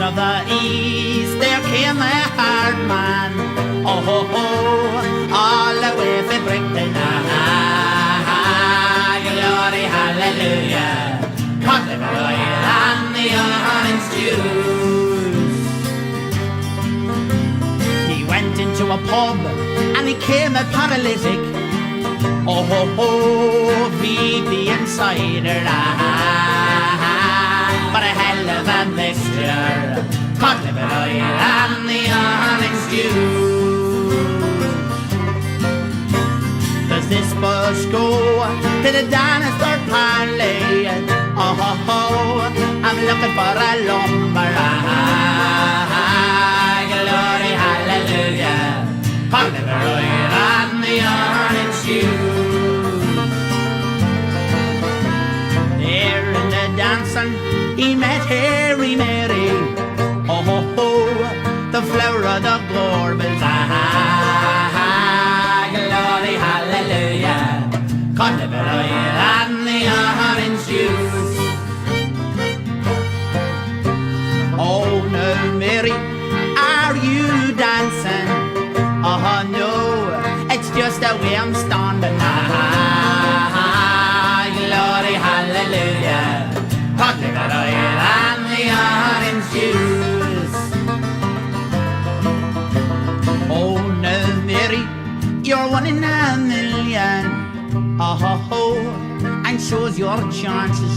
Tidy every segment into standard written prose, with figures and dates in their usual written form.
of the east there came a hard man. Oh ho ho, all the way from Britain. Glory, hallelujah. Come live right on the orange juice. He went into a pub and he came a paralytic. Oh ho ho, feed the insider. But a hell of a mixture. Cod liver oil and the orange juice. Does this bus go to the dinosaur parley? Oh ho ho, I'm looking for a lumber. Glory, hallelujah. Cod liver oil and the orange juice. There in the dancing he met Harry Marrie. Oh ho ho, the flower of the Gorbals. Glory, hallelujah. Cod liver oil and the orange juice. Oh no, Marrie, are you dancing? Oh no, it's just the way I'm standing. Glory, hallelujah. Cod liver oil and the orange juice. Oh no, Marrie, you're one in a million. Oh ho ho, and so's your chances.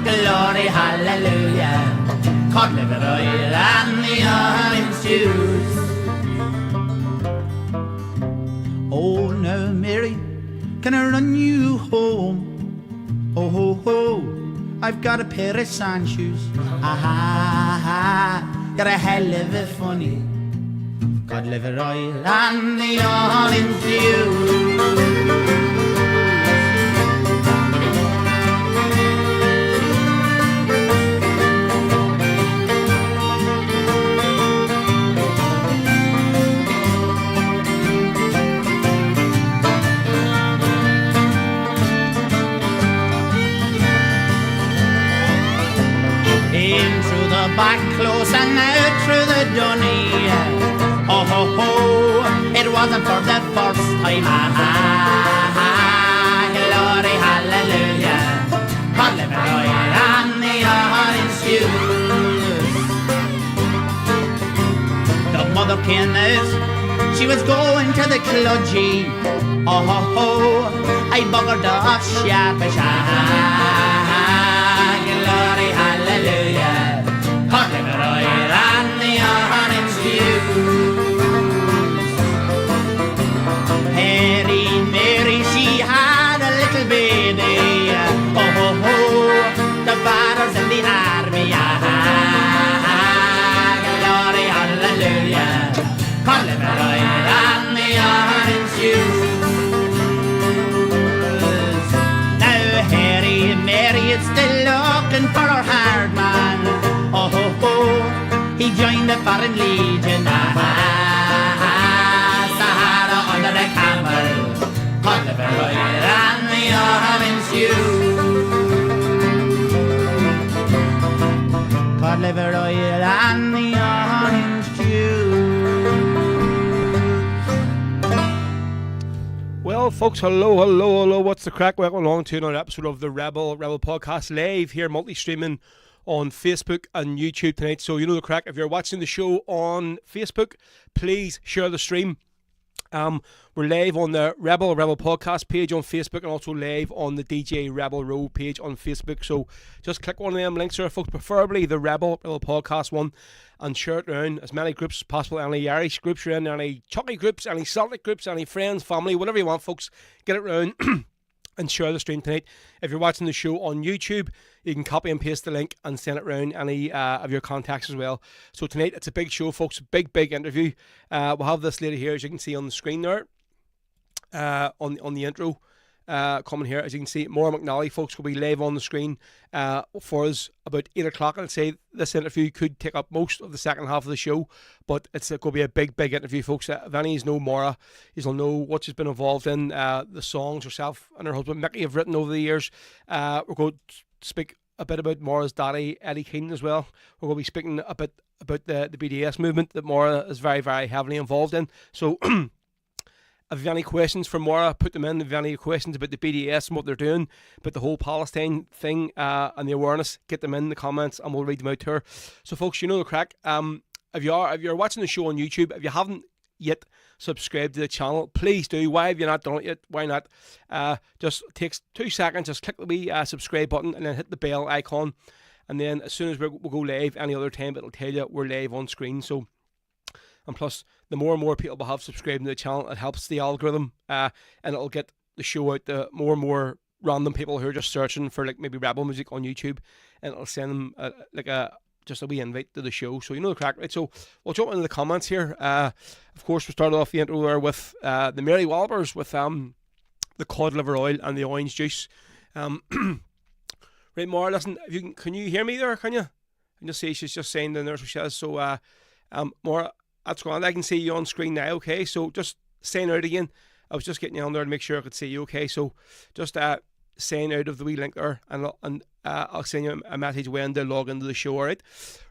Glory, hallelujah. Cod liver oil and the orange juice. Oh no, Marrie, can I run you home? Oh ho ho, I've got a pair of sand shoes. Got a hell of a funny cod liver oil and the orange juice. In through the back close and out through the dunny. Oh ho ho, it wasn't for the first time. Glory, hallelujah. Cod liver oil and the orange juice. The mother came out, she was going to the cludgy. Oh ho ho, I buggered off sharpish. Glory, hallelujah. Cod liver oil and the orange juice. Harry Marrie, she had a little baby. Oh ho ho, the father's in the army. Glory, hallelujah. Cod liver oil and the orange juice. Now Harry Marrie is still looking for her hard man. Oh ho ho, he joined the Foreign Legion. Sahara under the camel. Cod liver oil and the orange juice. Cod liver oil and the orange juice. Well, folks, hello. What's the crack? Welcome along to another episode of the Rebel Podcast live here, multi-streaming on Facebook and YouTube tonight. So you know the crack. If you're watching the show on Facebook, please share the stream. We're live on the Rebel Podcast page on Facebook and also live on the DJ Rebel Row page on Facebook. So just click one of them links there, folks, preferably the Rebel Podcast one, and share it around as many groups as possible. Any Irish groups you're in, any Chucky groups, any Celtic groups, any friends, family, whatever you want, folks, get it around and share the stream tonight. If you're watching the show on YouTube, you can copy and paste the link and send it around any of your contacts as well. So tonight it's a big show, folks, big interview. We'll have this lady here, as you can see on the screen there, on the intro coming here. As you can see, Marrie McNally, folks, will be live on the screen for us about 8 o'clock. And I'd say this interview could take up most of the second half of the show, but it's going to be a big interview, folks. If any of you know Marrie, you'll know what she's been involved in, the songs herself and her husband Mickey have written over the years. We're going to speak a bit about Maura's daddy, Eddie Keane, as well. We're going to be speaking a bit about the BDS movement that Maura is very, very heavily involved in. So if you have any questions for Maura, put them in. If you have any questions about the BDS and what they're doing, about the whole Palestine thing and the awareness, get them in the comments and we'll read them out to her. So folks, you know the crack. If you're watching the show on YouTube, if you haven't yet subscribed to the channel, please do. Why have you not done it yet? Why not? Just takes 2 seconds. Just click the wee subscribe button and then hit the bell icon. And then as soon as we'll go live any other time, it'll tell you we're live on screen. So, and plus, the more and more people will have subscribed to the channel, it helps the algorithm, and it'll get the show out to more and more random people who are just searching for like maybe rebel music on YouTube, and it'll send them just a wee invite to the show. So you know the crack, right? So we'll jump into the comments here. Of course, we started off the intro there with the Marrie Wallopers with the cod liver oil and the orange juice. Right, Maura, listen, if can you hear me there? Can you? I can just see she's just saying the nurse she says. So, Maura, that's grand. I can see you on screen now. Okay, so just saying out again. I was just getting you on there to make sure I could see you. Okay, so just saying out of the wee link there, and I'll send you a message when to log into the show. All right,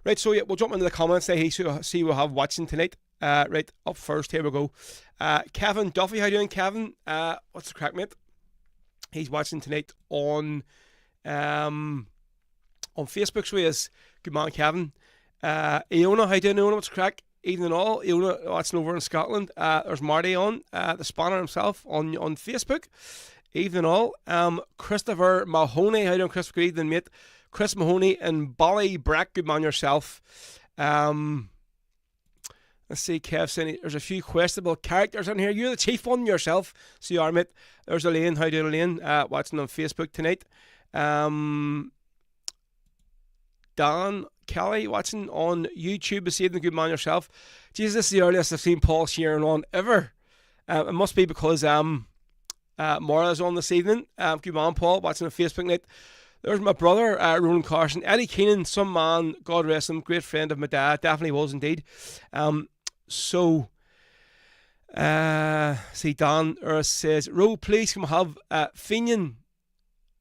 right. So yeah, we'll jump into the comments now. See we'll have watching tonight. Right up first. Here we go. Kevin Duffy, how you doing, Kevin? What's the crack, mate? He's watching tonight on Facebook, so he is. Good man, Kevin. Iona, how you doing, Iona? What's the crack? Evening all. Iona watching over in Scotland. There's Marrie on, the spanner himself on Facebook. Evening all. Christopher Mahoney, how you doing, Chris? Good evening, mate. Chris Mahoney and Ballybrack, good man yourself. Let's see, Kev saying there's a few questionable characters in here. You're the chief one yourself, so you are, mate. There's Elaine, how you doing, Elaine? Watching on Facebook tonight. Dan Kelly watching on YouTube this evening, good man yourself. Jesus, this is the earliest I've seen Paul Sheeran on ever. It must be because Maura's on this evening. Good man, Paul, watching on Facebook tonight. There's my brother, Ronan Carson. Eddie Keenan, some man, God rest him, great friend of my dad, definitely was indeed. So, see, Dan says, Ro, please come have Finian,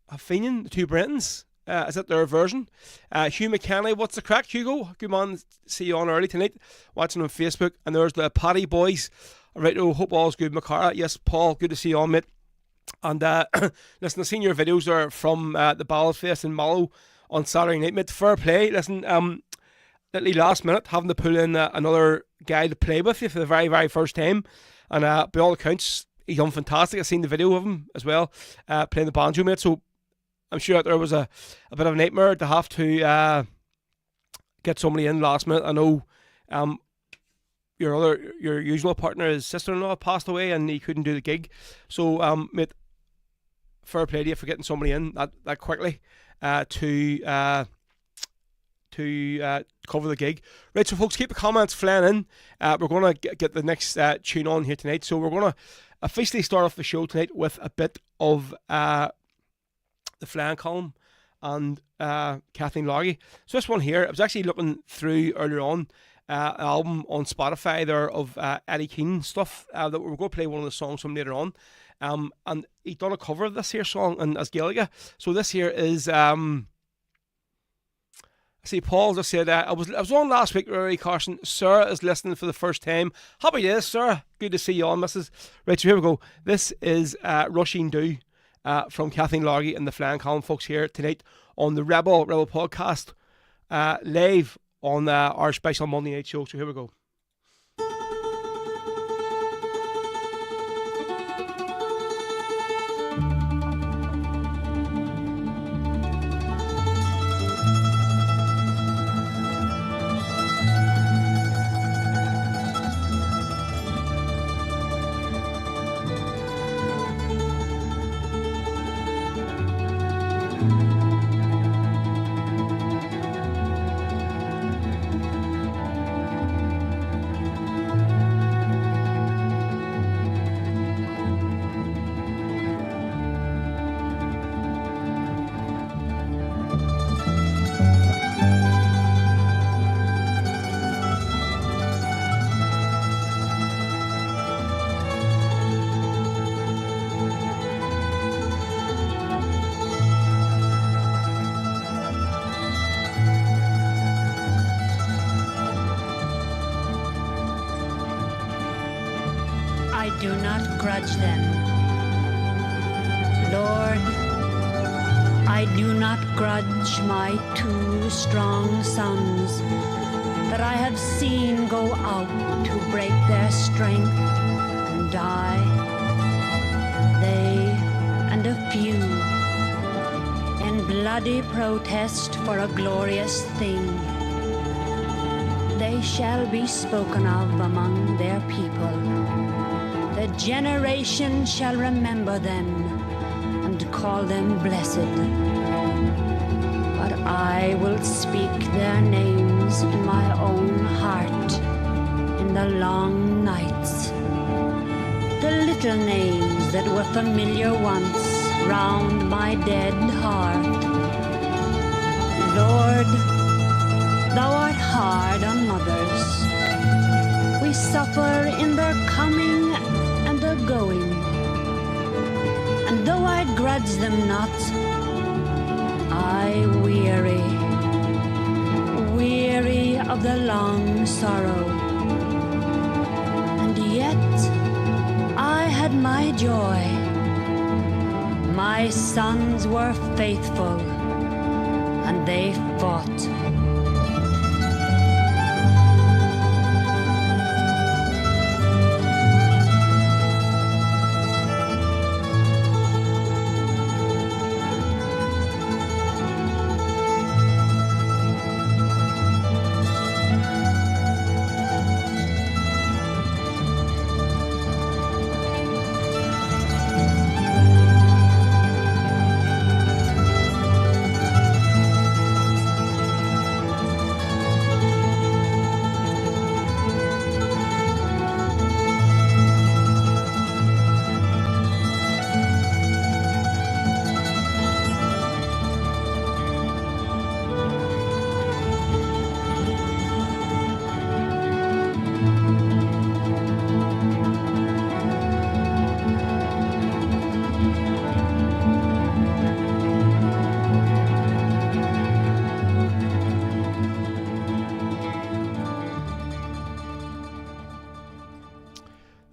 the two Brentons. Is that their version? Hugh McNally, what's the crack, Hugo? Good man, see you on early tonight, watching on Facebook. And there's the Paddy boys. All right, hope all's good, Macara. Yes, Paul, good to see you on, mate. And listen, I've seen your videos there from the Ballad Fest in Mallow on Saturday night, mate. Fair play. Listen, literally last minute, having to pull in another guy to play with you for the very, very first time. And by all accounts, he's done fantastic. I've seen the video of him as well, playing the banjo, mate. So I'm sure that there was a bit of a nightmare to have to get somebody in last minute. I know your usual partner, his sister-in-law, passed away and he couldn't do the gig. So, mate, fair play to you for getting somebody in that quickly to cover the gig. Right, so folks, keep the comments flying in. We're going to get the next tune on here tonight. So we're going to officially start off the show tonight with a bit of the Flying Column and Kathleen Largy. So this one here, I was actually looking through earlier on an album on Spotify there of Eddie Keane stuff that we're going to play one of the songs from later on. And he done a cover of this here song and as Gaelic. So this here is see, Paul just said I was on last week, Rory Carson. Sarah is listening for the first time. Happy days, Sarah. Good to see you on, Mrs. Right, so here we go. This is Rushing Do from Kathleen Largy and the Flying Column, folks, here tonight on the Rebel podcast, live on our special Monday night show. So here we go. do not grudge them. Lord, I do not grudge my 2 strong sons that I have seen go out to break their strength and die. They and a few in bloody protest for a glorious thing. They shall be spoken of among their people. The generation shall remember them and call them blessed. But I will speak their names in my own heart in the long nights. The little names that were familiar once round my dead heart. Lord, thou art hard on mothers. We suffer in their coming and their going. And though I grudge them not, I weary of the long sorrow. And yet I had my joy. My sons were faithful, and they fought.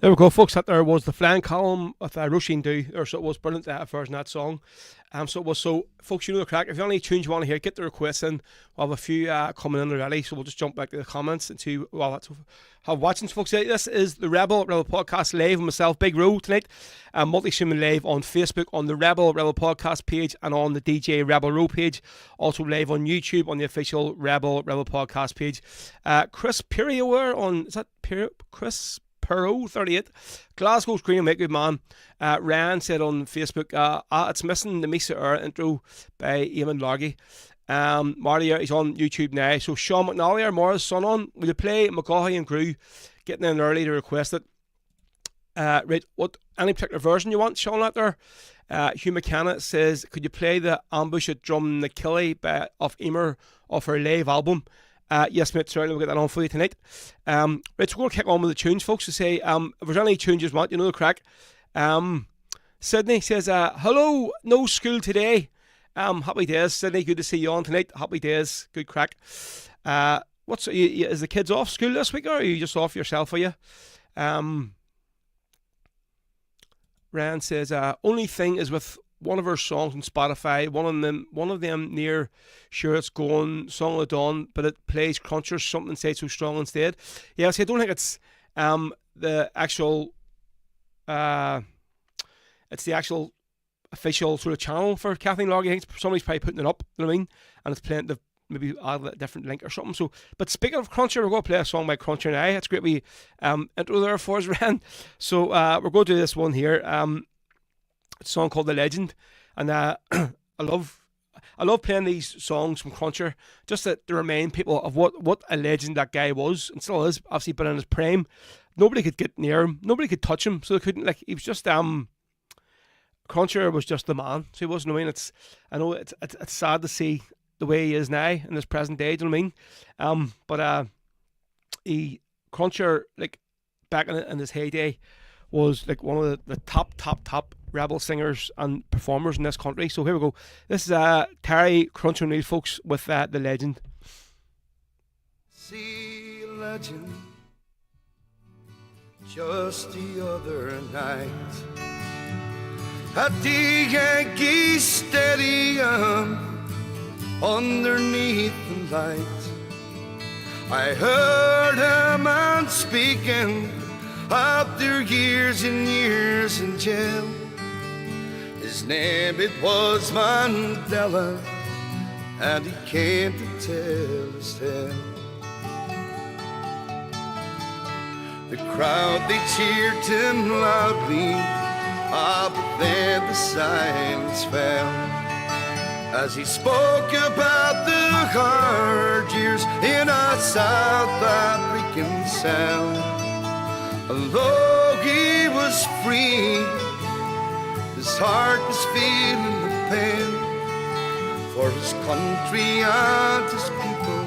There we go, folks. That there was the Flying Column with Roisin Do, or so it was brilliant version of that song. So it was. So, folks, you know the crack. If you have any tunes you want to hear, get the requests in. We'll have a few coming in already, so we'll just jump back to the comments and see have watching. Folks, this is the Rebel Podcast live with myself, Big Ro, tonight. Multi-streaming live on Facebook on the Rebel Podcast page and on the DJ Rebel Ro page. Also live on YouTube on the official Rebel Podcast page. Chris Perrier on, is that Chris Perot 38, Glasgow Screen Make Good Man. Ryan said on Facebook, it's missing the Misa Air intro by Eamon Largy. Marrie is on YouTube now. So Sean McNally, our Morris son on, will you play McGaughy and Grew? Getting in early to request it. Right, what any particular version you want, Sean, out there? Hugh McKenna says, could you play the Ambush at Drum Nakilly of Emer off her live album? Yes, mate, certainly we'll get that on for you tonight. Right, so we're going to kick on with the tunes, folks, to say, if there's any tunes you want, you know the crack. Sydney says, hello, no school today. Happy days, Sydney, good to see you on tonight. Happy days, good crack. Is the kids off school this week, or are you just off yourself, are you? Rand says, only thing is with one of her songs on Spotify, one of them near Sure It's Going, Song of the Dawn, but it plays Cruncher, something say so strong instead. Yeah, see, I don't think it's the actual it's the actual official sort of channel for Kathleen Largy. I think somebody's probably putting it up, you know what I mean? And it's playing the maybe add a different link or something. So, but speaking of Cruncher, we're going to play a song by Cruncher now. It's a great wee intro there for us, Rand. So we're going to do this one here. It's a song called The Legend, and I love playing these songs from Cruncher just to remind people of what a legend that guy was and still is. Obviously, been in his prime. Nobody could get near him. Nobody could touch him. So they couldn't, like, he was just Cruncher was just the man. So he wasn't. I know it's sad to see the way he is now in this present day. Do you know what I mean? But Cruncher, like back in his heyday, was like one of the top rebel singers and performers in this country. So here we go. This is Terry Cruncher News, folks, with The Legend. See a legend Just the other night at the Yankee Stadium underneath the light, I heard a man speaking of their years and years in jail. His name, it was Mandela, and he came to tell his tale. The crowd, they cheered him loudly, but then the silence fell as he spoke about the hard years in a South African cell. Although he was free, his heart was feeling the pain, for his country and his people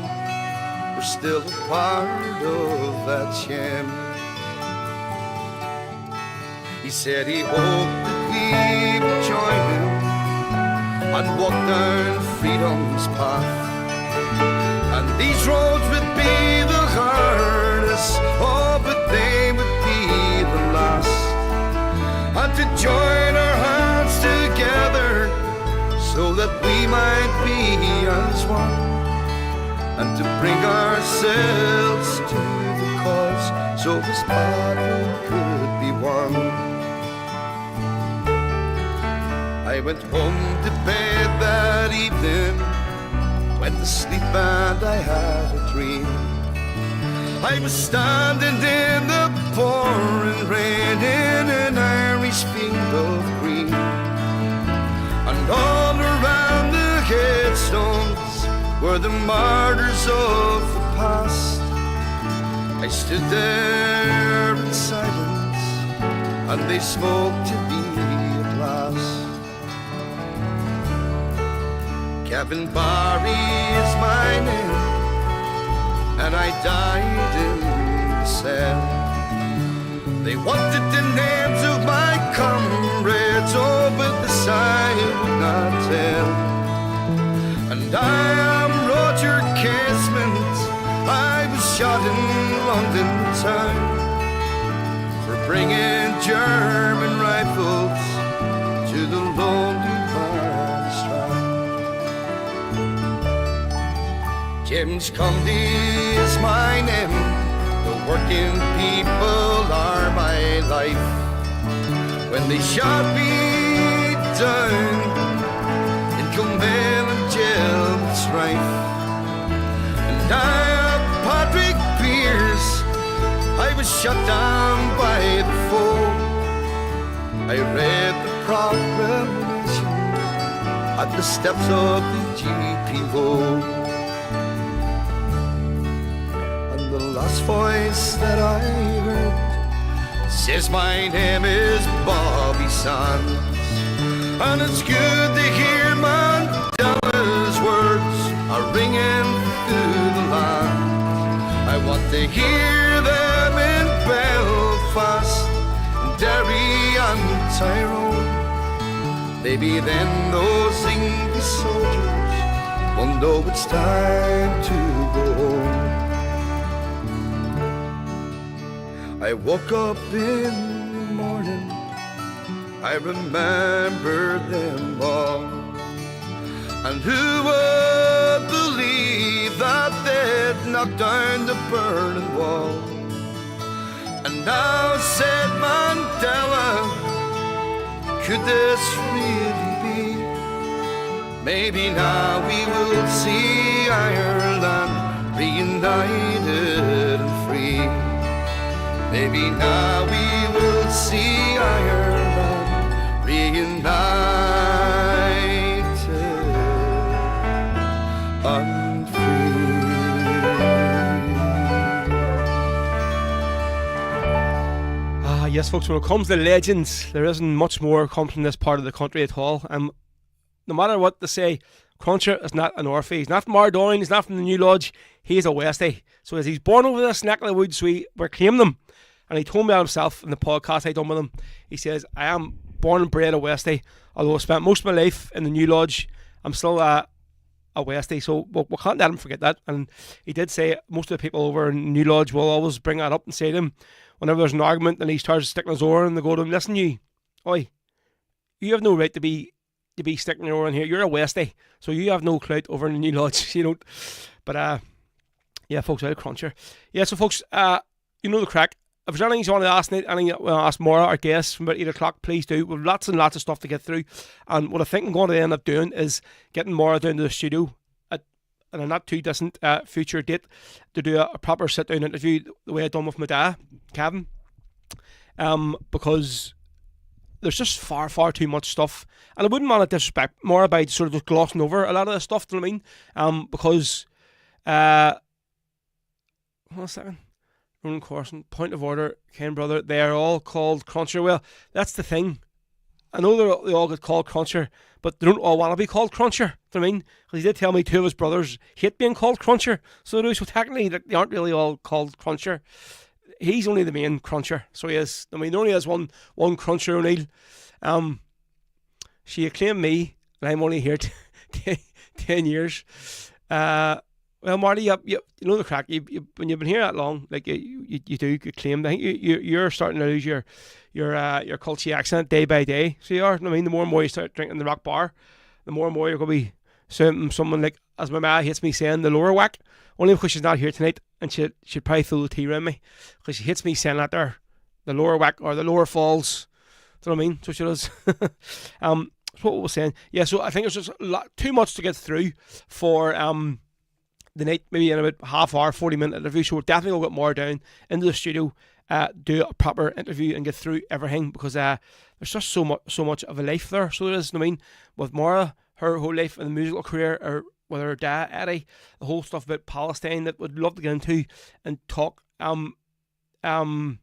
were still a part of that shame. He said he hoped that we would join him and walk down freedom's path, and these roads would be the hardest, oh, but they would be the last, and to join our hands together so that we might be as one, and to bring ourselves to the cause so this battle could be won. I went home to bed that evening, went to sleep and I had a dream. I was standing in the pouring rain in an Irish field of green, and all around the headstones were the martyrs of the past. I stood there in silence, and they spoke to me at last. Kevin Barry is my name, and I died in the cell. They wanted the names of my comrades, oh, but this I would not tell. And I am Roger Casement, I was shot in London town for bringing German rifles to the lonely man's town. James Cundy is my name, the working people are my life. When they shot me down in Kilmainham jail with strife, and I am Patrick Pearse, I was shot down by the foe. I read the proclamation at the steps of the GPO. The last voice that I heard says my name is Bobby Sands, and it's good to hear Mandela's words are ringing through the land. I want to hear them in Belfast, in Derry and Tyrone. Maybe then those English soldiers will know it's time to go home. I woke up in the morning, I remember them all, and who would believe that they'd knocked down the Berlin Wall? And now, said Mandela, could this really be? Maybe now we will see Ireland reunited and free. Maybe now we will see Ireland reunited and free. Yes, folks, when it comes to legends, there isn't much more comes from this part of the country at all. No matter what they say, Cruncher is not an Orphy. He's not from Ardoyne, he's not from the New Lodge, he's a Westie. So as he's born over this neck of the woods, we're claiming them. And he told me that himself in the podcast I done with him. He says, I am born and bred a Westie, although I spent most of my life in the New Lodge. I'm still a Westie, so we can't let him forget that. And he did say most of the people over in New Lodge will always bring that up and say to him, whenever there's an argument and he starts sticking his oar in, they go to him, listen, you have no right to be sticking your oar in here. You're a Westie, so you have no clout over in the New Lodge. You don't. But yeah, folks, I'll cruncher. Yeah, so folks, you know the crack. If there's anything you want to ask Nate, anything you want to ask Maura, our guests from about 8 o'clock, please do. We've lots and lots of stuff to get through. And what I think I'm going to end up doing is getting Maura down to the studio at a not too distant future date to do a proper sit-down interview the way I done with my dad, Kevin. Because there's just far, far too much stuff. And I wouldn't want to disrespect Maura by sort of just glossing over a lot of the stuff, do you know what I mean? Because, 1 second. Ronan Corson, point of order, Ken Brother, they are all called Cruncher. Well, that's the thing. I know they all get called Cruncher, but they don't all want to be called Cruncher. Do you know what I mean? Because he did tell me 2 of his brothers hate being called Cruncher. So technically they aren't really all called Cruncher. He's only the main Cruncher. So he is. I mean, there only has one Cruncher, O'Neill. She acclaimed me, and I'm only here 10 years. Well, Marty, you know the crack. When you've been here that long, like you do claim. I think you're starting to lose your culty accent day by day. So you are. I mean, the more and more you start drinking the rock bar, the more and more you're going to be someone like, as my ma hates me saying, the lower whack. Only because she's not here tonight, and she'd probably throw the tea around me because she hates me saying that there, the lower whack or the lower falls. Do you know what I mean? So she does. That's what we were saying. Yeah. So I think there's just too much to get through for the night, maybe in about half hour, 40-minute interview. So we're definitely going to get more down into the studio, do a proper interview and get through everything, because there's just so much of a life there. So there is, I mean, with Maura, her whole life and the musical career, or with her dad, Eddie, the whole stuff about Palestine that we'd love to get into and talk in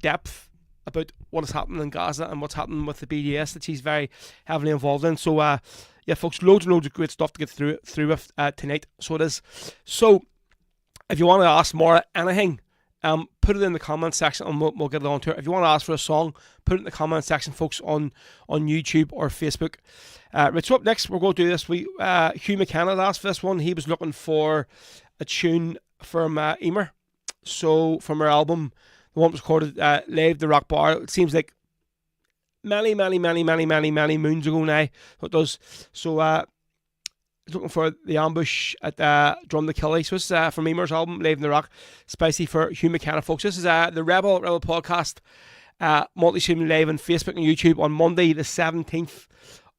depth about what is happening in Gaza and what's happening with the BDS that she's very heavily involved in. So yeah, folks, loads and loads of great stuff to get through with tonight. So it is. So if you want to ask Maura anything, put it in the comment section and we'll get on to it. If you want to ask for a song, put it in the comment section, folks, on YouTube or Facebook. Right, so up next, we're going to do this. Hugh McKenna asked for this one. He was looking for a tune from Emer. So from her album, the one was recorded Live the Rock Bar. It seems like many moons ago now. So it does. So looking for the ambush at Drum the Killie. So this is from Emer's album Live in the Rock. Spicy for Hugh McKenna, folks. This is the Rebel podcast, multi-streaming live on Facebook and YouTube on Monday the 17th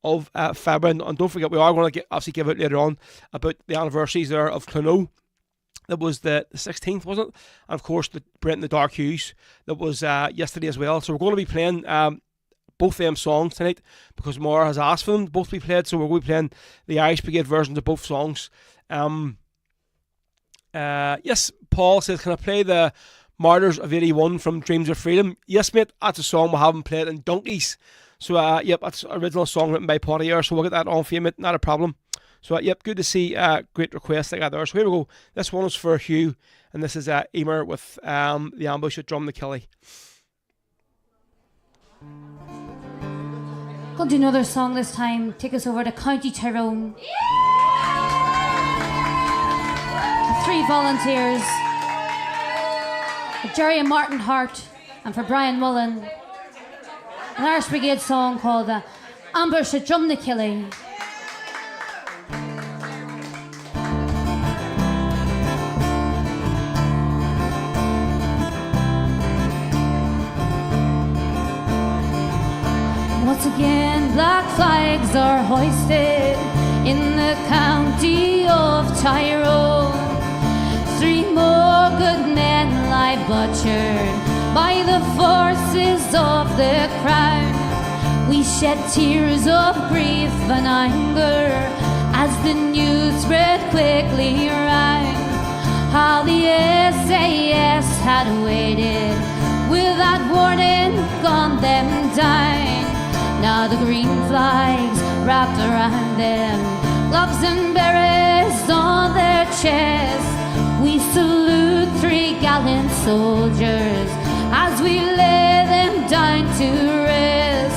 of February. And don't forget, we are going to obviously give out later on about the anniversaries there of Clono. That was the 16th, wasn't it? And of course, the Brent and the Dark Hues. That was yesterday as well. So we're going to be playing both them songs tonight because Maura has asked for them to both be played. So we're going to be playing the Irish Brigade versions of both songs. Yes, Paul says, can I play the Martyrs of 81 from Dreams of Freedom? Yes, mate. That's a song we haven't played in donkeys. So, yep, that's an original song written by Potty Air. So we'll get that on for you, mate. Not a problem. So, yep, good to see great requests like that there. So here we go. This one is for Hugh, and this is Emer with the ambush at Drum the Killie. Gonna do another song this time. Take us over to County Tyrone. For 3 volunteers. For Jerry and Martin Hart, and for Brian Mullen. An Irish Brigade song called Ambush at Drum the Killie. Once again, black flags are hoisted in the county of Tyrone. 3 more good men lie butchered by the forces of the crown. We shed tears of grief and anger as the news spread quickly around. How the SAS had waited without warning, gunned them down. Now the green flags wrapped around them, gloves and berets on their chests. We salute 3 gallant soldiers as we lay them down to rest.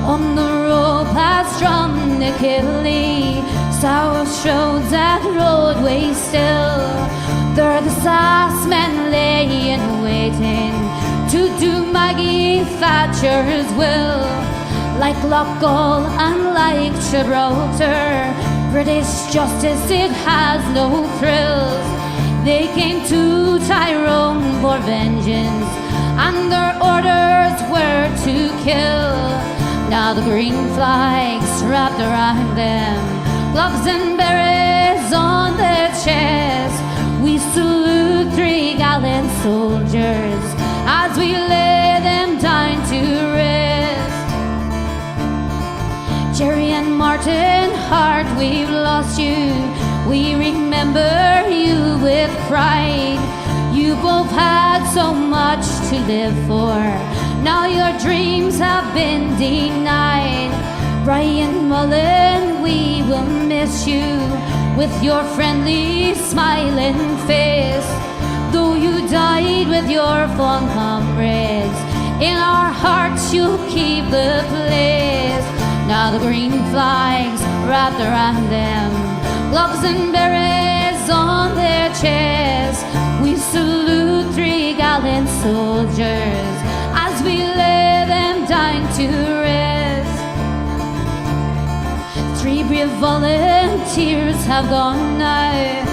On the road past Drum the Killie, sour roads and roadways still. They're the sass men laying waiting to do Maggie Thatcher's will. Like Loughgall and like Gibraltar, British justice, it has no thrills. They came to Tyrone for vengeance, and their orders were to kill. Now the green flags wrapped around them, gloves and berets on their chests. We salute 3 gallant soldiers as we lay them down to rest. Jerry and Martin Hart, we've lost you. We remember you with pride. You both had so much to live for. Now your dreams have been denied. Brian Mullen, we will miss you with your friendly, smiling face. Though you died with your fallen comrades, in our hearts you'll keep the place. Now the green flags wrapped around them, gloves and berets on their chests. We salute 3 gallant soldiers as we lay them down to rest. 3 brave volunteers have gone now.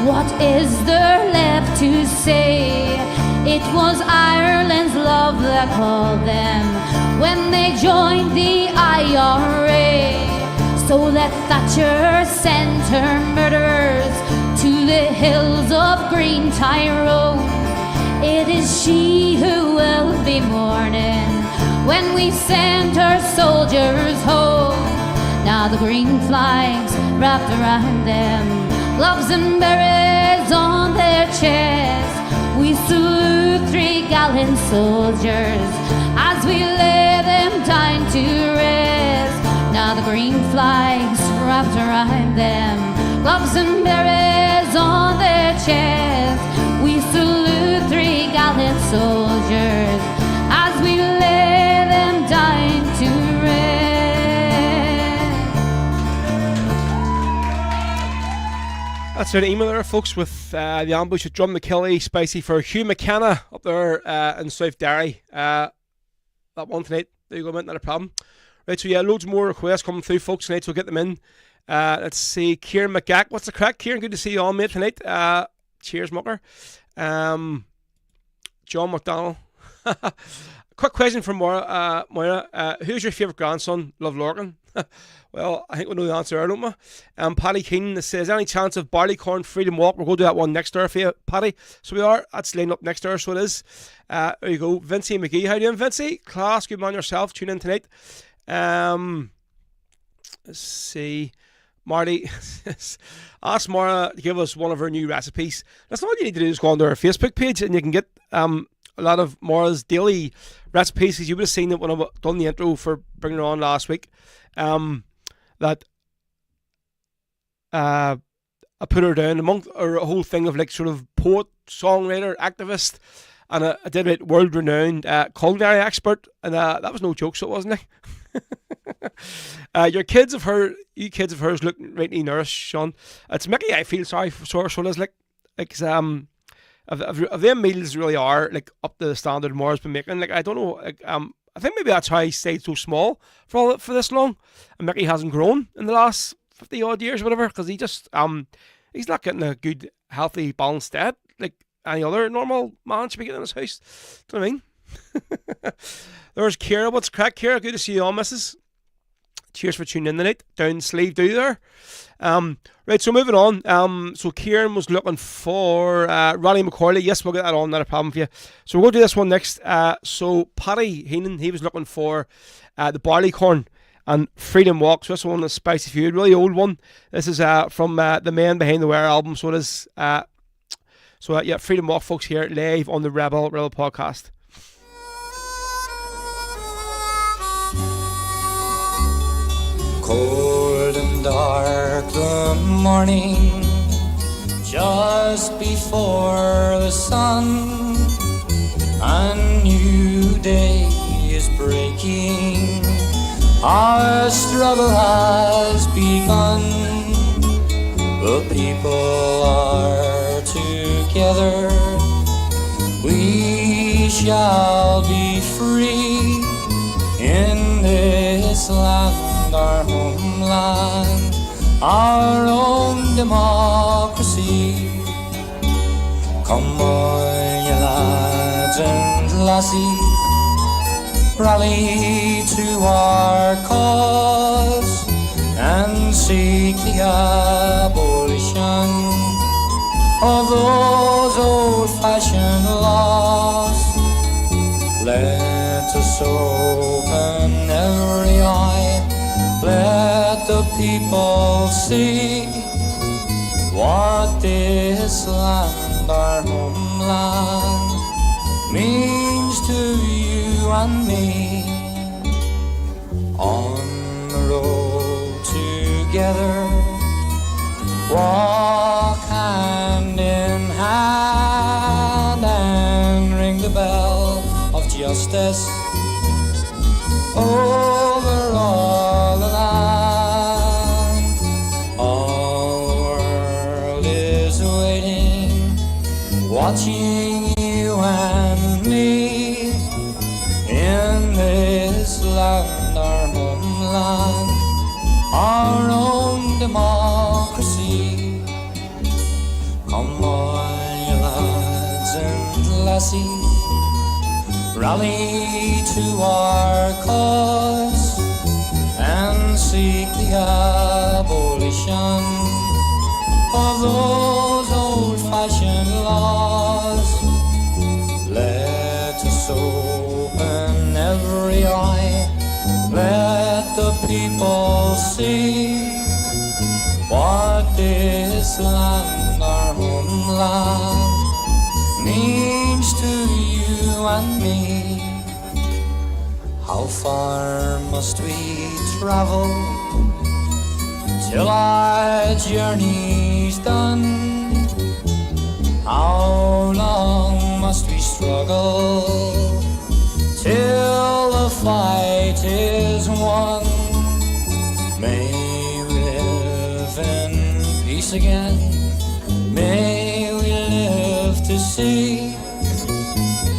What is there left to say? It was Ireland's love that called them when they joined the IRA. So let Thatcher send her murderers to the hills of Green Tyrone. It is she who will be mourning when we send her soldiers home. Now the green flags wrapped around them, gloves and berets on their chests. We salute 3 gallant soldiers as we lay them down to rest. Now the green flags wrapped around them, gloves and berets on their chests. We salute 3 gallant soldiers as we lay them down to rest. That's an email there, folks, with the ambush at Drumnakelly, spicy for Hugh McKenna up there in South Derry. That one tonight, there you go, mate, not a problem. Right, so yeah, loads more requests coming through, folks, tonight, so we'll get them in. Let's see, Kieran McGack, what's the crack? Kieran, good to see you on, mate, tonight. Cheers, mucker. John McDonald. Quick question from Moira. Who's your favourite grandson? Love Lorcan. Well, I think we know the answer, don't we? Paddy Keenan says, any chance of Barleycorn Freedom Walk? We're going to do that one next hour for you, Paddy. So we are. That's lined up next hour, so it is. There you go. Vincey McGee. How you doing, Vincey? Class, good man yourself. Tune in tonight. Let's see. Marty, ask Mara to give us one of her new recipes. That's all you need to do is go onto our Facebook page and you can get a lot of Mara's daily recipes. You would have seen it when I've done the intro for bringing her on last week. That I put her down among a whole thing of like sort of poet, songwriter, activist, and I did it world-renowned culinary expert, and that was no joke, so it wasn't it? You kids of hers look rightly nourished, Sean. It's Mickey I feel sorry for, so it's like if them meals really are like up to the standard Mara's been making, like I don't know, like I think maybe that's why he stayed so small for this long, and Mickey hasn't grown in the last 50 odd years, or whatever, because he just he's not getting a good, healthy, balanced diet like any other normal man should be getting in his house. Do you know what I mean? There's Kira. What's crack, Kira? Good to see you all, missus. Cheers for tuning in tonight. Down sleeve do there. Right, so moving on. So Kieran was looking for Ronnie McCorley. Yes, we'll get that on, not a problem for you. So we'll do this one next. So Paddy Heenan, he was looking for the Barleycorn and Freedom Walk. So this one is Spicy Feud, really old one. This is from the Man Behind the Wire album. So it is. Yeah, Freedom Walk, folks, here live on the Rebel podcast. Cold and dark the morning, just before the sun, a new day is breaking, our struggle has begun, the people are together together, we shall be free in this land, our homeland, our own democracy. Come on, you lads and lassies, rally to our cause and seek the abolition of those old-fashioned laws. Let us open every eye, let the people see what this land, our homeland, means to you and me. On the road together, walk hand in hand and ring the bell of justice over all the land. All the world is waiting, watching you and me in this land, our homeland, our own democracy. Come on, you lads and lassies, rally to our cause and seek the abolition of those old-fashioned laws. Let us open every eye, let the people see what this land, our homeland, means to you and me. How far must we travel till our journey's done? How long must we struggle till the fight is won? May we live in peace again, may we live to see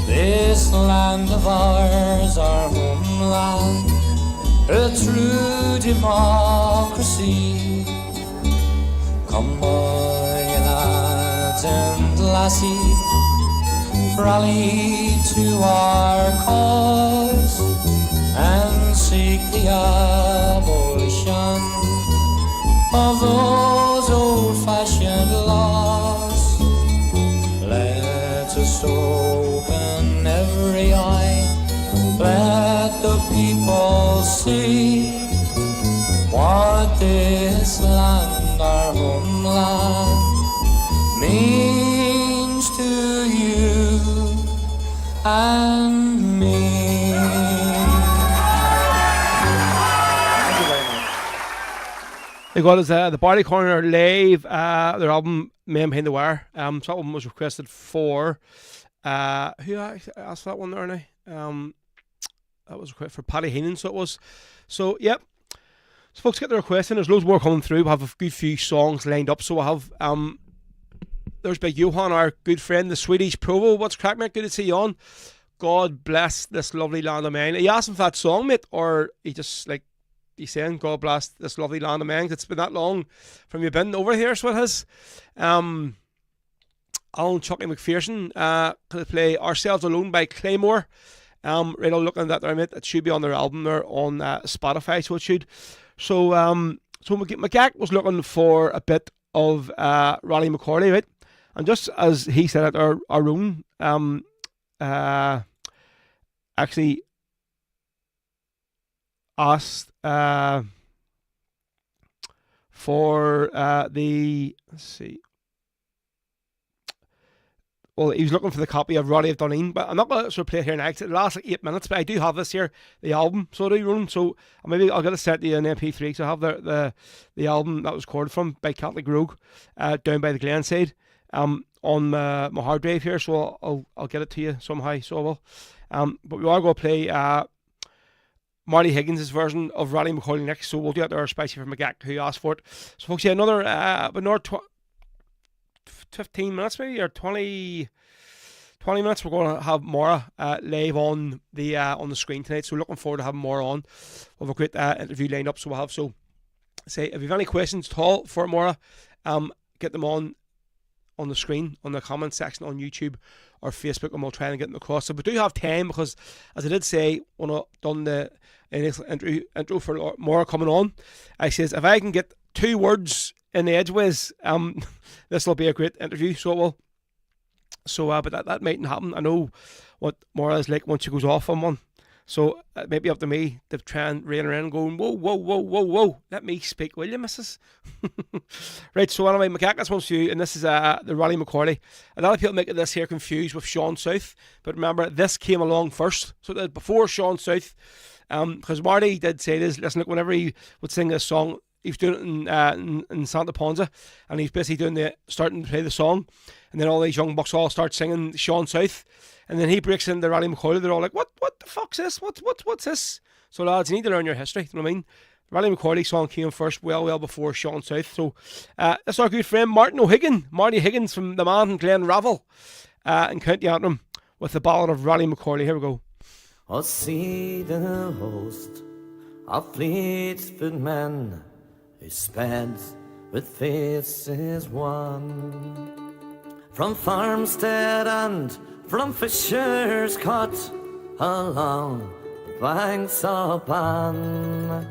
this land of ours, our homeland, a true democracy. Come on, you lads and lassies, rally to our cause and seek the abolition of those old-fashioned laws. Let us open every eye, let the people see what this land, our homeland, means to you and me. They got us the Barley Corner live, their album Man Behind the Wire. So that one was requested for who asked that one there now? That was requested for Paddy Heenan, so it was. So yep. So folks, get the request in. There's loads more coming through. We have a good few songs lined up. So I have there's Big Johan, our good friend, the Swedish Provo. What's crack, mate? Good to see you on. God bless this lovely land of mine. Are you asking for that song, mate, or he just like he's saying God bless this lovely land of mine? It's been that long from you been over here, so it has. Alan Chucky McPherson gonna play Ourselves Alone by Claymore. Right, I'm looking at that there, mate. It should be on their album there on Spotify, so it should. So McGack was looking for a bit of Ronnie McCorley, right? And just as he said it, our own actually asked for the, let's see. Well, he was looking for the copy of Roddy of Dunedin, but I'm not going to sort of play it here next. It lasts like 8 minutes, but I do have this here, the album, so I do run. So maybe I'll get it set to an MP3. So I have the album that was recorded from by Catholic Rogue, down by the Glenside, on my hard drive here. So I'll get it to you somehow. So I will. But we are going to play Marty Higgins' version of Roddy McCauley next. So we'll do that there, especially for McGack who asked for it. So folks, yeah, another 15 minutes maybe, or 20 minutes, we're going to have Maura live on the screen tonight. So looking forward to having Maura on. We'll have a great interview lined up. So we'll have, so say, if you have any questions at all for Maura, get them on the screen, on the comment section on YouTube or Facebook, and we'll try and get them across. So we do have time, because as I did say when I done the initial intro for Maura coming on, I says if I can get 2 words in the edgeways, this will be a great interview. So it will. So, but that mightn't happen. I know what Maura is like once she goes off on one. So it might be up to me to try and rein around and going, whoa, whoa, whoa, whoa, whoa. Let me speak, will you, missus? Right, so anyway, Macaque, this one's for you, and this is the Raleigh McCorley. A lot of people make this here confused with Sean South, but remember, this came along first. So that before Sean South, because Marty did say this, listen, look, whenever he would sing this song, he was doing it in Santa Ponza, and he's basically starting to play the song, and then all these young bucks all start singing Sean South, and then he breaks into Raleigh McCoy. They're all like, what the fuck's this? What's this? So lads, you need to learn your history, you know what I mean? Raleigh McCoy song came first, well before Sean South. So that's our good friend Marty Higgins from the man in Glen Ravel in County Antrim, with the ballad of Raleigh McCoy. Here we go. I'll see the host of fleet-foot men who sped with faces wan, from farmstead and from Fisher's Cot along the banks of Bann.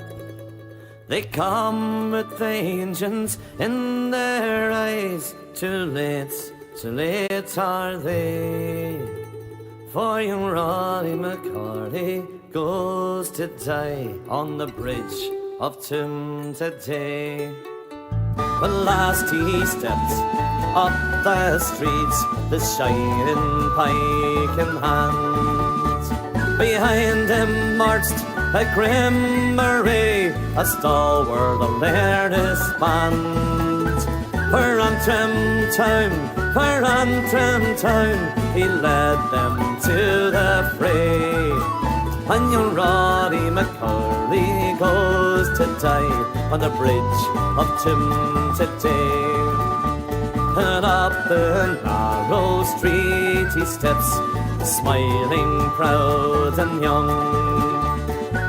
They come with vengeance in their eyes. Too late are they. For young Roddy McCarty goes to die on the bridge of Tim today. When last he stepped up the streets, the shining pike in hand, behind him marched a grim array, a stalwart of Lairdis band. For Antrim town, he led them to the fray. And young Roddy McCurley goes to die on the bridge of Tim today. And up the narrow street he steps, smiling, proud and young.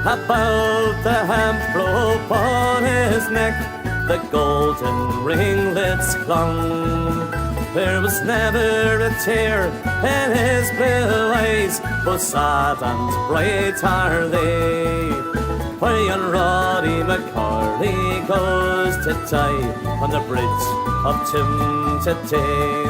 About the hemp rope on his neck, the golden ringlets clung. There was never a tear in his blue eyes, both sad and bright are they. For young Roddy McCarty goes to die on the bridge of Tim today.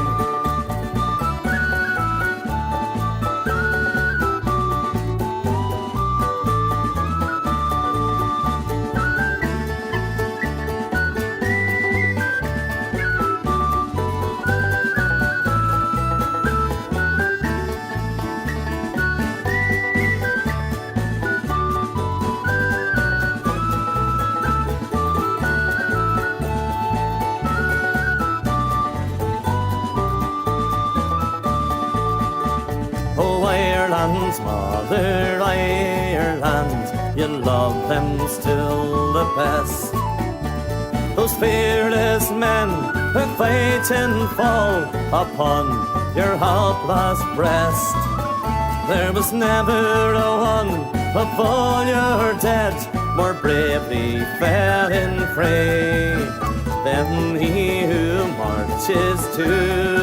Mother Ireland, you love them still the best. Those fearless men who fight and fall upon your helpless breast. There was never a one of all your dead more bravely fell in fray than he who marches to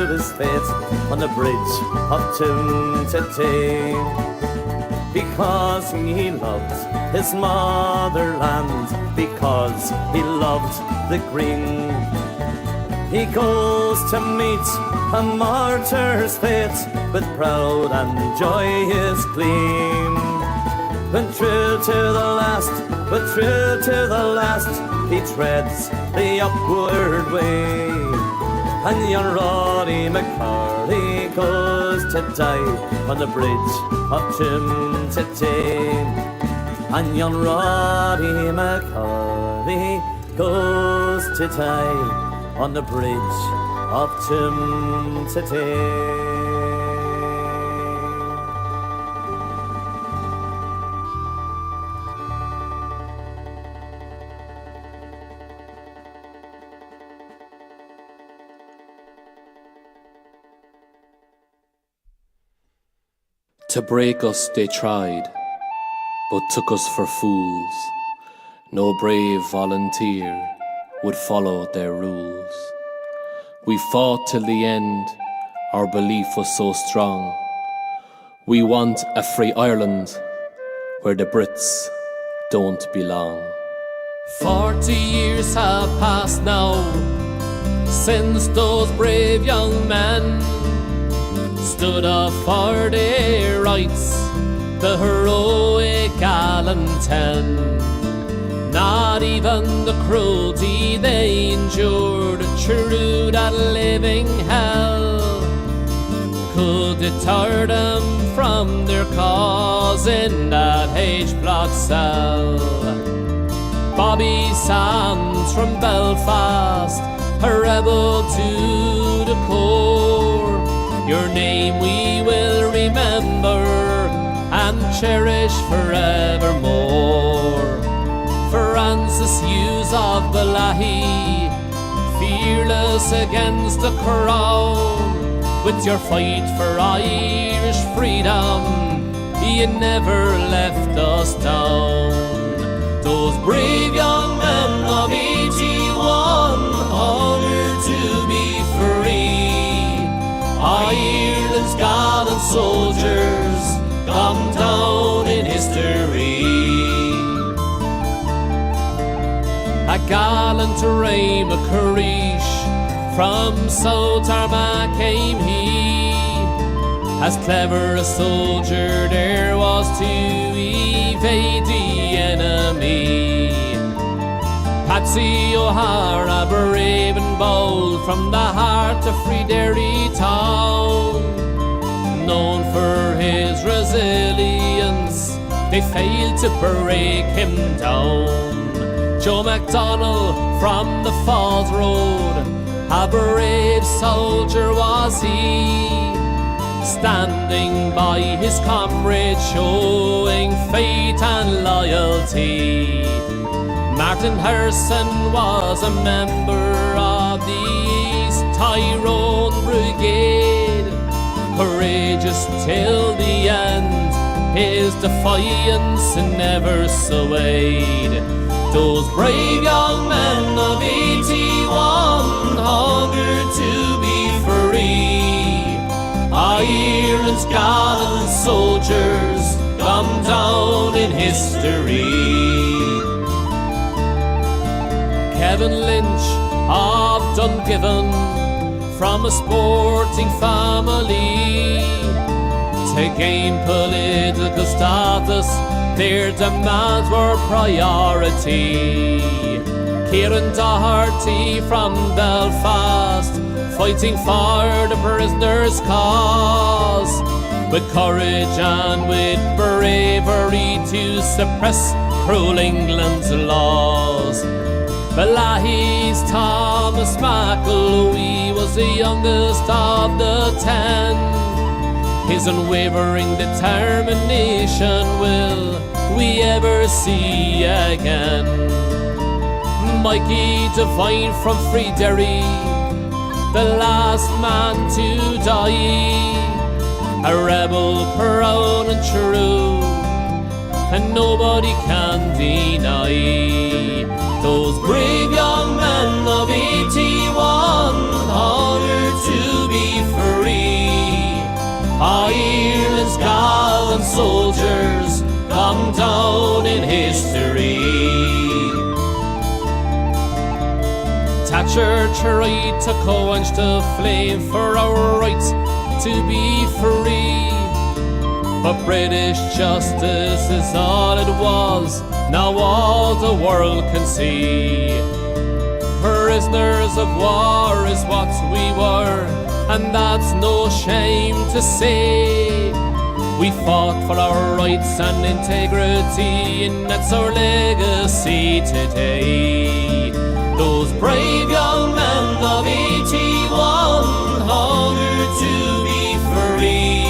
his fate on the bridge of Tim today. Because he loved his motherland, because he loved the green, he goes to meet a martyr's fate with proud and joyous gleam. But true to the last, he treads the upward way. And young Roddy McCarty goes to die on the bridge of Tim today. And young Roddy McCarty goes to die on the bridge of Tim today. To break us they tried, but took us for fools. No brave volunteer would follow their rules. We fought till the end, our belief was so strong. We want a free Ireland where the Brits don't belong. 40 years have passed now since those brave young men stood up for their rights, the heroic Allen 10. Not even the cruelty they endured through that living hell could deter them from their cause in that H-block cell. Bobby Sands from Belfast, a rebel to the core. Your name we will remember and cherish forevermore. Francis Hughes of Balahi, fearless against the crown. With your fight for Irish freedom, you never left us down. Those brave young men of 81, honoured to be free. Ireland's gallant soldiers come down in history. A gallant Ray McCreesh from South Armagh came he. As clever a soldier there was to evade the enemy. Patsy O'Hara, brave and bold, from the heart of Free Derry town. Known for his resilience, they failed to break him down. Joe MacDonald from the Falls Road, a brave soldier was he, standing by his comrade, showing faith and loyalty. Martin Harrison was a member of the East Tyrone Brigade, courageous till the end, his defiance never swayed. Those brave young men of 81, hungered to be free. Ireland's gallant soldiers come down in history. Kevin Lynch of Dungiven, from a sporting family, to gain political status, their demands were priority. Kieran Doherty from Belfast, fighting for the prisoners' cause, with courage and with bravery to suppress cruel England's laws. Balahi's Thomas McNally was the youngest of the 10. His unwavering determination will we ever see again. Mikey Devine from Free Derry, the last man to die, a rebel proud and true, and nobody can deny. Those brave young men of 81, honoured to be free. Ireland's gallant soldiers come down in history. Thatcher tried to quench the flame for our right to be free, but British justice is all it was, now all the world can see. Prisoners of war is what we were, and that's no shame to say. We fought for our rights and integrity, and that's our legacy today. Those brave young men of 81, hungered to be free.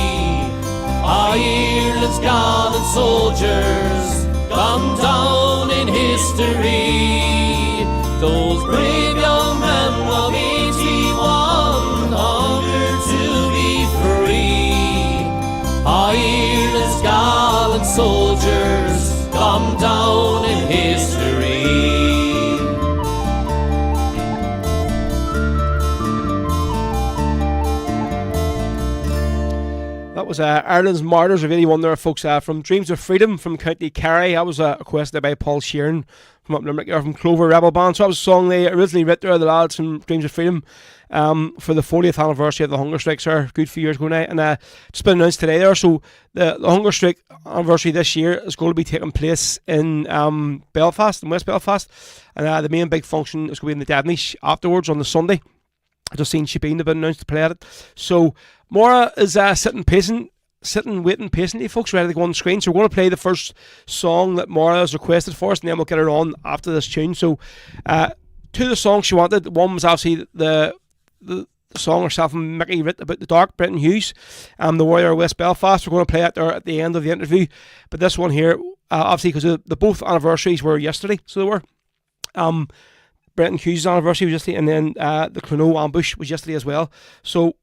Ireland's gallant soldiers come down in history. Those brave young men of 81, hungered to be free. Ireland's was Ireland's Martyrs of 81 there, folks, from Dreams of Freedom from County Kerry. That was requested by Paul Sheeran from up Limerick, from Clover Rebel Band. So that was a song they originally wrote there, the lads from Dreams of Freedom, for the 40th anniversary of the hunger strikes there, a good few years ago now. And it's been announced today there. So the hunger strike anniversary this year is going to be taking place in Belfast, in West Belfast. And the main big function is going to be in the Devonish afterwards on the Sunday. I just seen Shebeen have been announced to play at it. So Maura is sitting waiting patiently, folks, ready to go on the screen. So we're going to play the first song that Maura has requested for us, and then we'll get her on after this tune. So two of the songs she wanted, one was obviously the song herself and Mickey writ about the dark, Brenton Hughes, the Warrior of West Belfast. We're going to play it there at the end of the interview. But this one here, obviously, because the both anniversaries were yesterday, so they were. Brenton Hughes' anniversary was yesterday, and then the Cluno ambush was yesterday as well. So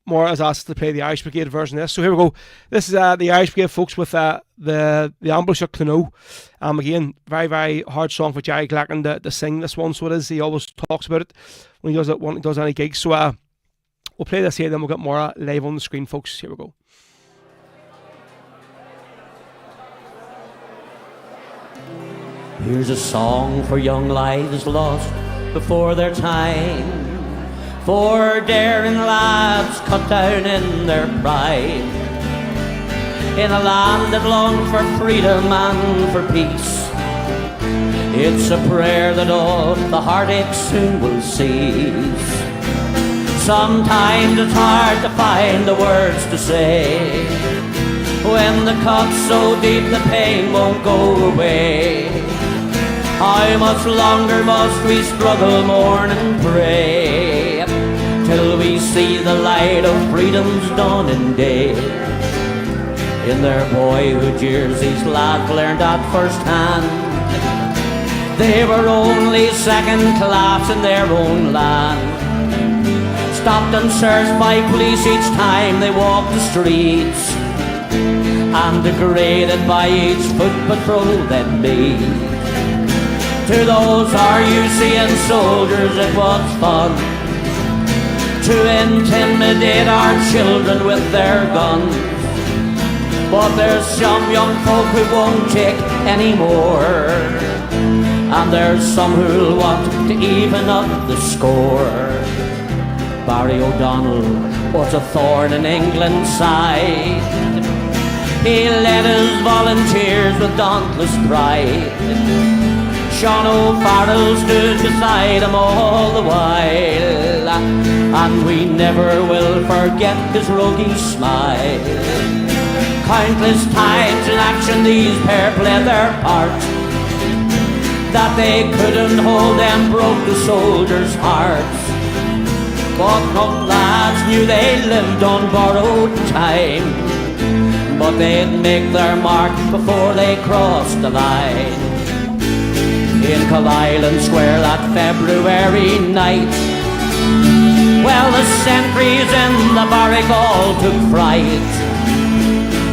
Maura has asked to play the Irish Brigade version of this. So here we go. This is the Irish Brigade, folks, with the ambush at Cluno. Again, very, very hard song for Jerry Glacken to sing this one. So it is. He always talks about it when he does any gigs. So we'll play this here, then we'll get Maura live on the screen, folks. Here we go. Here's a song for young lives lost before their time, for daring lads cut down in their pride, in a land that longed for freedom and for peace. It's a prayer that all the heartache soon will cease. Sometimes it's hard to find the words to say, when the cut's so deep the pain won't go away. How much longer must we struggle, mourn and pray, till we see the light of freedom's dawning day? In their boyhood years these lads learned at first hand, they were only second class in their own land. Stopped and searched by police each time they walked the streets, and degraded by each foot patrol they made. To those RUCN soldiers it was fun to intimidate our children with their guns, but there's some young folk who won't take any more, and there's some who'll want to even up the score. Barry O'Donnell was a thorn in England's side, he led his volunteers with dauntless pride. Sean O'Farrell stood beside him all the while, and we never will forget his roguish smile. Countless times in action these pair played their part, that they couldn't hold them broke the soldiers' hearts. But young lads knew they lived on borrowed time, but they'd make their mark before they crossed the line. In Island Square that February night, well, the sentries in the barrack all took fright.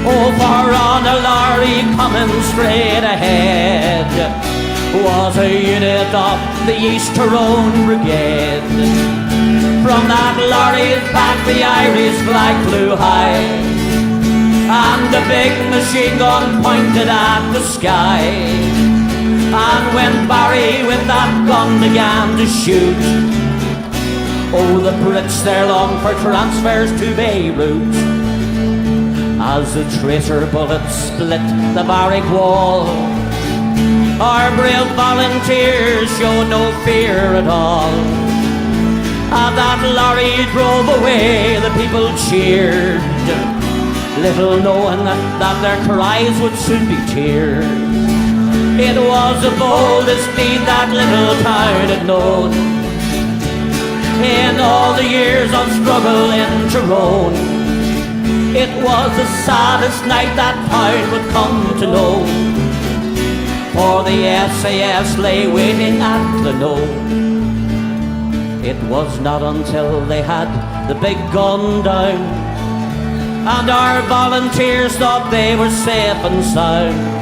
Oh, for on a lorry coming straight ahead was a unit of the East Tyrone Brigade. From that lorry's back the Irish flag flew high, and a big machine gun pointed at the sky. And when Barry with that gun began to shoot, oh, the Brits there longed for transfers to Beirut. As the tracer bullets split the barrack wall, our brave volunteers showed no fear at all. As that lorry drove away, the people cheered, little knowing that their cries would soon be tears. It was the boldest deed that little town had known in all the years of struggle in Tyrone. It was the saddest night that town would come to know, for the SAS lay waiting at Cluno. It was not until they had the big gun down, and our volunteers thought they were safe and sound,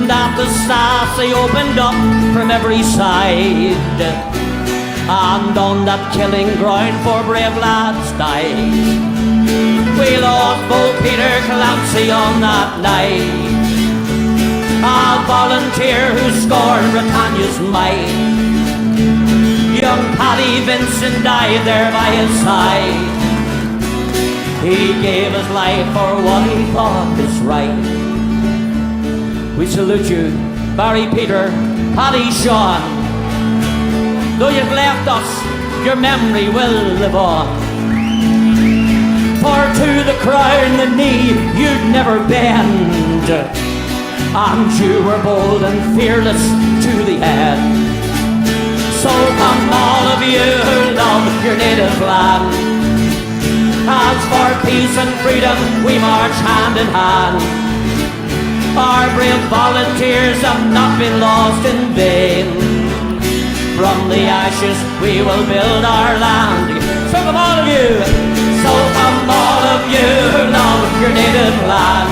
that the sassy opened up from every side, and on that killing ground 4 brave lads died. We lost both Peter Clancy on that night, a volunteer who scorned Britannia's might. Young Paddy Vincent died there by his side. He gave his life for what he thought is right. We salute you, Barry, Peter, Paddy, Sean. Though you've left us, your memory will live on. For to the crown, the knee you'd never bend, and you were bold and fearless to the end. So come all of you who love your native land. As for peace and freedom we march hand in hand. Our brave volunteers have not been lost in vain. From the ashes we will build our land. So come all of you, so come all of you who love your native land.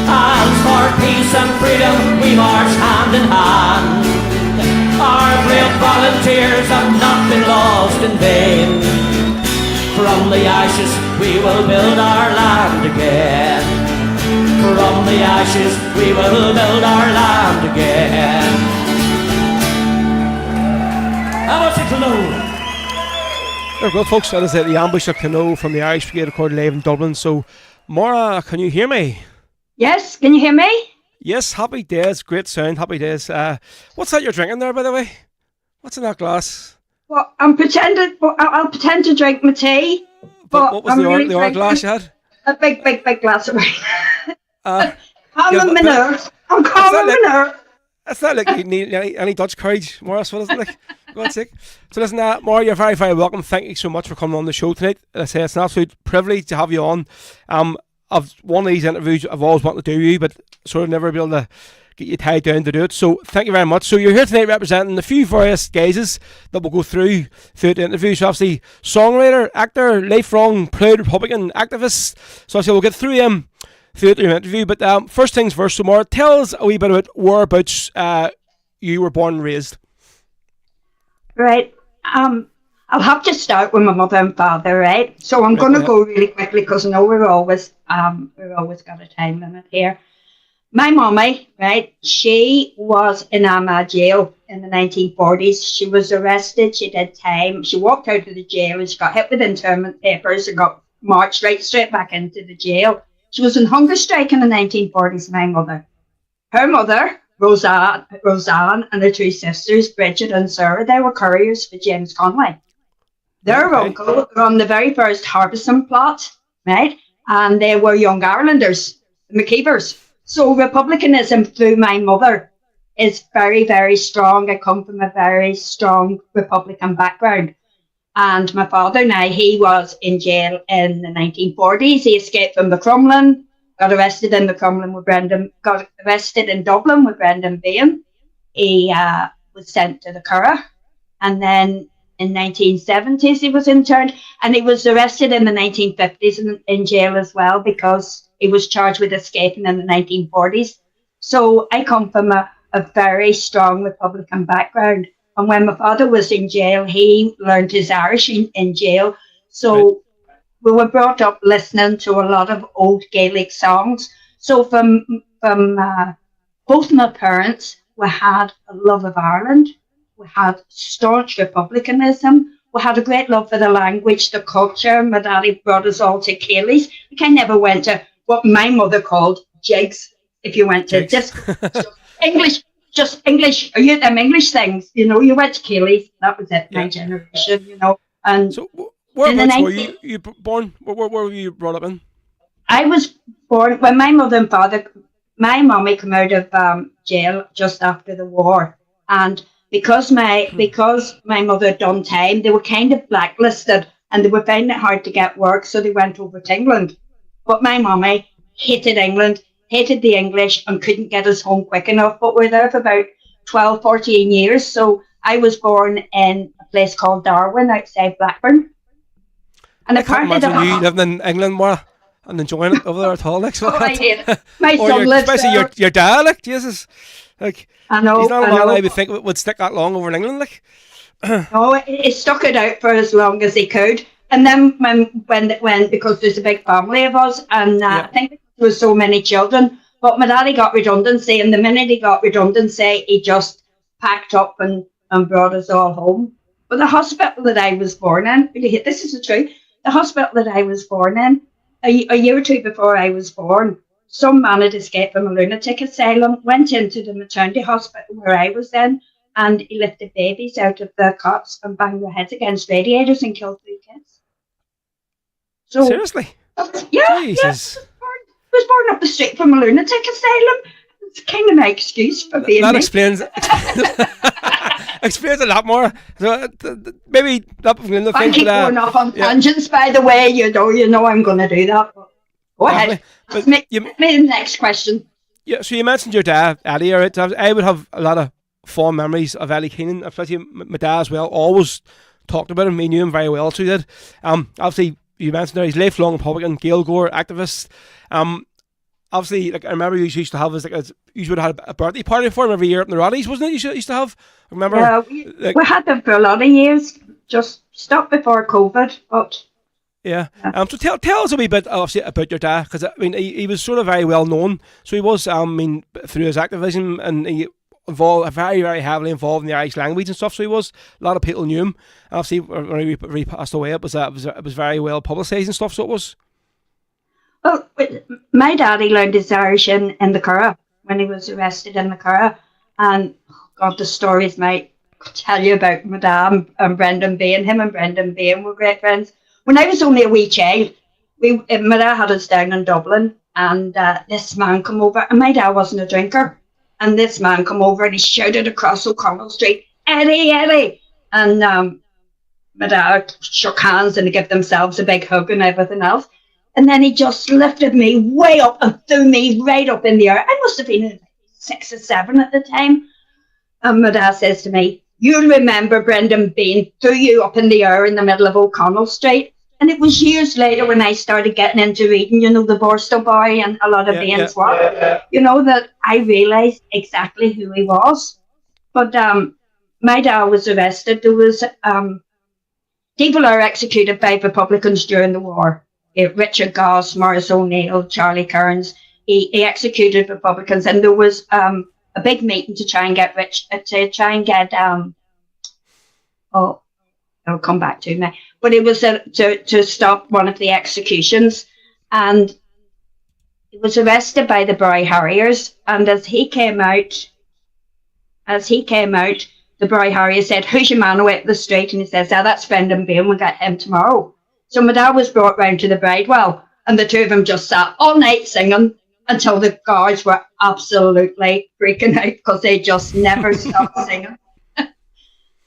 As for peace and freedom we march hand in hand. Our brave volunteers have not been lost in vain. From the ashes we will build our land again. From the ashes we will build our land again. How much to know? There we go, folks. That is it, the ambush of Canoe from the Irish Brigade recorded live in Dublin. So, Maura, can you hear me? Yes, can you hear me? Yes, happy days, great sound, happy days. What's that you're drinking there, by the way? What's in that glass? Well, I'll pretend to drink my tea. But what was I'm the really other glass you had? A big glass of wine. Yeah, Calming my nerves. I'm calming my nerves. It's not like you need any Dutch courage, Maura, what is it like? For God's sake. So listen, Maura, you're very, very welcome. Thank you so much for coming on the show tonight. As I say, it's an absolute privilege to have you on. I've one of these interviews I've always wanted to do you, but sort of never be able to get you tied down to do it. So thank you very much. So you're here tonight representing a few various guises that we'll go through the interview. So obviously, songwriter, actor, lifelong proud Republican activist. So obviously we'll get through them throughout the interview. But first things first, so Maura, tell us a wee bit about whereabouts you were born and raised. Right. I'll have to start with my mother and father, right? So I'm going to go really quickly because I know we're always got a time limit here. My mummy, right, she was in Armagh jail in the 1940s. She was arrested, she did time. She walked out of the jail and she got hit with internment papers and got marched right straight back into the jail. She was on hunger strike in the 1940s, my mother. Her mother, Roseanne and her two sisters, Bridget and Sarah, they were couriers for James Connolly. Their uncle were on the very first harvesting plot, right? And they were Young Irelanders, the McKeevers. So republicanism through my mother is very, very strong. I come from a very strong Republican background. And my father now, he was in jail in the 1940s. He escaped from the Crumlin, got arrested in Dublin with Brendan Behan. He was sent to the Curragh. And then in 1970s, he was interned, and he was arrested in the 1950s in jail as well because he was charged with escaping in the 1940s. So I come from a very strong Republican background. And when my father was in jail, he learned his Irish in jail. So we were brought up listening to a lot of old Gaelic songs. So from both my parents, we had a love of Ireland. We had staunch republicanism. We had a great love for the language, the culture. My daddy brought us all to Cayley's. I never went to what my mother called jigs. If you went to disco, English, just English, or you them English things, you know, you went to Cayley's. That was it, my generation, you know. And so whereabouts were you born? Where were you brought up in? I was born when my mother and father, my mummy came out of jail just after the war, and because my mother had done time, they were kind of blacklisted and they were finding it hard to get work, so they went over to England. But my mummy hated England, hated the English, and couldn't get us home quick enough. But we're there for about 12, 14 years. So I was born in a place called Darwin outside Blackburn. And I can't imagine you living in England, Maura, and enjoying it over there at all. Like, I hate it. My son lives especially there. your dad, like, Jesus. Like, I know. He's not a man I would think would stick that long over in England, like. No, he stuck it out for as long as he could. And then when because there's a big family of us, and I think there was so many children, but my daddy got redundancy, and the minute he got redundancy, he just packed up and brought us all home. But the hospital that I was born in, this is the truth, the hospital that I was born in, a year or two before I was born, some man had escaped from a lunatic asylum, went into the maternity hospital where I was in, and he lifted babies out of the cots and banged their heads against radiators and killed 3 kids. So, seriously? Yeah. Jesus. I was born up the street from a lunatic asylum. It's kind of my excuse for being that me. explains explains a lot more. So maybe that was the I thing. keep going off on tangents, by the way. You know I'm going to do that. But go ahead. But Make the next question. Yeah, so you mentioned your dad, Eddie. Right? I would have a lot of fond memories of Eddie Keenan, especially my dad as well. Always talked about him. He knew him very well, so he did. Obviously, you mentioned there, he's lifelong Republican, Gael Gore activist. Obviously, like I remember you used to have you would have had a birthday party for him every year up in the Roddies, wasn't it? You used to have. I remember. Yeah, we had them for a lot of years. Just stopped before COVID, but. Yeah. So tell us a wee bit, obviously, about your dad, because I mean he was sort of very well known. So he was, through his activism, and he very, very heavily involved in the Irish language and stuff. So he was, a lot of people knew him. Obviously, when he passed away, it was very well publicised and stuff. So it was. Well, my daddy learned his Irish in the Curragh when he was arrested in the Curragh, and God, the stories might tell you about my dad and Brendan Bain. Him and Brendan Bain were great friends. When I was only a wee child, my dad had us down in Dublin, and this man come over, and my dad wasn't a drinker, and this man come over and he shouted across O'Connell Street, "Eddie, Eddie!" And my dad shook hands and they gave themselves a big hug and everything else. And then he just lifted me way up and threw me right up in the air. I must have been 6 or 7 at the time. And my dad says to me, "You'll remember Brendan Bean threw you up in the air in the middle of O'Connell Street." And it was years later when I started getting into reading, the Borstal Boy and a lot of Bain's work, that I realised exactly who he was. But my dad was arrested. There was people are executed by Republicans during the war. Richard Goss, Maurice O'Neill, Charlie Kearns, he executed Republicans, and there was a big meeting to try and get it'll come back to me, but it was to stop one of the executions, and he was arrested by the Bry Harriers, and as he came out, the Bry Harriers said, "Who's your man away up the street?" And he says, "That's Brendan Bain, we'll get him tomorrow." So my dad was brought round to the Bridewell, and the two of them just sat all night singing until the guards were absolutely freaking out because they just never stopped singing.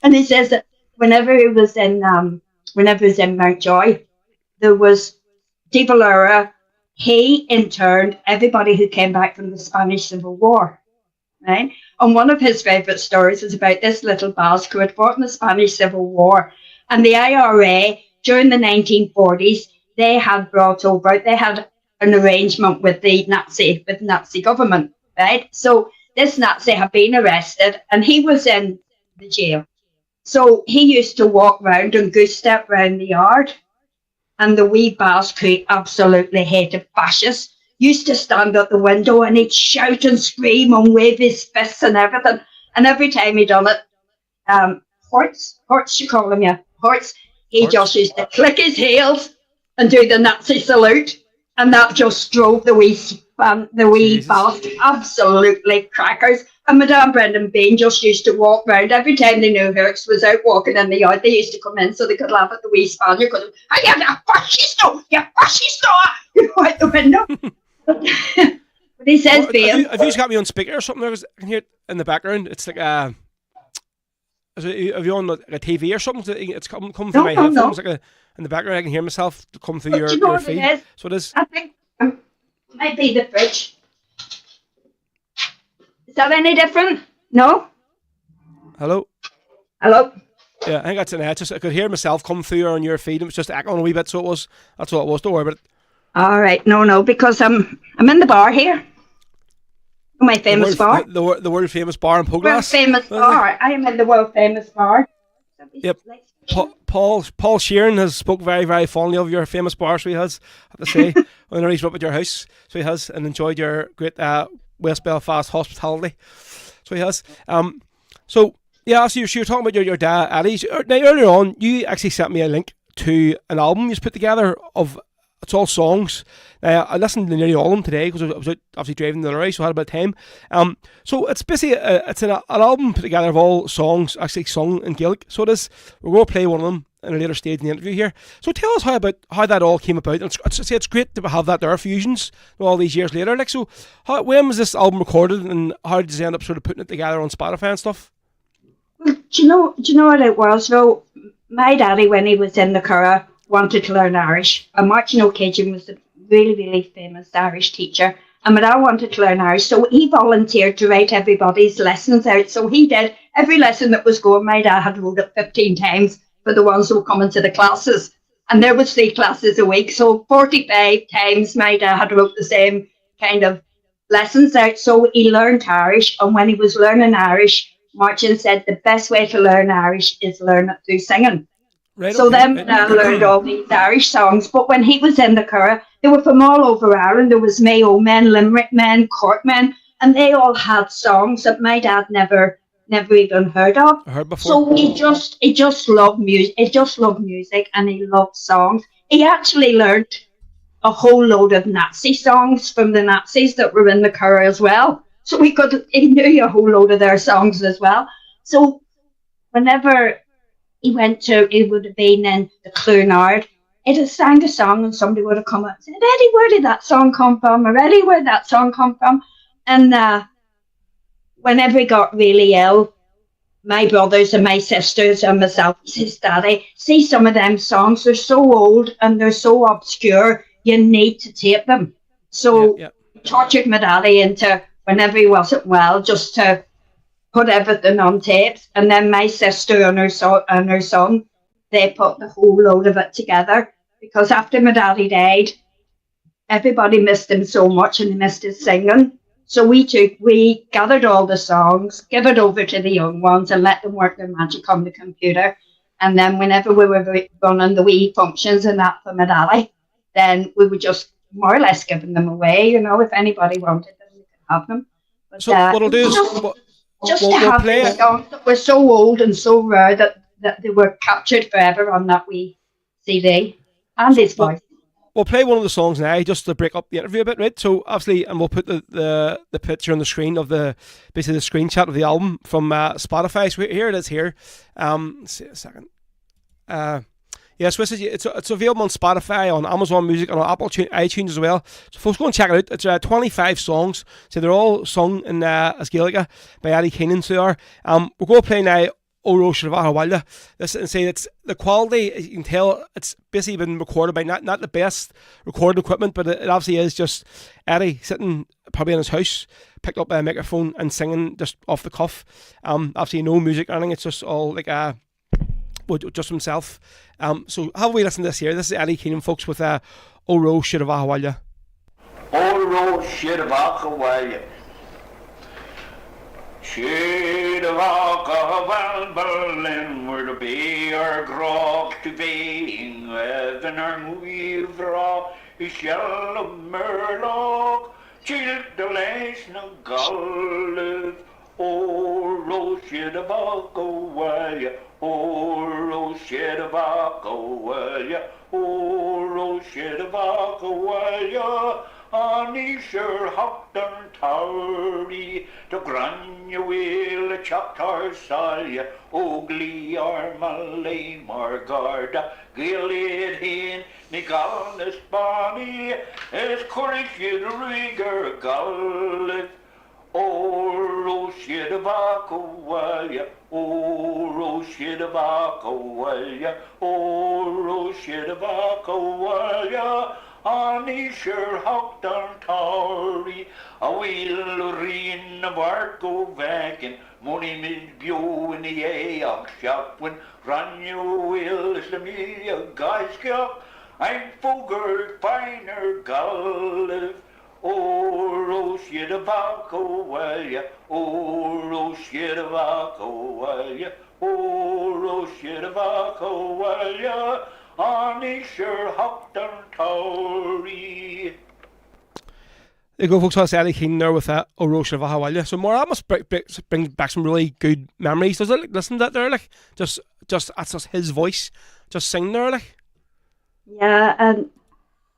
And he says that whenever he was in Mountjoy, there was De Valera. He interned everybody who came back from the Spanish Civil War, right? And one of his favourite stories is about this little Basque who had fought in the Spanish Civil War, and the IRA. During the 1940s, they had an arrangement with the Nazi government, right? So this Nazi had been arrested and he was in the jail. So he used to walk round and goose step round the yard. And the wee Basque, who absolutely hated fascists, used to stand at the window and he'd shout and scream and wave his fists and everything. And every time he done it, Hortz, you call him, yeah, Hortz, he just used to click his heels and do the Nazi salute, and that just drove the wee Basque absolutely crackers. And Madame Brendan Bean just used to walk round every time they knew Herx was out walking in the yard. They used to come in so they could laugh at the wee Spaniard because, "Hey, you fascisto, out the window." But he says, "Bean." Have you just got me on speaker or something? I can hear it in the background. It's like have you on like a TV or something? It's coming through my headphones. Like in the background, I can hear myself come through your feed. So it is. I think it might be the fridge. Is that any different? No? Hello? Hello? Yeah, I think that's it. I could hear myself come through on your feed. It was just echoing a wee bit, so that's all it was. Don't worry about it. All right. No, because I'm in the bar here. My famous bar. The world famous bar in Poglass. World famous bar. I am in the world famous bar. Yep. Paul Sheeran has spoke very, very fondly of your famous bar, so he has, I have to say, when he's up at your house, so he has, and enjoyed your great West Belfast hospitality, so he has. So yeah, so you're talking about your dad, Eddie. Now earlier on, you actually sent me a link to an album you put together of, it's all songs. I listened to nearly all of them today because I was out obviously driving the lorry, so I had a bit of time. So it's basically it's an album put together of all songs actually sung in Gaelic. So it is. We're going to play one of them in a later stage in the interview here. So tell us how that all came about. And it's great to have that there, fusions all these years later. Like, so when was this album recorded, and how did you end up sort of putting it together on Spotify and stuff? Well, do you know what it was? Well, my daddy, when he was in the Curragh, wanted to learn Irish. And Martin O'Cagin was a really, really famous Irish teacher. And my dad wanted to learn Irish, so he volunteered to write everybody's lessons out. So he did. Every lesson that was going, my dad had wrote it 15 times for the ones who were coming to the classes. And there was 3 classes a week. So 45 times my dad had wrote the same kind of lessons out. So he learned Irish. And when he was learning Irish, Martin said the best way to learn Irish is learn it through singing. Right, so okay. then I learned all these Irish songs. But when he was in the Curragh, they were from all over Ireland. There was Mayo men, Limerick men, Cork men, and they all had songs that my dad never even heard of. I heard before. So he just loved music. He just loved music, and he loved songs. He actually learned a whole load of Nazi songs from the Nazis that were in the Curragh as well. So he knew a whole load of their songs as well. So whenever he would have been in the Clonard, he'd have sang a song and somebody would have come up and said, Eddie, where did that song come from? Or Eddie, where did that song come from? And whenever he got really ill, my brothers and my sisters and myself, he says, Daddy, see some of them songs, they're so old and they're so obscure, you need to tape them. So tortured my daddy into, whenever he wasn't well, just to put everything on tapes. And then my sister and her son, they put the whole load of it together, because after my daddy died, everybody missed him so much and they missed his singing. So we gathered all the songs, give it over to the young ones and let them work their magic on the computer. And then whenever we were running the wee functions and that for my daddy, then we were just more or less giving them away, if anybody wanted them, we could have them. But, so what I'll do is... Just to have these songs that were so old and so rare that they were captured forever on that wee CD. And his voice. We'll play one of the songs now just to break up the interview a bit, right? So obviously, and we'll put the picture on the screen of basically the screenshot of the album from Spotify. So here it is here. Let's see a second. Yes, it's available on Spotify, on Amazon Music, and on Apple iTunes as well. So folks, go and check it out. It's 25 songs. So they're all sung in as Gaelic by Eddie Keenan. So they are. We're going to play now O Ro Shiravaha Walda. Listen and say it's the quality, you can tell it's basically been recorded by not the best recording equipment, but it obviously is just Eddie sitting probably in his house, picked up a microphone and singing just off the cuff. Obviously no music or anything, it's just all like just himself. So have we listen to this here? This is Eddie Keenan, folks, with O Ro Shiravaha Walda. O Ro Shiravaha Walda. Shiravaha Wal Berlin, where the beer grog to being, even our movie vraw, is yellow murlock, chill the lace no gull. O Ro Shiravaha Walda. O Ro Shiravaha Walda. O Ro Shiravaha Walda. Anisher Hopton Towery, the Granuil Chaptar Salia, Ogli Armalay Margarda, Gilead Hin, Nigalnis Bonnie, as Cornish Rigger Gullif. O Ro Shiravaha Walda. O Ro Shiravaha Walda. O Ro Shiravaha Walda. Anisher Hopton Towery, a wheel rin of Arco Vakin, money mid bio in the Aok shop when Ranyu will is the media guys cup. I'm Fogert Finer Gullif. Oh, roast ye tobacco, will ya? Oh, roast ye tobacco, will ya? Oh, roast ye tobacco, will ya? On the sure Houghton Towery. There you go, folks. That's Ellie Keane there with that Orosh of Ahawalya. So more that must bring back some really good memories, does it? Like, listen to that there, like just that's just his voice, just singing there, like. Yeah, and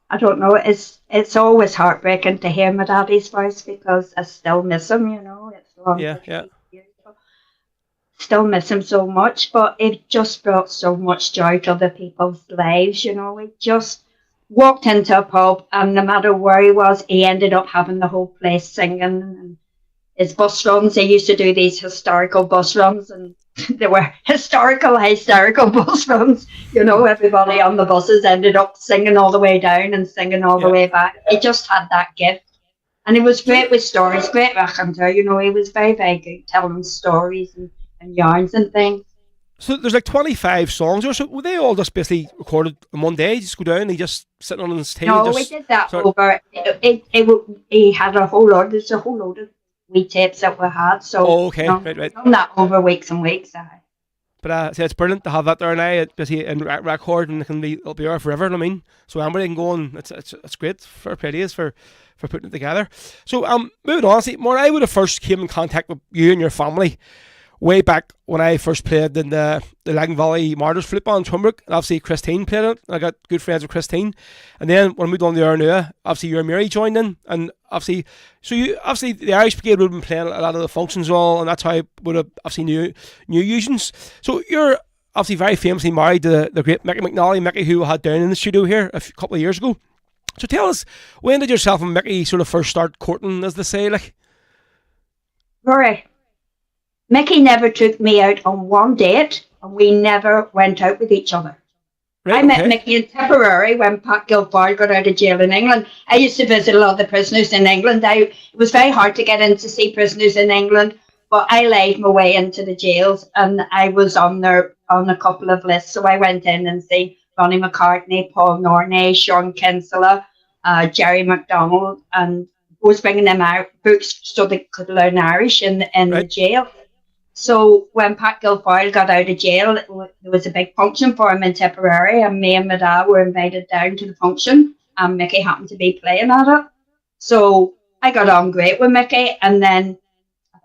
I don't know. It's always heartbreaking to hear my daddy's voice because I still miss him. You know, it's long. Yeah, yeah. Still miss him so much, but it just brought so much joy to other people's lives. You know, we just walked into a pub, and no matter where he was, he ended up having the whole place singing. And his bus runs, he used to do these historical bus runs, and they were hysterical bus runs. You know, everybody on the buses ended up singing all the way down and singing all the way back. He just had that gift. And he was great with stories, great raconteur. You know, he was very, very good telling stories and yarns and things. So there's like 25 songs or so. Were they all just basically recorded in one day? Just go down and he just sitting on his table? No, we did that over. He had a whole lot. There's a whole load of wee tapes that we had. So okay, right. Done that over weeks and weeks. But it's brilliant to have that there now. It's basically in record, and it'll be there forever. I mean, so anybody can go and it's great. For praise for putting it together. So moving on, see, more I would have first came in contact with you and your family way back when I first played in the Lagan Valley Martyrs flute band in Twinbrook, and obviously Christine played it, and I got good friends with Christine. And then when I moved on to Arnua, obviously you and Marrie joined in, and obviously the Irish Brigade would have been playing a lot of the functions and all, and that's how I would have obviously knew Eugens. So you're obviously very famously married to the great Mickey McNally, Mickey who we had down in the studio here a couple of years ago. So tell us, when did yourself and Mickey sort of first start courting, as they say, like? Rory, Mickey never took me out on one date, and we never went out with each other. Right, I met Mickey in Tipperary when Pat Guilford got out of jail in England. I used to visit a lot of the prisoners in England. It was very hard to get in to see prisoners in England, but I laid my way into the jails, and I was on a couple of lists. So I went in and see Ronnie McCartney, Paul Nornay, Sean Kinsella, Jerry MacDonald, and was bringing them out books so they could learn Irish in the jail. So when Pat Guilfoyle got out of jail, there was a big function for him in Tipperary, and me and my dad were invited down to the function, and Mickey happened to be playing at it. So I got on great with Mickey, and then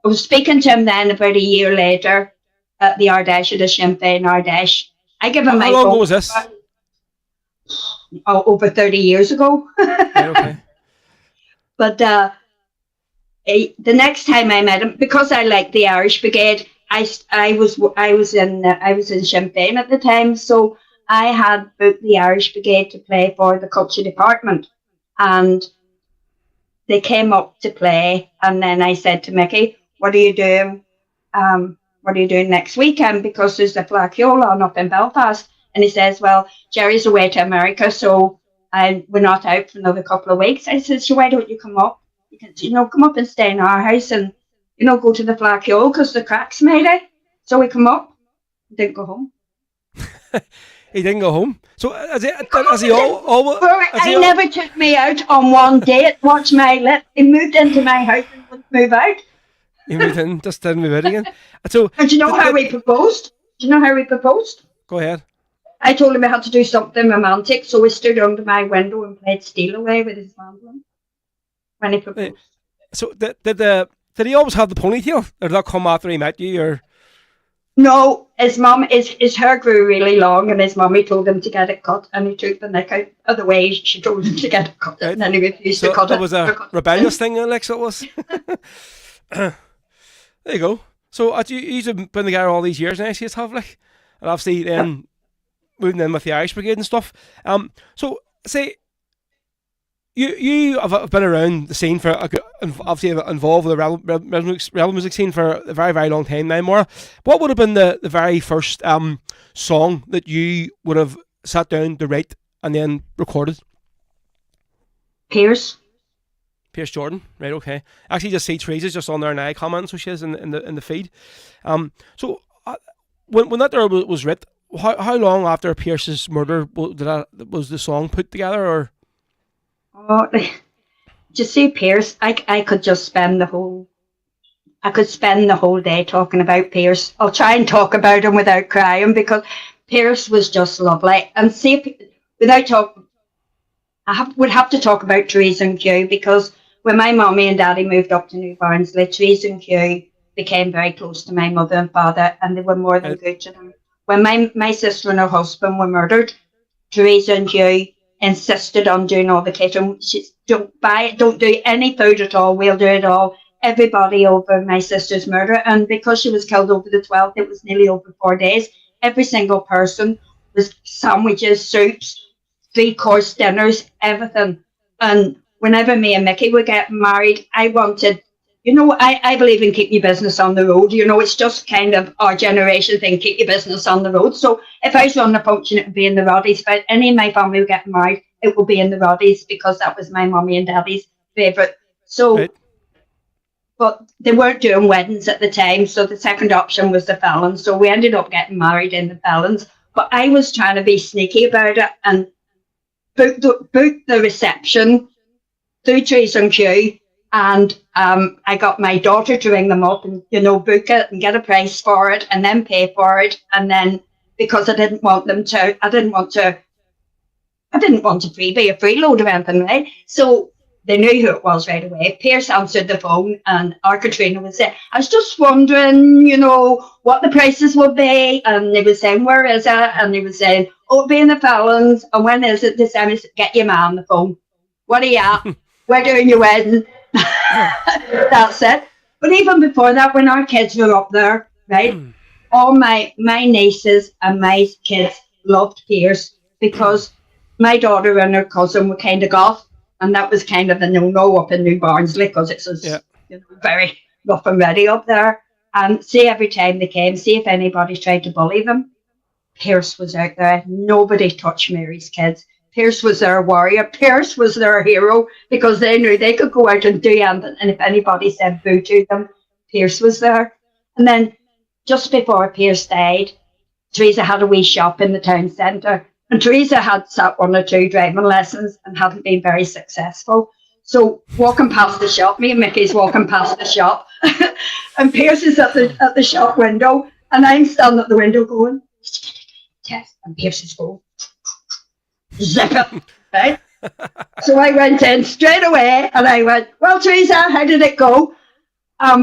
I was speaking to him then about a year later at the Ardèche at the Sinn Féin Ardèche. I give him my How long ago was this? Over 30 years ago. Okay. But the next time I met him, because I liked the Irish Brigade, I was in Sinn Féin at the time, so I had booked the Irish Brigade to play for the culture department, and they came up to play, and then I said to Mickey, "What are you doing? What are you doing next weekend? Because there's the Flacchiola on up in Belfast." And he says, "Well, Jerry's away to America, so we're not out for another couple of weeks." I said, "So why don't you come up? You can, come up and stay in our house and, go to the Flacchiola because the crack's made it." So we come up, didn't go home. He didn't go home. So he never took me out on one date. Watch my lip. He moved into my house and wouldn't move out. He moved in, just didn't move out again. So, and do you know how we proposed? Go ahead. I told him I had to do something romantic, so we stood under my window and played Steal Away with his mandolin when he proposed. So did he always have the ponytail, or did that come after he met you, or? No, his hair grew really long, and his mummy told him to get it cut, and he took the neck out of the way she told him to get it cut, and then he refused to cut it. That was a rebellious thing, Alex, it was. There you go. So you've been together all these years now, so you have, like, and obviously then moving in with the Irish Brigade and stuff. So say you have been around the scene for obviously involved with the rebel music scene for a very, very long time now, Maura. What would have been the very first song that you would have sat down to write and then recorded? Pierce Jordan, right? Okay. Actually, just see Teresa's just on there now commenting, so she is in the feed. So when that there was writ, how long after Pierce's murder was the song put together, or? Oh, you see, Pierce, I could just spend the whole day talking about Pierce. I'll try and talk about him without crying, because Pierce was just lovely. And see, without talking, would have to talk about Theresa and Hugh, because when my mummy and daddy moved up to New Barnsley, Theresa and Hugh became very close to my mother and father, and they were more than good to them. When my sister and her husband were murdered, Theresa and Hugh insisted on doing all the catering. Don't buy it, don't do any food at all, we'll do it all. Everybody over my sister's murder, and because she was killed over the 12th, it was nearly over 4 days. Every single person was sandwiches, soups, 3-course dinners, everything. And whenever me and Mickey were getting married, I wanted, I believe in keep your business on the road. It's just kind of our generation thing, keep your business on the road. So if I was running a function, it would be in the Roddies. But any of my family were getting married, it would be in the Roddies, because that was my mummy and daddy's favourite. So, right. But they weren't doing weddings at the time, so the second option was the Fallons. So we ended up getting married in the Fallons. But I was trying to be sneaky about it and book the reception through Theresa and Hugh. And I got my daughter to ring them up and, book it and get a price for it and then pay for it. And then, because I didn't want to freebie a freeload or anything, right? So they knew who it was right away. Pierce answered the phone, and our Katrina was there. I was just wondering, what the prices would be. And they were saying, where is it? And they were saying, oh, it'll be in the Fallons. And when is it? This time, get your man on the phone. What are you at? We're doing your wedding. That's it. But even before that, when our kids were up there, right, all my nieces and my kids loved Pierce, because my daughter and her cousin were kind of goth, and that was kind of a no-no up in New Barnsley, because it was very rough and ready up there. And see, every time they came, see if anybody tried to bully them, Pierce was out there. Nobody touched Mary's kids. Pierce was their warrior. Pierce was their hero, because they knew they could go out and do anything. And if anybody said boo to them, Pierce was there. And then just before Pierce died, Theresa had a wee shop in the town centre. And Theresa had sat 1 or 2 driving lessons and hadn't been very successful. So walking past the shop, me and Mickey's walking past the shop, and Pierce is at the shop window, and I'm standing at the window going, test, and Pierce is going, zip it, right? So I went in straight away, and I went, well, Theresa, how did it go?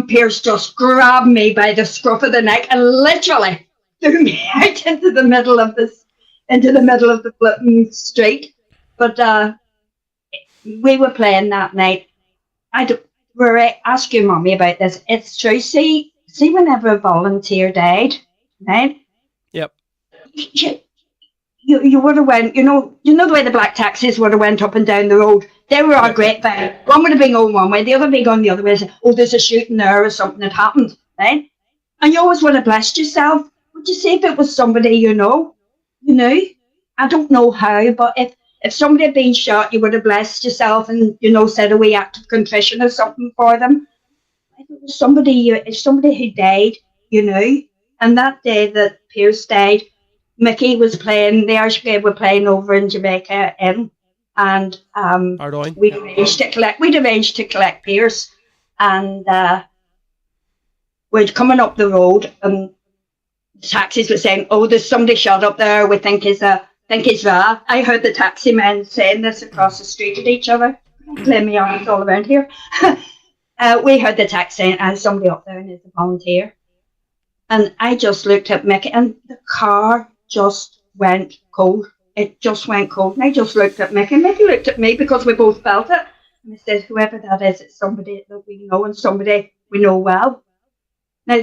Pierce just grabbed me by the scruff of the neck and literally threw me out into the middle of the flipping street. But we were playing that night. Ask your mummy about this. It's true. See whenever a volunteer died, right? Yep. You would have went, you know the way the black taxis would have went up and down the road. They were our grapevine. One would have been going one way, the other being going the other way. Oh, there's a shooting there or something that happened, right? And you always would have blessed yourself. Would you say if it was somebody you know? I don't know how, but if somebody had been shot, you would have blessed yourself and, said a wee act of contrition or something for them. If it was somebody who died, and that day that Pierce died, Mickey was playing, the Irish Brigade were playing over in Jamaica and we'd arranged to collect Pierce, and we're coming up the road and the taxis were saying, oh, there's somebody shot up there, we think he's Ra. I heard the taxi men saying this across the street at each other. Blame me arms all around here. We heard the taxi saying, somebody up there and is a volunteer. And I just looked at Mickey and the car just went cold. It just went cold. And I just looked at Mickey. Mickey looked at me because we both felt it. And I said, whoever that is, it's somebody that we know and somebody we know well. Now,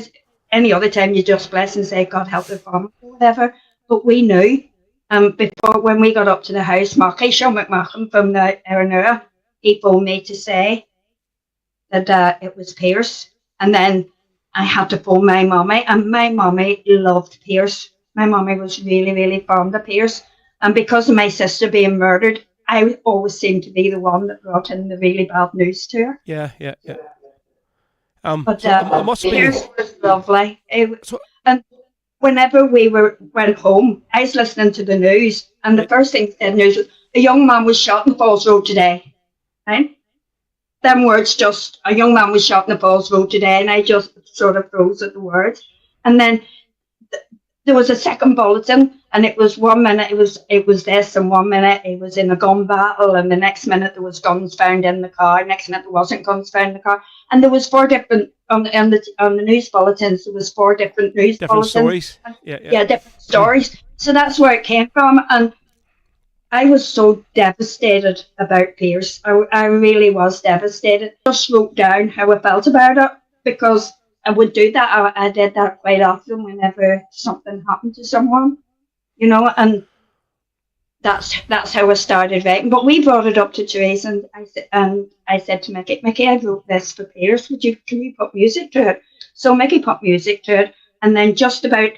any other time you just bless and say, God help the family or whatever. But we knew. Before, when we got up to the house, Sean McMahon from the Aranura, he phoned me to say that it was Pierce. And then I had to phone my mummy, and my mummy loved Pierce. My mummy was really, really fond of Pierce. And because of my sister being murdered, I always seemed to be the one that brought in the really bad news to her. Yeah. But Pierce was lovely. And whenever we went home, I was listening to the news, and the first thing said news was, a young man was shot in Falls Road today, right? them words just, a young man was shot in the Falls Road today, and I just sort of froze at the words. And then there was a second bulletin, and it was 1 minute it was this, and 1 minute it was in a gun battle, and the next minute there was guns found in the car, next minute there wasn't guns found in the car, and there was 4 different on the news bulletins. There was 4 different news bulletins. Stories. Yeah, different stories. So that's where it came from, and I was so devastated about Pierce. I really was devastated. I just wrote down how I felt about it, because I would do that. I did that quite often whenever something happened to someone, and that's how I started writing. But we brought it up to Therese, and I said to Mickey, I wrote this for Pierce. Can you put music to it? So Mickey put music to it, and then just about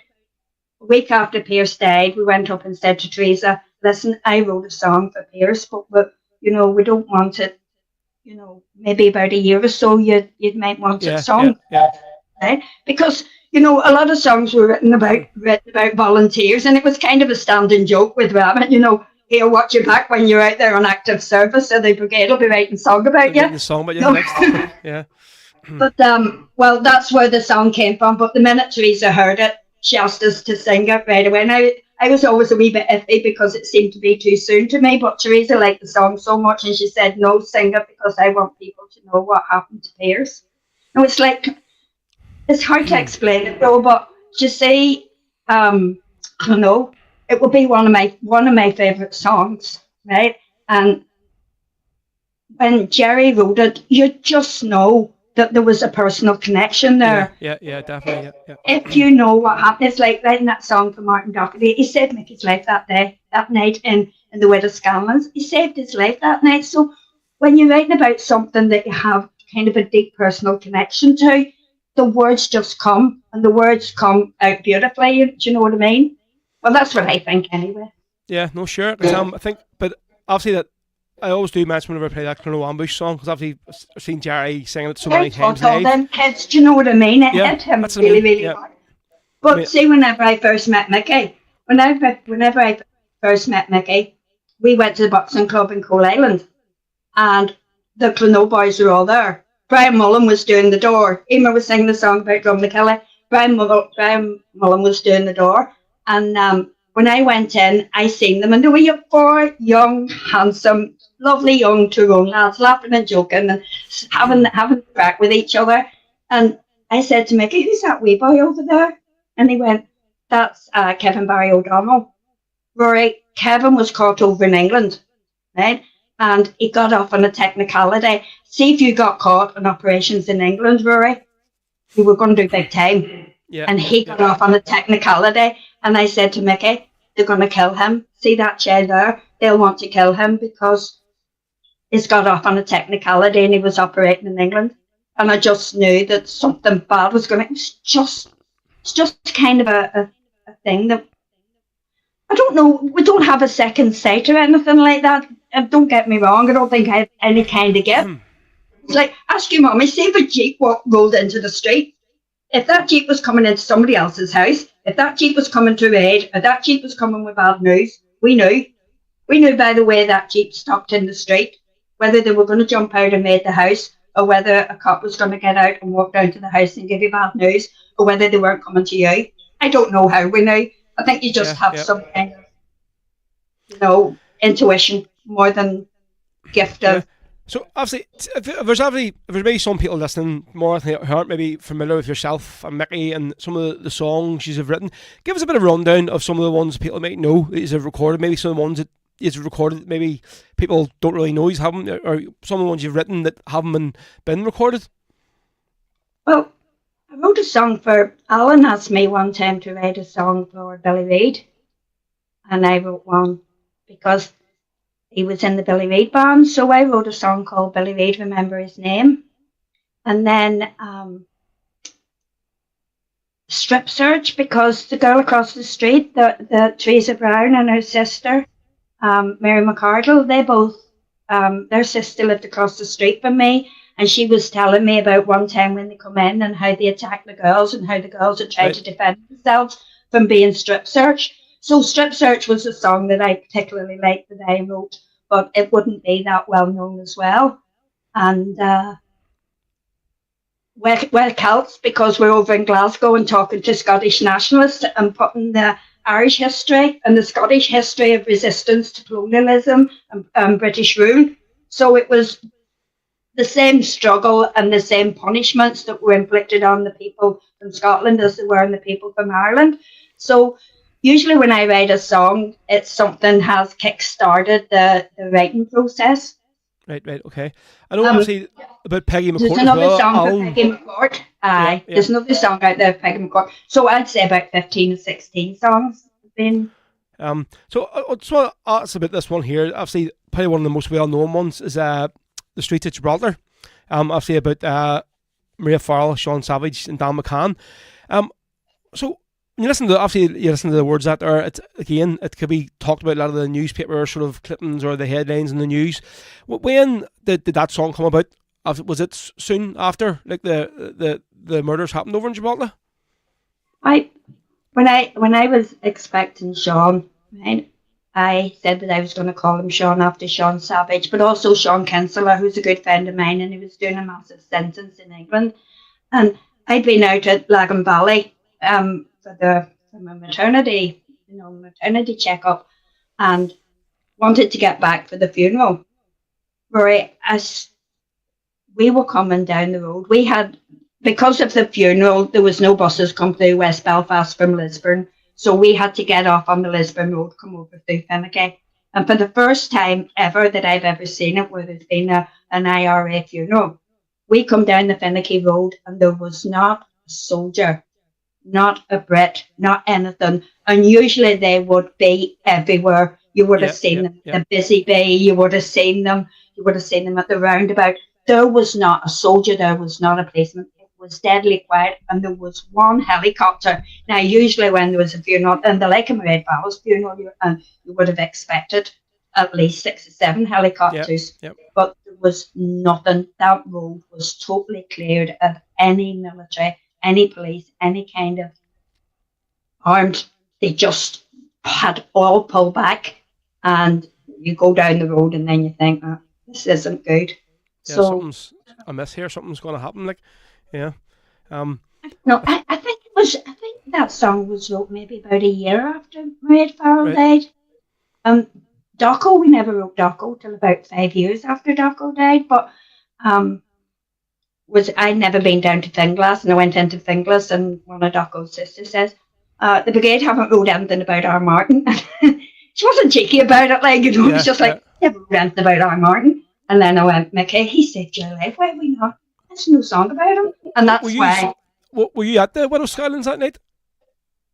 a week after Pierce died, we went up and said to Teresa, listen, I wrote a song for Pierce, but we don't want it. Maybe about a year or so, you might want a song. Right? Because a lot of songs were written about volunteers, and it was kind of a standing joke with Rabbit. He'll watch your back when you're out there on active service, so the brigade will be writing a song about you. Next. Yeah. But well, that's where the song came from. But the minute Teresa heard it, she asked us to sing it right away. Now, I was always a wee bit iffy because it seemed to be too soon to me, but Teresa liked the song so much, and she said, no, sing it, because I want people to know what happened to Pierce. Now, it's hard to explain it though, but you see, I don't know, it would be one of my favourite songs, right? And when Jerry wrote it, you just know that there was a personal connection there. Yeah, definitely. Yeah. If you know what happened, it's like writing that song for Martin Doherty. He saved Mickey's life that night in the Widow Scanlon's. He saved his life that night. So when you're writing about something that you have kind of a deep personal connection to, the words just come, and the words come out beautifully. Do you know what I mean? Well, that's what I think anyway. Yeah, no, sure. I think, but obviously that I always do mention whenever I play that Colonel Ambush song, because obviously I've seen Jerry singing it so many times. All them kids, do you know what I mean? It hit him really hard. But see, whenever I first met Mickey, we went to the boxing club in Coal Island, and the Clonoe boys were all there. Brian Mullen was doing the door. Emer was singing the song about Drumnacilly. Brian Mullen was doing the door. And when I went in, I seen them, and there were 4 young, handsome, lovely young Tyrone lads laughing and joking and having a crack with each other. And I said to Mickey, who's that wee boy over there? And he went, that's Kevin Barry O'Donnell. Rory, Kevin was caught over in England, right? And he got off on a technicality. See, if you got caught on operations in England, Rory, you were going to do big time. Yeah. And he got off on a technicality. And I said to Mickey, they're going to kill him. See that chair there? They'll want to kill him because he's got off on a technicality and he was operating in England. And I just knew that something bad was going to... It's just kind of a thing that... I don't know. We don't have a second sight or anything like that. And don't get me wrong. I don't think I have any kind of gift. It's like, ask your mommy, see if a Jeep rolled into the street. If that Jeep was coming into somebody else's house, if that Jeep was coming to raid, or that Jeep was coming with bad news, we knew. We knew by the way that Jeep stopped in the street, whether they were going to jump out and raid the house, or whether a cop was going to get out and walk down to the house and give you bad news, or whether they weren't coming to you. I don't know how we knew. I think you just have some kind of, intuition more than gift of. So obviously, if there's maybe some people listening more who aren't maybe familiar with yourself and Mickey and some of the songs you have written, give us a bit of a rundown of some of the ones people might know that you've recorded, maybe some of the ones that you've recorded that maybe people don't really know you haven't, or some of the ones you've written that haven't been recorded. Well, I wrote a song for... Alan asked me one time to write a song for Billy Reid, and I wrote one because he was in the Billy Reid band, so I wrote a song called Billy Reid, Remember His Name. And then Strip Search, because the girl across the street, the Teresa Brown and her sister, Mary McCardle, they both, their sister lived across the street from me, and she was telling me about one time when they come in and how they attacked the girls and how the girls had tried to defend themselves from being strip searched. So Strip Search was a song that I particularly liked that I wrote, but it wouldn't be that well known as well. and we're Celts because we're over in Glasgow and talking to Scottish nationalists and putting the Irish history and the Scottish history of resistance to colonialism and British rule. So it was the same struggle and the same punishments that were inflicted on the people from Scotland as they were on the people from Ireland. So usually when I write a song, it's something has kick-started the writing process. Right, okay. I know obviously about Peggy McCourt There's as another well. song for Peggy McCourt. Aye, Yeah. there's another song out there, Peggy McCourt. So I'd say about 15 or 16 songs have been. So I just want to ask about this one here. Obviously, probably one of the most well-known ones is The Streets of Gibraltar. Obviously about Maria Farrell, Sean Savage, and Dan McCann. So when you listen to the words that are, it could be talked about a lot of the newspaper sort of clippings or the headlines in the news. When did that song come about? Was it soon after, like the murders happened over in Gibraltar? When I was expecting Sean, right, I said that I was going to call him Sean after Sean Savage, but also Sean Kinsella, who's a good friend of mine, and he was doing a massive sentence in England. And I'd been out at Lagan Valley for my maternity checkup, and wanted to get back for the funeral. Right, as we were coming down the road, we had, because of the funeral, there was no buses come through West Belfast from Lisburn. So we had to get off on the Lisburn Road, come over through Finicky. And for the first time ever that I've ever seen it, where there's been an IRA funeral, we come down the Finicky Road and there was not a soldier, not a Brit, not anything. And usually they would be everywhere. You would have seen them at the Busy Bee, you would have seen them at the roundabout. There was not a soldier, there was not a policeman. Was deadly quiet, and there was one helicopter. Now, usually when there was a funeral, and the like of Mairead Farrell's funeral, you would have expected at least 6 or 7 helicopters, but there was nothing. That road was totally cleared of any military, any police, any kind of armed. They just had all pulled back, and you go down the road, and then you think, oh, this isn't good. Yeah, so something's amiss here. Something's going to happen. Like. Yeah. No, I think that song was wrote maybe about a year after Mairead Farrell died. Doco, we never wrote Doco till about 5 years after Doco died, but I'd never been down to Finglas, and I went into Finglas, and one of Doco's sisters says, the brigade haven't wrote anything about R. Martin. She wasn't cheeky about it, like, it was just like, never wrote anything about R. Martin. And then I went, Mickey, he saved your life, why have we not? There's no song about him, and that's why. Were you at the Widow Skylands that night?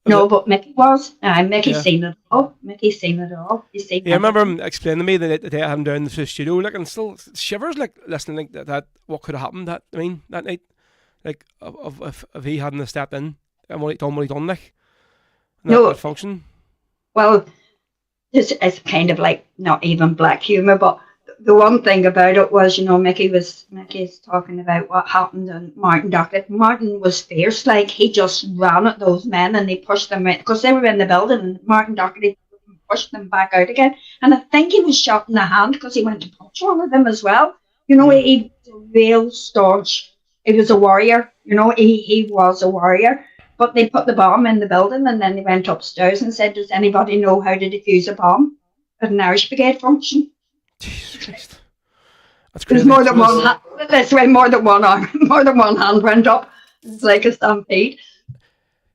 No, but Mickey was. Mickey's seen it all. Mickey's seen it all. I remember him explaining to me the day I had him down in the studio, like, and still shivers, like, listening like that. What could have happened that night, like, if he hadn't stepped in and what he done, like, that function. Well, it's kind of like not even black humour, but the one thing about it was, Mickey's talking about what happened and Martin Dockett. Martin was fierce, like, he just ran at those men and he pushed them right, because they were in the building, and Martin Dockett pushed them back out again. And I think he was shot in the hand because he went to punch one of them as well. He was a real staunch, he was a warrior, he was a warrior. But they put the bomb in the building, and then they went upstairs and said, does anybody know how to defuse a bomb at an Irish Brigade function? Jesus Christ. That's crazy. There's more than one hand. This way, more than one arm, more than one hand went up. It's like a stampede.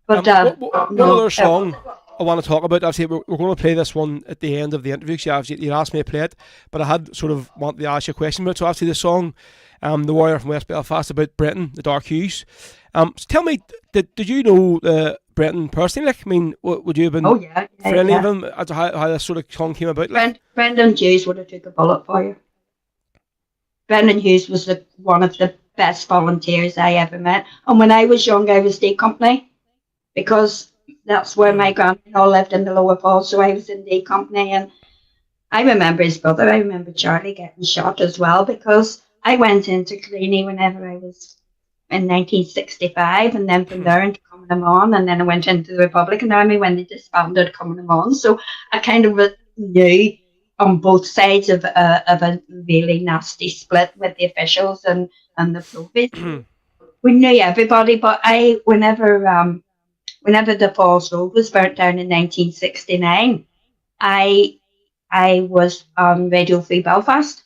But one other song I want to talk about. Obviously, we're going to play this one at the end of the interview. So you asked me to play it, but I had sort of wanted to ask you a question about it. So obviously, the song, "The Warrior from West Belfast," about Brenton, the Dark Hues. So tell me, did you know Brenton personally? Like, I mean, would you have been friendly with him? As to how this sort of song came about? Like? Brendan Hughes would have took a bullet for you. Brendan Hughes was one of the best volunteers I ever met. And when I was young, I was D Company, because that's where my grandpa lived, in the Lower Falls. So I was in D Company, and I remember his brother. I remember Charlie getting shot as well, because I went into Cleany whenever I was in 1965, and then from there into Coming On, and then I went into the Republican Army when they disbanded Coming On. So I kind of knew on both sides of a really nasty split with the officials and the provies. We knew everybody, but whenever the Falls Road was burnt down in 1969, I was on Radio Free Belfast.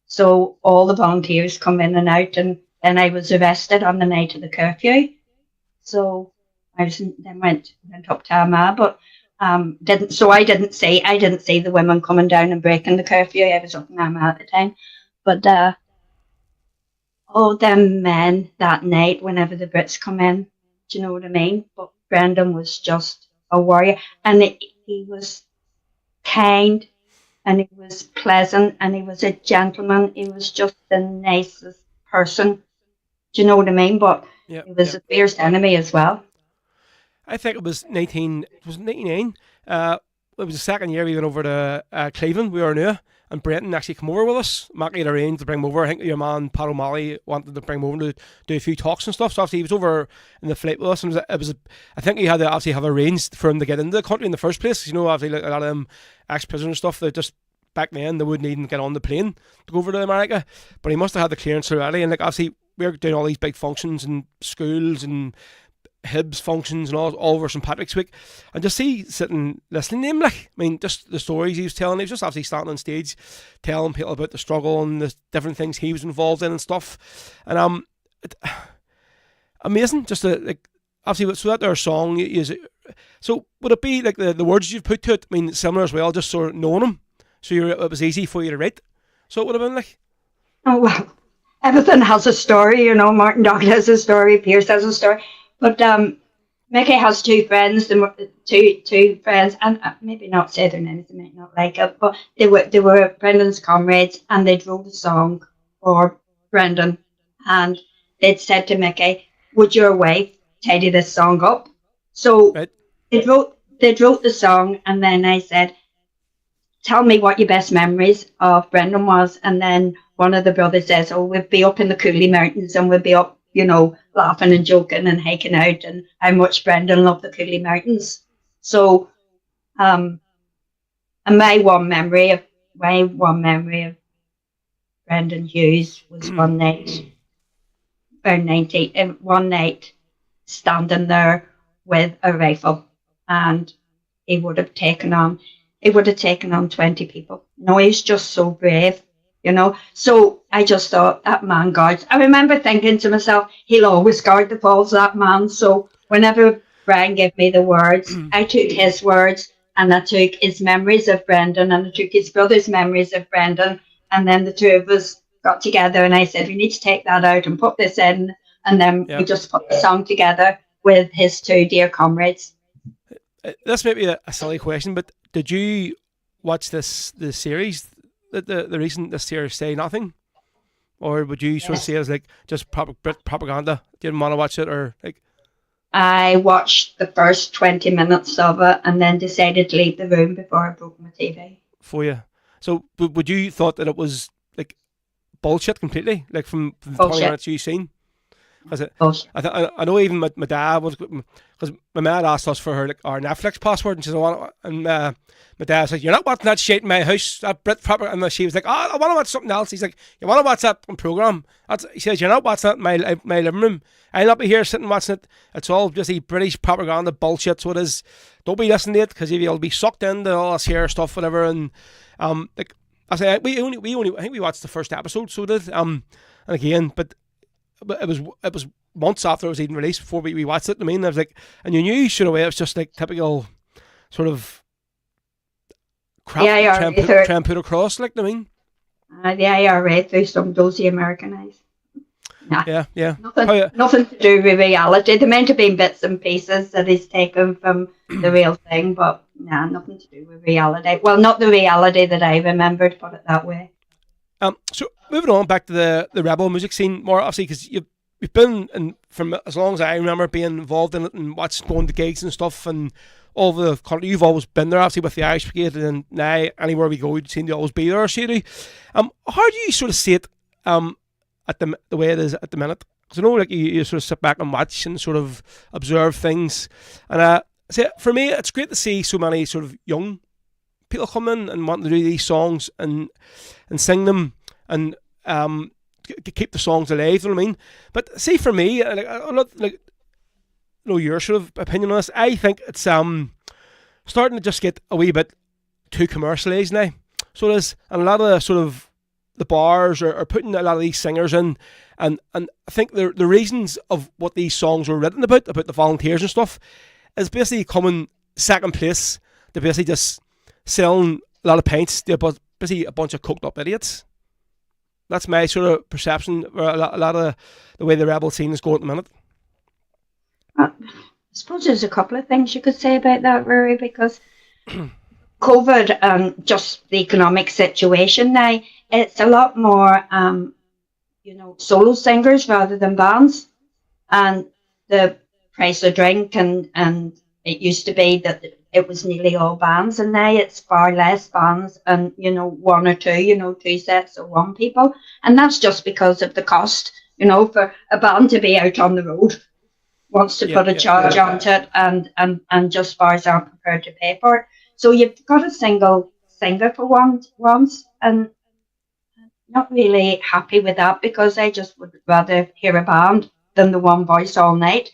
So all the volunteers come in and out, and then I was arrested on the night of the curfew. So then went up to Armagh, but I didn't see the women coming down and breaking the curfew. I was up in Armagh at the time. But all them men that night, whenever the Brits come in, do you know what I mean? But Brendan was just a warrior, and he was kind, and he was pleasant, and he was a gentleman. He was just the nicest person. Do you know what I mean? But he was a fierce enemy as well. I think it was 99. It was the second year we went over to Cleveland. We were new, and Brenton actually came over with us. McNally had arranged to bring him over. I think your man Pat O'Malley wanted to bring him over to do a few talks and stuff. So obviously he was over in the flight with us. And I think he had to obviously have arranged for him to get into the country in the first place. You know, obviously like a lot of them ex-prisoners stuff, they just back then they wouldn't even get on the plane to go over to America. But he must have had the clearance already. And like obviously we were doing all these big functions in schools and Hibs functions and all over St. Patrick's Week, and just sitting listening to him, like, I mean, just the stories he was telling. He was just obviously standing on stage telling people about the struggle and the different things he was involved in and stuff, and amazing, just like obviously so that their song is. So would it be like the words you've put to it, I mean, similar as well, just sort of knowing him, so it was easy for you to write, so it would have been like? Oh well, everything has a story, you know. Martin Dockett has a story, Pierce has a story. But Mickey has two friends, two friends, and maybe not say their names, they might not like it, but they were Brendan's comrades, and they'd wrote a song for Brendan, and they'd said to Mickey, "Would your wife tidy this song up?" So they'd wrote the song, and then I said, "Tell me what your best memories of Brendan was," and then one of the brothers says, "Oh, we'd be up in the Cooley Mountains, and we'd be up, you know, laughing and joking and hiking out, and how much Brendan loved the Cooley Mountains." So, and my one memory of Brendan Hughes was one night, one night, standing there with a rifle, and he would have taken on 20 people. No, he's just so brave. You know, so I just thought, that man guards. I remember thinking to myself, he'll always guard the falls, that man. So whenever Brian gave me the words, I took his words, and I took his memories of Brendan, and I took his brother's memories of Brendan, and then the two of us got together, and I said, we need to take that out and put this in, and then we just put the song together with his two dear comrades. This may be a silly question, but did you watch the series? The recent this year, Say Nothing, or would you sort of see it as like just propaganda? Didn't want to watch it, or like? I watched the first 20 minutes of it and then decided to leave the room before I broke my TV. For you, so would you thought that it was like bullshit completely, like from the 20 minutes you seen? I know even my dad was, because my mad asked us for our Netflix password, and she said, and my dad said, "You're not watching that shit in my house, that Brit proper." And she was like, "Oh, I want to watch something else." He's like, "You want to watch that program?" He says, "You're not watching that in my living room. I'll not be here sitting watching it. It's all just the British propaganda bullshit. So it is. Don't be listening to it, because you'll be sucked into all this here stuff, whatever." And like I say, we only I think we watched the first episode, so did and again, but it was months after it was even released before we watched it. I mean, I was like, and you knew straight away it was just like typical sort of crap try and put across, like, I mean. The IRA threw some dozy Americanized. Nah. Yeah. Nothing to do with reality. They're meant to be bits and pieces that is taken from the real thing, but nothing to do with reality. Well, not the reality that I remembered, put it that way. So moving on back to the rebel music scene more, obviously, because you've been from as long as I remember being involved in it and going to gigs and stuff, and all the country, you've always been there, obviously, with the Irish Brigade, and now anywhere we go, you seem to always be there, Sadie. How do you sort of see it at the way it is at the minute? Because I know, like, you sort of sit back and watch and sort of observe things, and for me, it's great to see so many sort of young people come in and want to do these songs and sing them and keep the songs alive. You know what I mean? But see, for me, I'm not like know your sort of opinion on this. I think it's starting to just get a wee bit too commercialised now. So it is, and a lot of the sort of the bars are putting a lot of these singers in, and I think the reasons of what these songs were written about the volunteers and stuff is basically coming second place to basically just selling a lot of pints to basically a bunch of coked up idiots. That's my sort of perception. A lot of the way the rebel scene is going at the minute. I suppose there's a couple of things you could say about that, Rory, because COVID and just the economic situation now, it's a lot more, solo singers rather than bands. And the price of drink and it used to be that it was nearly all bands, and now it's far less bands and, one or two, two sets of one people. And that's just because of the cost, for a band to be out on the road wants to put a charge onto it, and just bars aren't prepared to pay for it. So you've got a single singer for once, and not really happy with that, because I just would rather hear a band than the one voice all night.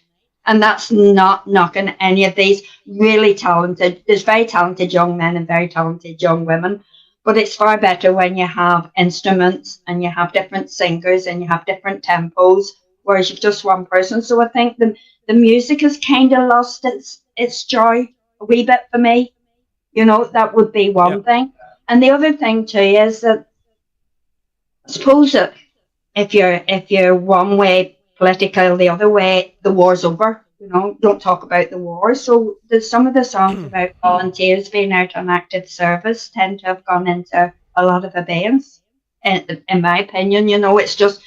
And that's not knocking any of these really talented. There's very talented young men and very talented young women, but it's far better when you have instruments and you have different singers and you have different tempos, whereas you've just one person. So I think the music has kind of lost its joy a wee bit for me. That would be one thing. And the other thing too is that I suppose that if you're one way political, the other way, the war's over. Don't talk about the war. So there's some of the songs about volunteers being out on active service tend to have gone into a lot of abeyance, in my opinion. It's just,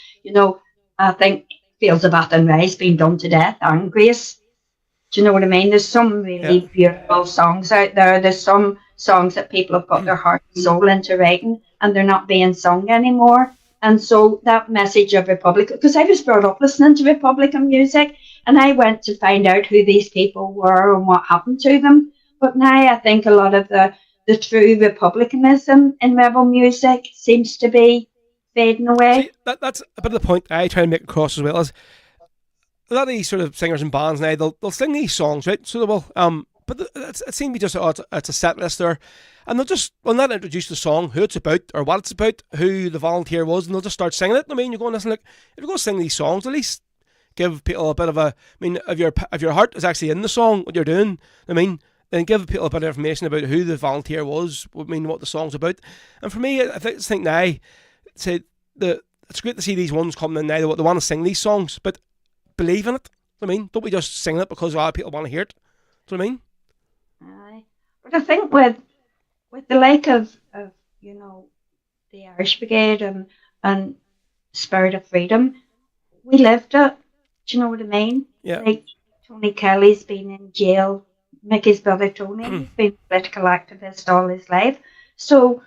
I think Fields of Athenry's been done to death, and Grace. Do you know what I mean? There's some really beautiful songs out there. There's some songs that people have put their heart and soul into writing, and they're not being sung anymore. And so that message of Republican, because I was brought up listening to Republican music, and I went to find out who these people were and what happened to them. But now I think a lot of the true Republicanism in rebel music seems to be fading away. See, that's a bit of the point I try to make across as well, as a lot of these sort of singers and bands now, they'll sing these songs, right? So they will, but it seems to be just it's a set list there, and they'll not introduce the song, who it's about or what it's about, who the volunteer was, and they'll just start singing it. I mean, you're going to listen, like, if you're going to sing these songs, at least give people a bit of if your heart is actually in the song, what you're doing, then give people a bit of information about who the volunteer was, what the song's about. And for me, I think now, it's great to see these ones coming in now, they want to sing these songs, but believe in it. Don't we just sing it because a lot of people want to hear it? Do you know what I mean? Aye. But I think with the like of the Irish Brigade and Spirit of Freedom, we lived it. Do you know what I mean? Yeah. Like Tony Kelly's been in jail. Mickey's brother Tony, he's been a political activist all his life. So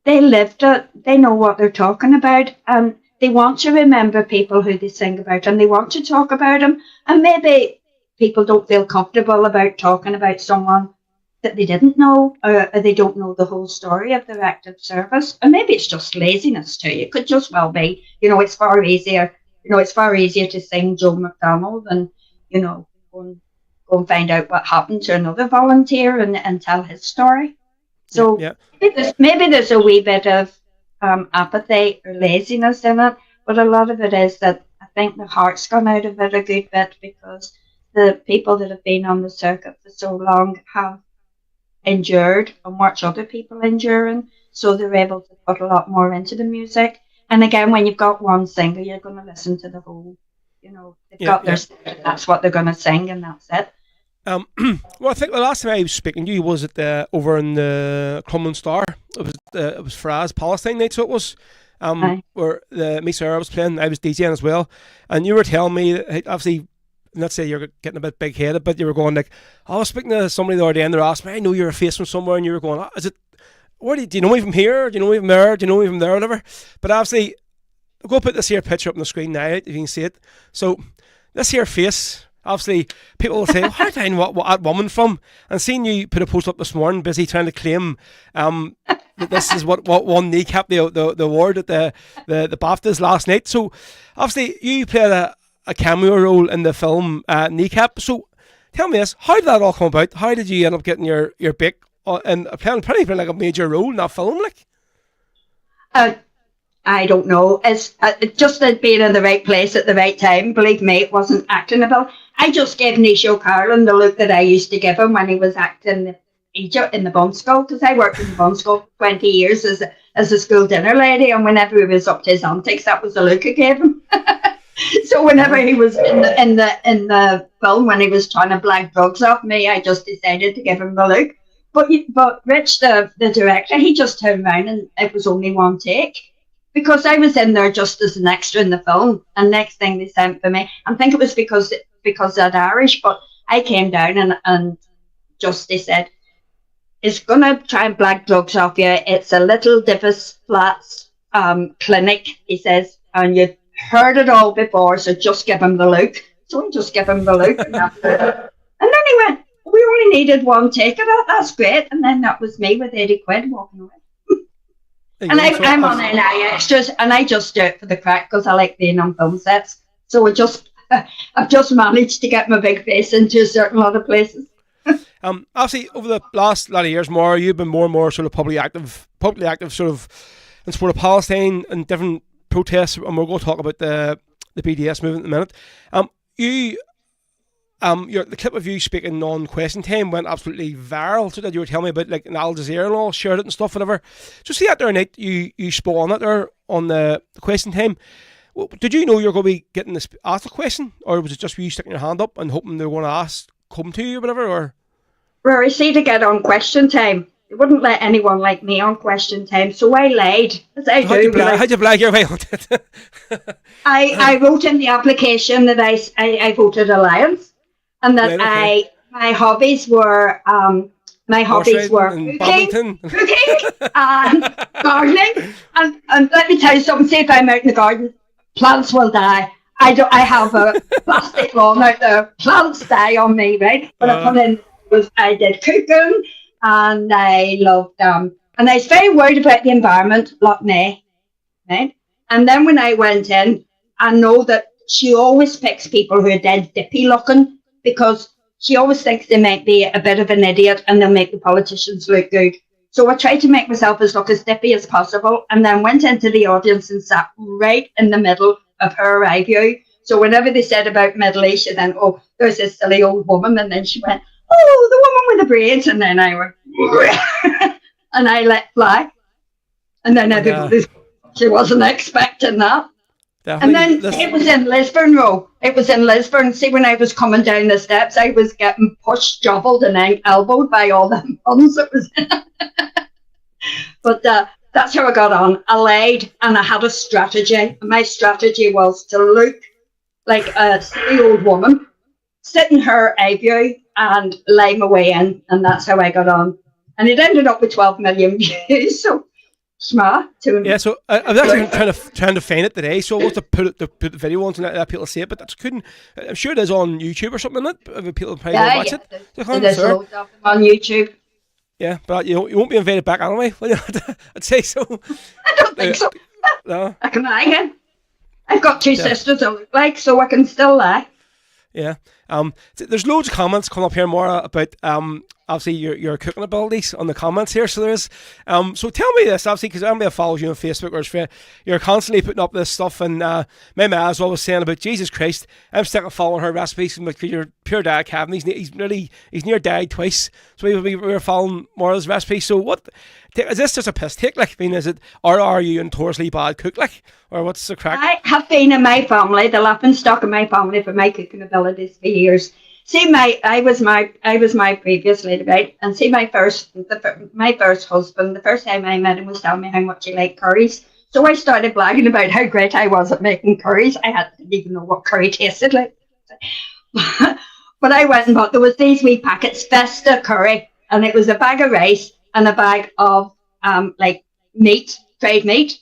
they lived it. They know what they're talking about, and they want to remember people who they sing about, and they want to talk about them. And maybe people don't feel comfortable about talking about someone that they didn't know, or they don't know the whole story of their active service. And maybe it's just laziness too. It could just well be, it's far easier. It's far easier to sing Joe McDonald than, go and find out what happened to another volunteer and tell his story. So maybe there's a wee bit of apathy or laziness in it, but a lot of it is that I think the heart's gone out of it a good bit, because the people that have been on the circuit for so long have endured and watched other people enduring, so they're able to put a lot more into the music. And again, when you've got one singer, you're going to listen to the whole, they've got their singer, that's what they're going to sing, and that's it. Well, I think the last time I was speaking to you was at over in the Crumlin Star. It was Faraz Palestine night, so it was where the Misa was playing. I was DJing as well, and you were telling me, obviously, not say you're getting a bit big headed, but you were going like, I was speaking to somebody the other day, and they asked me, I know you're a face from somewhere, and you were going, is it? Where do you know me from here? Do you know me from there? Do you know me from there? Whatever. But obviously, I'll go put this here picture up on the screen now, if you can see it. So this here face, obviously people will say, oh, how do I know what that woman from? And seeing you put a post up this morning, busy trying to claim that this is what won Kneecap the award at the BAFTAs last night. So obviously you played a cameo role in the film Kneecap. So tell me this, how did that all come about? How did you end up getting your break and playing like a major role in that film? Like, I don't know. It's just being in the right place at the right time. Believe me, it wasn't actionable. I just gave Nisha O'Carroll the look that I used to give him when he was acting Egypt in the bun school, because I worked in the bun school for 20 years as a school dinner lady, and whenever he was up to his antics, that was the look I gave him. So whenever he was in the film, when he was trying to blag drugs off me, I just decided to give him the look. But Rich, the director, he just turned around and it was only one take. Because I was in there just as an extra in the film, and next thing they sent for me, I think it was because they're Irish, but I came down and just they said, it's gonna try and blag drugs off you. It's a little Divis Flats clinic, he says, and you've heard it all before, so just give him the look. So I just give him the look, and then he went, we only needed one take of that. That's great, and then that was me with 80 quid walking away. And I'm on NI extras, and I just do it for the crack because I like being on film sets. So I've just managed to get my big face into a certain lot of places. Obviously, over the last lot of years, you've been more and more sort of publicly active, sort of in support of Palestine and different protests, and we're going to talk about the BDS movement in a minute. The clip of you speaking on Question Time went absolutely viral. So that you were telling me about, like, in Al Jazeera and all, shared it and stuff, whatever. So see that there night you spoke on it there on the Question Time. Well, did you know you were going to be getting asked a question, or was it just you sticking your hand up and hoping they were going to come to you or whatever? Or Rory, see, to get on Question Time, they wouldn't let anyone like me on Question Time, so I lied, as I do. How'd you blag your way on it? I wrote in the application that I voted Alliance. And that right, okay. my hobbies were cooking and gardening. And let me tell you something, see if I'm out in the garden, plants will die. I have a plastic lawn out there, plants die on me, right? But I did cooking, and I loved and I was very worried about the environment, like me, right? And then when I went in, I know that she always picks people who are dead dippy looking, because she always thinks they might be a bit of an idiot and they'll make the politicians look good. So I tried to make myself look as dippy as possible, and then went into the audience and sat right in the middle of her eye view. So whenever they said about Middle East, she then, oh, there's this silly old woman, and then she went, oh, the woman with the braids, and then I went, and I let fly. And then everybody, she wasn't expecting that. Definitely. And then it was in Lisburn, It was in Lisburn. See, when I was coming down the steps, I was getting pushed, jobbled, and then elbowed by all the puns that was in it. But that's how I got on. I lied, and I had a strategy. My strategy was to look like a silly old woman, sit in her eye view, and lie my way in, and that's how I got on. And it ended up with 12 million views, so... Yeah, so I was actually trying to find it today, so I was to put the video on to let people see it, but I just couldn't. I'm sure it is on YouTube or something, isn't it? People probably won't watch it. There's loads of them on YouTube. Yeah, but you won't be invited back anyway. I'd say so. I don't think so. No. I can lie again. I've got two sisters I look like, so I can still lie. Yeah. There's loads of comments coming up here, Maura, about obviously your cooking abilities on the comments here. So there's so tell me this, obviously, because everybody follows you on Facebook, or you're constantly putting up this stuff, and my ma is always saying about, Jesus Christ, I'm sick of following her recipes, and because you're pure dad, Kevin, he's near died twice, so we were following Maura's recipes. So what is this, just a piss take, like? I mean, is it, or are you a notoriously bad cook, like, or what's the crack? I have been in my family, the laughing stock of my family, for my cooking abilities for years. See, I was my previous lady, right? And see, my first husband, the first time I met him, was telling me how much he liked curries. So I started bragging about how great I was at making curries. I didn't even know what curry tasted like. But I went and bought, there was these wee packets, Festa curry, and it was a bag of rice and a bag of like meat, fried meat.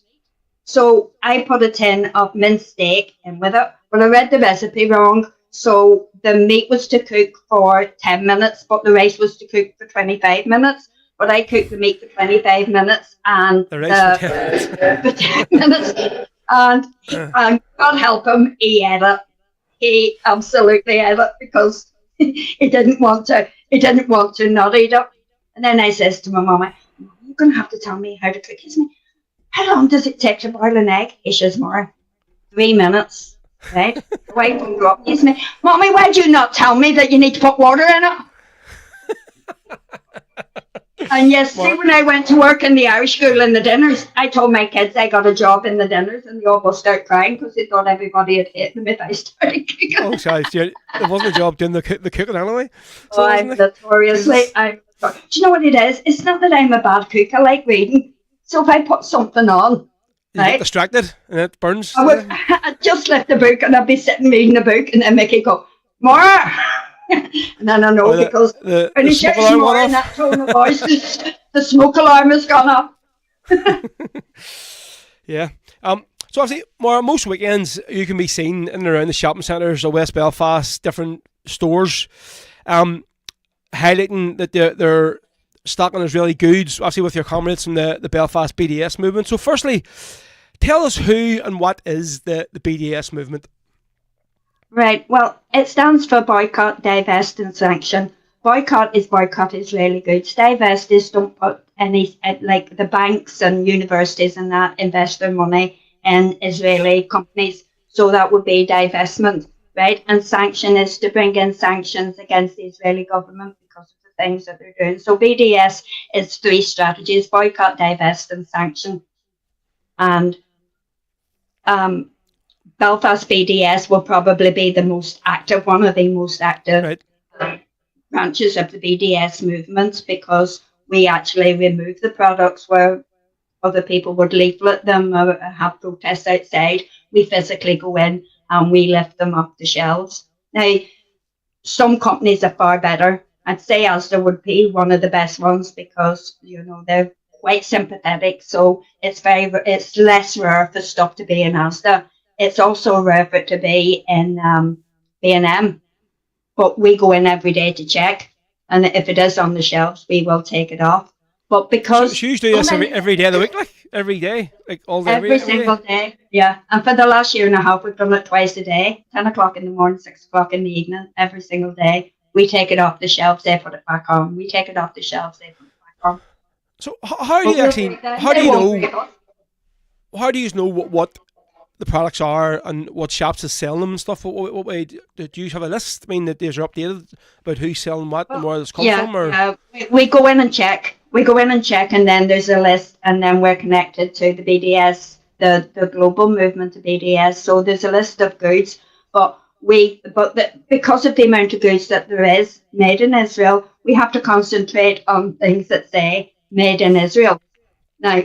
So I put a tin of minced steak in with it, but I read the recipe wrong. So the meat was to cook for 10 minutes, but the rice was to cook for 25 minutes. But I cooked the meat for 25 minutes and The rice for 10 minutes. for 10 minutes. And God help him, he ate it. He absolutely ate it because he didn't want to not eat it. And then I says to my mama, "You're going to have to tell me how to cook." He says, "How long does it take to boil an egg?" He says, "More, 3 minutes." Right? The wife will go up. He says, "Mommy, why do you not tell me that you need to put water in it?" And yes, see, when I went to work in the Irish school in the dinners, I told my kids I got a job in the dinners, and they all burst out crying because they thought everybody had hate them if I started cooking. Oh, sorry. It wasn't a job doing the cooking anyway. So I'm notoriously. Do you know what it is? It's not that I'm a bad cook. I like reading. So if I put something on, you right, get distracted and it burns. I'd just lift the book and I'd be sitting reading the book, and then Mickey go, "More." And then I know because when he says more in that tone of voice, the smoke alarm has gone off. Yeah. So obviously, most weekends you can be seen in and around the shopping centres of West Belfast, different stores, highlighting that they're stocking Israeli goods, obviously with your comrades from the Belfast BDS movement. So firstly, tell us who and what is the BDS movement? Right, well, it stands for Boycott, Divest and Sanction. Boycott Israeli goods. Divest is don't put any, like the banks and universities and that invest their money in Israeli companies. So that would be divestment, right? And sanction is to bring in sanctions against the Israeli government because of the things that they're doing. So BDS is 3 strategies: boycott, divest and sanction. And Belfast BDS will probably be the most active, one of the most active branches of the BDS movement, because we actually remove the products where other people would leaflet them or have protests outside. We physically go in and we lift them off the shelves. Now, some companies are far better. I'd say Asda would be one of the best ones because, you know, they're quite sympathetic. So it's less rare for stuff to be in Asda. It's also rare for it to be in B&M, but we go in every day to check, and if it is on the shelves, we will take it off. But because so you do this every day of the week, like every day, like all day, every single day, yeah. And for the last year and a half, we've done it twice a day: 10 o'clock in the morning, 6 o'clock in the evening. Every single day, we take it off the shelves, they put it back on. We take it off the shelves, they put it back on. So how do you know what the products are and what shops is selling them and stuff? What way do you have a list? I mean, that these are updated about who's selling what and where it's come from? Or? Yeah, we go in and check. And then there's a list, and then we're connected to the BDS, the global movement of BDS. So there's a list of goods, because of the amount of goods that there is made in Israel, we have to concentrate on things that say made in Israel. Now,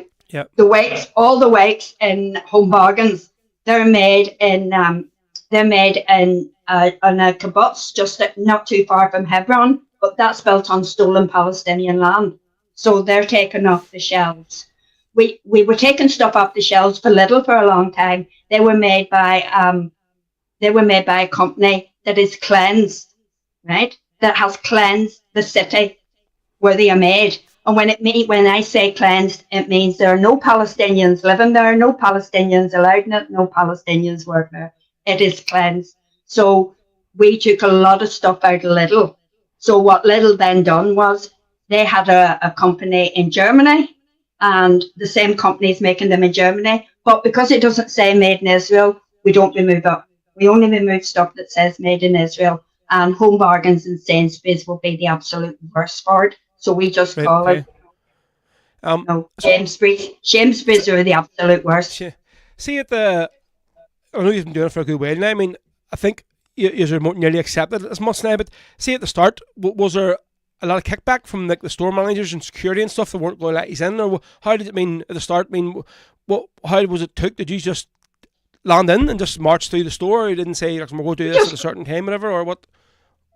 all the weights in Home Bargains, they're made in on a kibbutz just not too far from Hebron, but that's built on stolen Palestinian land. So they're taken off the shelves. We were taking stuff off the shelves for Lidl for a long time. They were made by a company that is cleansed, right? That has cleansed the city where they are made. And when I say cleansed, it means there are no Palestinians living there, no Palestinians allowed in it, no Palestinians work there. It is cleansed. So we took a lot of stuff out of Lidl. So what Lidl then done was they had a company in Germany, and the same company is making them in Germany. But because it doesn't say made in Israel, we don't remove it. We only remove stuff that says made in Israel. And Home Bargains and Sainsbury's will be the absolute worst for it. So we just call it Shamesbury's are the absolute worst. See, I know you've been doing it for a good while now. I mean, I think you're nearly accepted as much now, but see at the start, was there a lot of kickback from like the store managers and security and stuff that weren't going to let you in? Or how did it mean at the start? I mean, how was it took? Did you just land in and just march through the store? Or you didn't say, like, we're going to do this at a certain time, whatever, or what?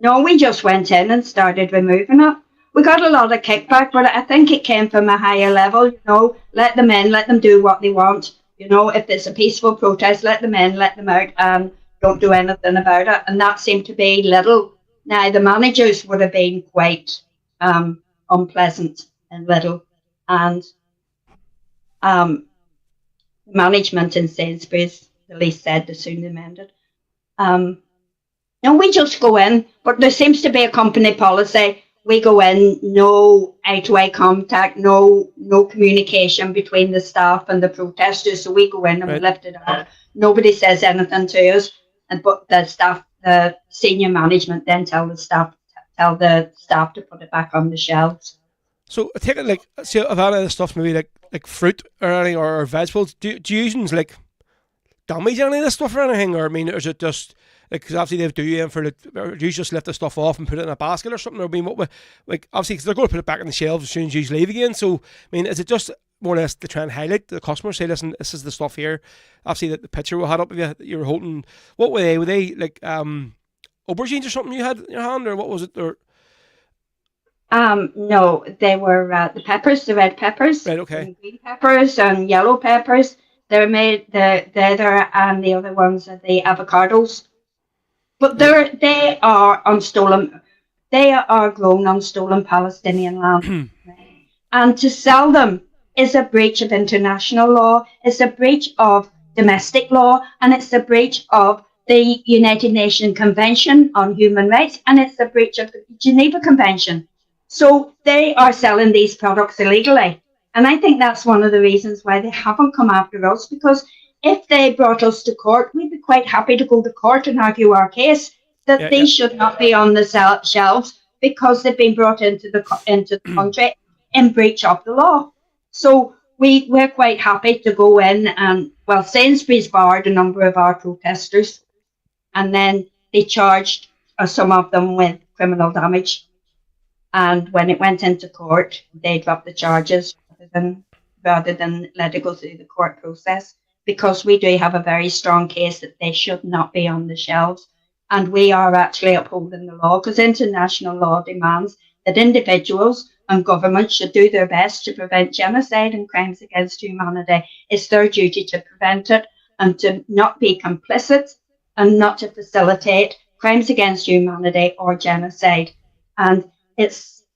No, we just went in and started removing it. We got a lot of kickback, but I think it came from a higher level, you know, let them in, let them do what they want. You know, if it's a peaceful protest, let them in, let them out, and don't do anything about it. And that seemed to be little. Now, the managers would have been quite unpleasant and little. And management in Sainsbury's, the least said, the sooner mended. And we just go in, but there seems to be a company policy. We go in, no eye-to-eye contact, no communication between the staff and the protesters. So we go in and we lift it up. Nobody says anything to us, but the senior management then tell the staff to put it back on the shelves. So I take it like, see, if any of the stuff maybe like fruit or anything or vegetables, do you use like damage any of this stuff or anything, or I mean, is it just like, because obviously they do you in for like, or do you just lift the stuff off and put it in a basket or something? Or I mean, what like obviously because they're going to put it back in the shelves as soon as you leave again. So I mean, is it just more or less to try and highlight the customers, say, listen, this is the stuff here. Obviously the picture we had up of you, you were holding. What were they? Were they like aubergines or something you had in your hand, or what was it? Or no, they were the peppers, the red peppers, right, okay, and green peppers and yellow peppers. They're made the other, and the other ones are the avocados. But they are on stolen. They are grown on stolen Palestinian land, and to sell them is a breach of international law. It's a breach of domestic law, and it's a breach of the United Nations Convention on Human Rights, and it's a breach of the Geneva Convention. So they are selling these products illegally. And I think that's one of the reasons why they haven't come after us, because if they brought us to court, we'd be quite happy to go to court and argue our case that these should not be on the shelves because they've been brought into the country in breach of the law. So we're quite happy to go in and, well, Sainsbury's barred a number of our protesters, and then they charged some of them with criminal damage. And when it went into court, they dropped the charges rather than let it go through the court process, because we do have a very strong case that they should not be on the shelves. And we are actually upholding the law, because international law demands that individuals and governments should do their best to prevent genocide and crimes against humanity. It's their duty to prevent it and to not be complicit and not to facilitate crimes against humanity or genocide. And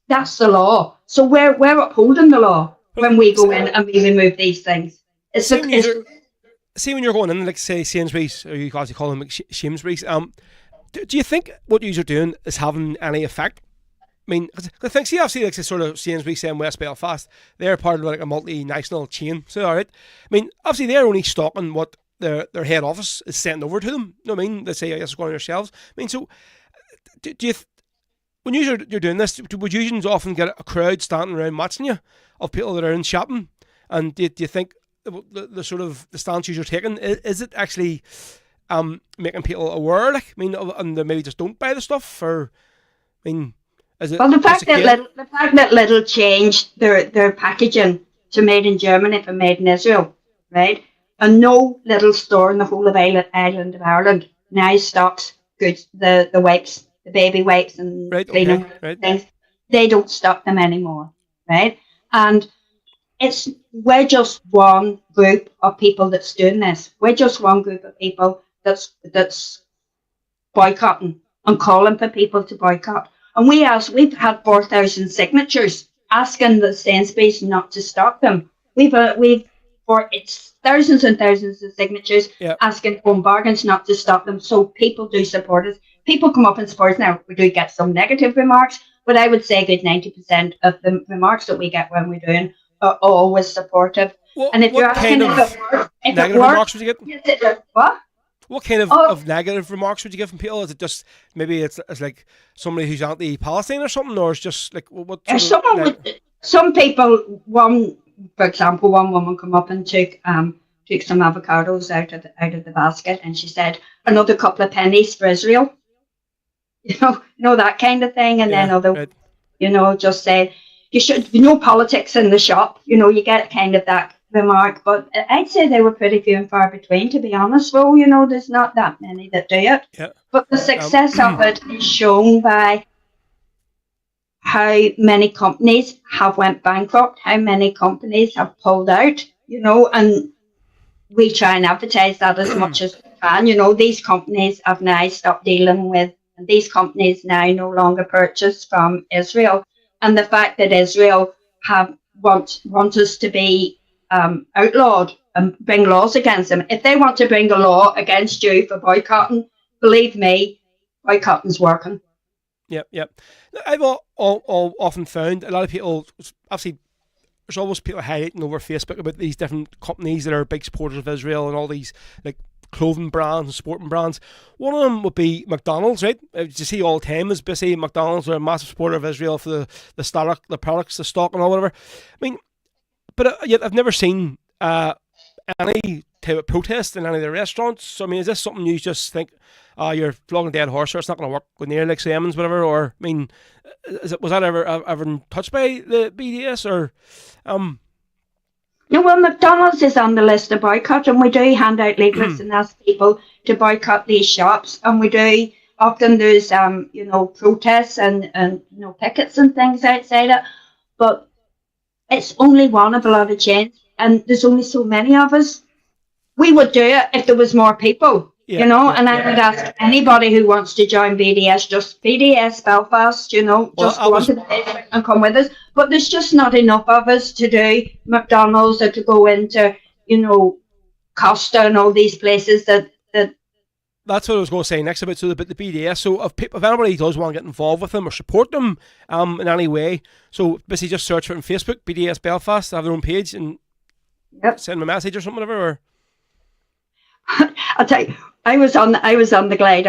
that's the law. So we're upholding the law when we go in and we remove these things. See, when you're going in, like say Sainsbury's, or you guys call them like Shamesbury's, do you think what you are doing is having any effect? I mean, I think, see, obviously, like sort of Sainsbury's and West Belfast, they're part of like a multinational chain. So, all right. I mean, obviously, they're only stocking what their head office is sending over to them. You know what I mean? They say, yes, it's going on your shelves. I mean, so do you? When you're doing this, would you often get a crowd standing around watching you of people that are in shopping? And do you think the sort of the stance you're taking, is it actually making people aware? Like, I mean, and they maybe just don't buy the stuff, or I mean, is it? Well, the fact that Lidl changed their packaging to made in Germany from made in Israel, right? And no little store in the whole of island of Ireland now stocks goods, the wipes. The baby wipes and cleaning things, they don't stock them anymore, right? And we're just one group of people that's doing this. We're just one group of people that's boycotting and calling for people to boycott. And we've had 4,000 signatures asking the Sainsbury's not to stock them. It's thousands and thousands of signatures asking Home Bargains not to stock them. So people do support us. People come up and support us. Now, we do get some negative remarks, but I would say a good 90% of the remarks that we get when we're doing are always supportive. And if you're asking if negative remarks would you get? What? What kind of negative remarks would you get from people? Is it just maybe it's like somebody who's anti-Palestine or something, or it's just like what? Some people, for example, one woman come up and took some avocados out of the basket, and she said another couple of pennies for Israel. You know that kind of thing, and then just say you should no politics in the shop. You get kind of that remark, but I'd say they were pretty few and far between, to be honest. Well, there's not that many that do it. Yeah. But the success of it is shown by how many companies have went bankrupt, how many companies have pulled out, and we try and advertise that as much as can. These companies have now stopped dealing with, and these companies now no longer purchase from Israel. And the fact that Israel want us to be outlawed and bring laws against them. If they want to bring a law against you for boycotting, believe me, boycotting's working. Yep. I've often found a lot of people, obviously, there's always people highlighting over Facebook about these different companies that are big supporters of Israel and all these like clothing brands and sporting brands. One of them would be McDonald's, right? You see all the time is busy. McDonald's are a massive supporter of Israel for the stock, the products, the stock and all whatever. I mean, but yet I've never seen any type of protest in any of the restaurants. So I mean, is this something you just think, you're flogging a dead horse, or it's not going to work with near like Siemens, whatever? Or I mean, was that ever touched by the BDS or? No, well, McDonald's is on the list of boycott, and we do hand out leaflets and ask people to boycott these shops, and we do. Often there's protests and pickets and things outside it, but it's only one of a lot of chains, and there's only so many of us. We would do it if there was more people, and I would ask anybody who wants to join BDS, just BDS Belfast, just go onto the Facebook and come with us. But there's just not enough of us to do McDonald's or to go into, Costa and all these places that. That's what I was going to say next about the BDS. So if anybody does want to get involved with them or support them in any way, so basically just search for it on Facebook, BDS Belfast, have their own page and send them a message or something, whatever. Or... I'll tell you, I was on the Glade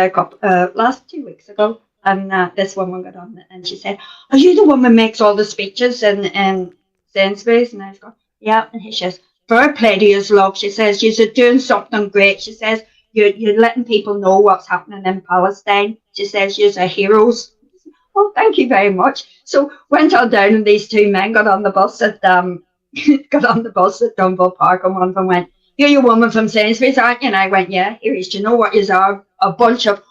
last 2 weeks ago, and this woman got on and she said, "Are you the woman who makes all the speeches in Sainsbury's?" And I was going, "Yeah." And she says, "Fair play to you, love." She says, "You're doing something great." She says, You're letting people know what's happening in Palestine. She says, "You're heroes." Well, thank you very much. So went on down, and these two men got on the bus at Dunville Park, and one of them went, "You're your woman from Sainsbury's, aren't you?" And I went, "Yeah." "Here is, do you know what you are? A bunch of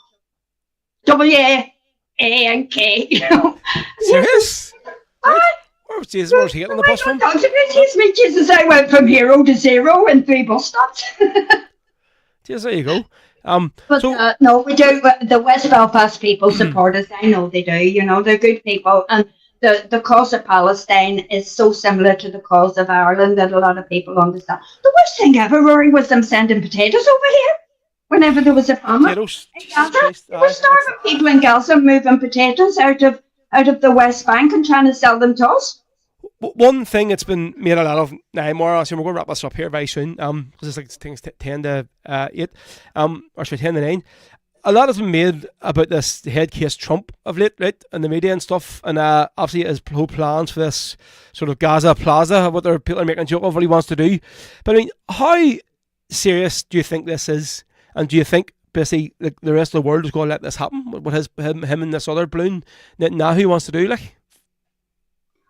W-A-N-K, Serious? Where's he getting on the bus from? Jesus, I went from hero to zero in 3 bus stops. Yes, there you go. No, we do. The West Belfast people support us. I know they do. They're good people, and the cause of Palestine is so similar to the cause of Ireland that a lot of people understand. The worst thing ever, Rory, was them sending potatoes over here whenever there was a famine. Potatoes. In Gaza, they were starving people in Gaza, moving potatoes out of the West Bank and trying to sell them to us. One thing that's been made a lot of now, more, so we're going to wrap this up here very soon, because it's like things 10 to 8, or sorry, 10 to 9. A lot has been made about this head case Trump of late, right, in the media and stuff, and obviously his whole plans for this sort of Gaza Plaza, what people are making a joke of what he wants to do. But I mean, how serious do you think this is, and do you think basically the rest of the world is going to let this happen? What him and this other balloon Netanyahu wants to do, like?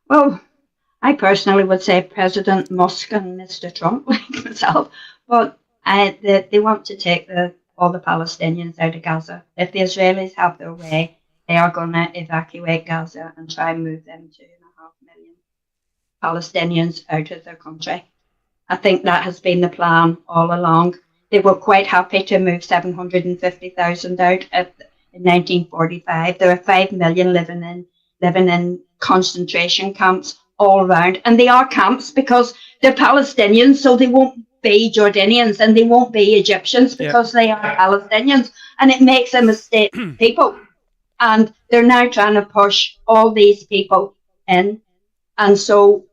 Well, I personally would say President Musk and Mr. Trump, like myself, but they want to take all the Palestinians out of Gaza. If the Israelis have their way, they are going to evacuate Gaza and try and move them 2.5 million Palestinians out of their country. I think that has been the plan all along. They were quite happy to move 750,000 out in 1945. There are 5 million living in concentration camps all around, and they are camps because they're Palestinians, so they won't be Jordanians and they won't be Egyptians because they are Palestinians, and it makes them a state people. And they're now trying to push all these people in, and so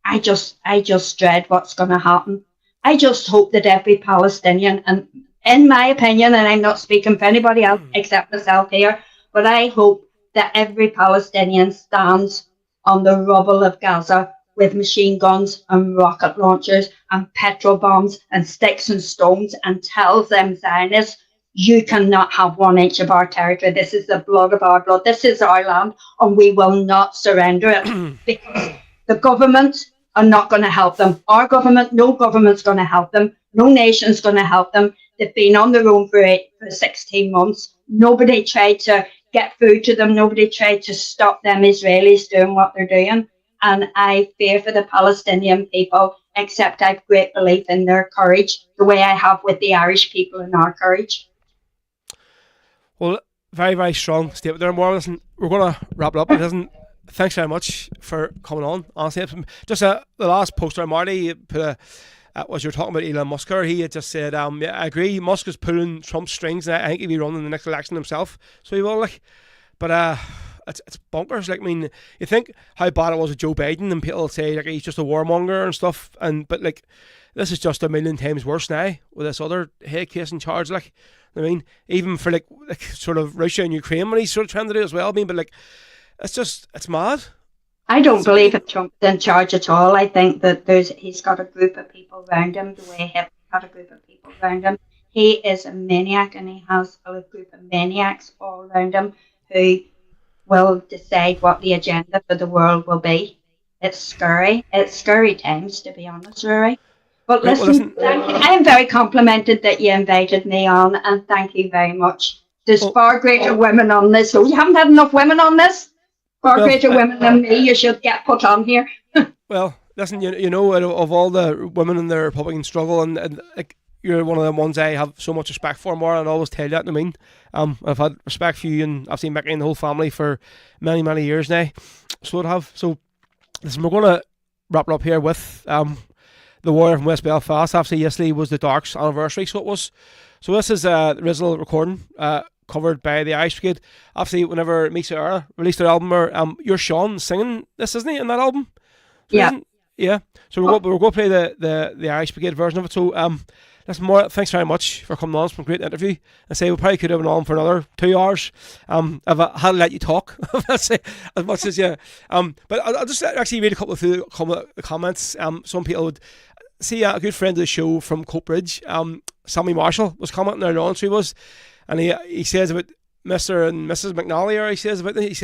I just dread what's going to happen. I just hope that every Palestinian, and in my opinion, and I'm not speaking for anybody else except myself here, but I hope that every Palestinian stands on the rubble of Gaza with machine guns and rocket launchers and petrol bombs and sticks and stones and tells them Zionists, you cannot have 1 inch of our territory. This is the blood of our blood. This is our land, and we will not surrender it because the government are not going to help them. Our government, no government's going to help them. No nation's going to help them. They've been on their own for 16 months. Nobody tried to get food to them. Nobody tried to stop them Israelis doing what they're doing. And I fear for the Palestinian people except I've great belief in their courage, the way I have with the Irish people and our courage. Well, very, very strong statement there, Maura. Listen, we're going to wrap it up. Listen, thanks very much for coming on. Honestly, just the last poster, Marrie put was you're talking about Elon Musk, he had just said, yeah, I agree, Musk is pulling Trump's strings, and I think he'll be running the next election himself, so he will, like, but it's bonkers. Like, I mean, you think how bad it was with Joe Biden, and people say like he's just a warmonger and stuff, but like, this is just a million times worse now with this other hate case in charge. Like, I mean, even for like sort of Russia and Ukraine, what he's sort of trying to do as well. I mean, but like, it's mad. I don't believe that Trump's in charge at all. I think that he's got a group of people around him, the way Hitler had a group of people around him. He is a maniac, and he has a group of maniacs all around him who will decide what the agenda for the world will be. It's scary. It's scary times, to be honest, Rory. But listen, I am very complimented that you invited me on, and thank you very much. There's far greater women on this. So you haven't had enough women on this? Far greater women than me, you should get put on here. Well, listen, you know, of all the women in the Republican struggle, and like, you're one of the ones I have so much respect for, more, and I always tell you that. I mean, I've had respect for you, and I've seen Mickey and the whole family for many, many years now. So I have. So listen, we're going to wrap it up here with the Warrior from West Belfast. Obviously, yesterday was the Dark's anniversary, so it was. So this is the original recording, covered by the Irish Brigade. Obviously, whenever Misa Era released their album, you're Sean singing this, isn't he, in that album? So yeah. Yeah. So we're going to play the Irish Brigade version of it. So listen, Maura, thanks very much for coming on. It's been a great interview. I say we probably could have been on for another 2 hours. If I hadn't let you talk, as much as you. But I'll just actually read a couple of the comments. Some people would see a good friend of the show from Coatbridge, Sammy Marshall, was commenting there on, so he was. And he says about Mr. and Mrs. McNally, or he says about it,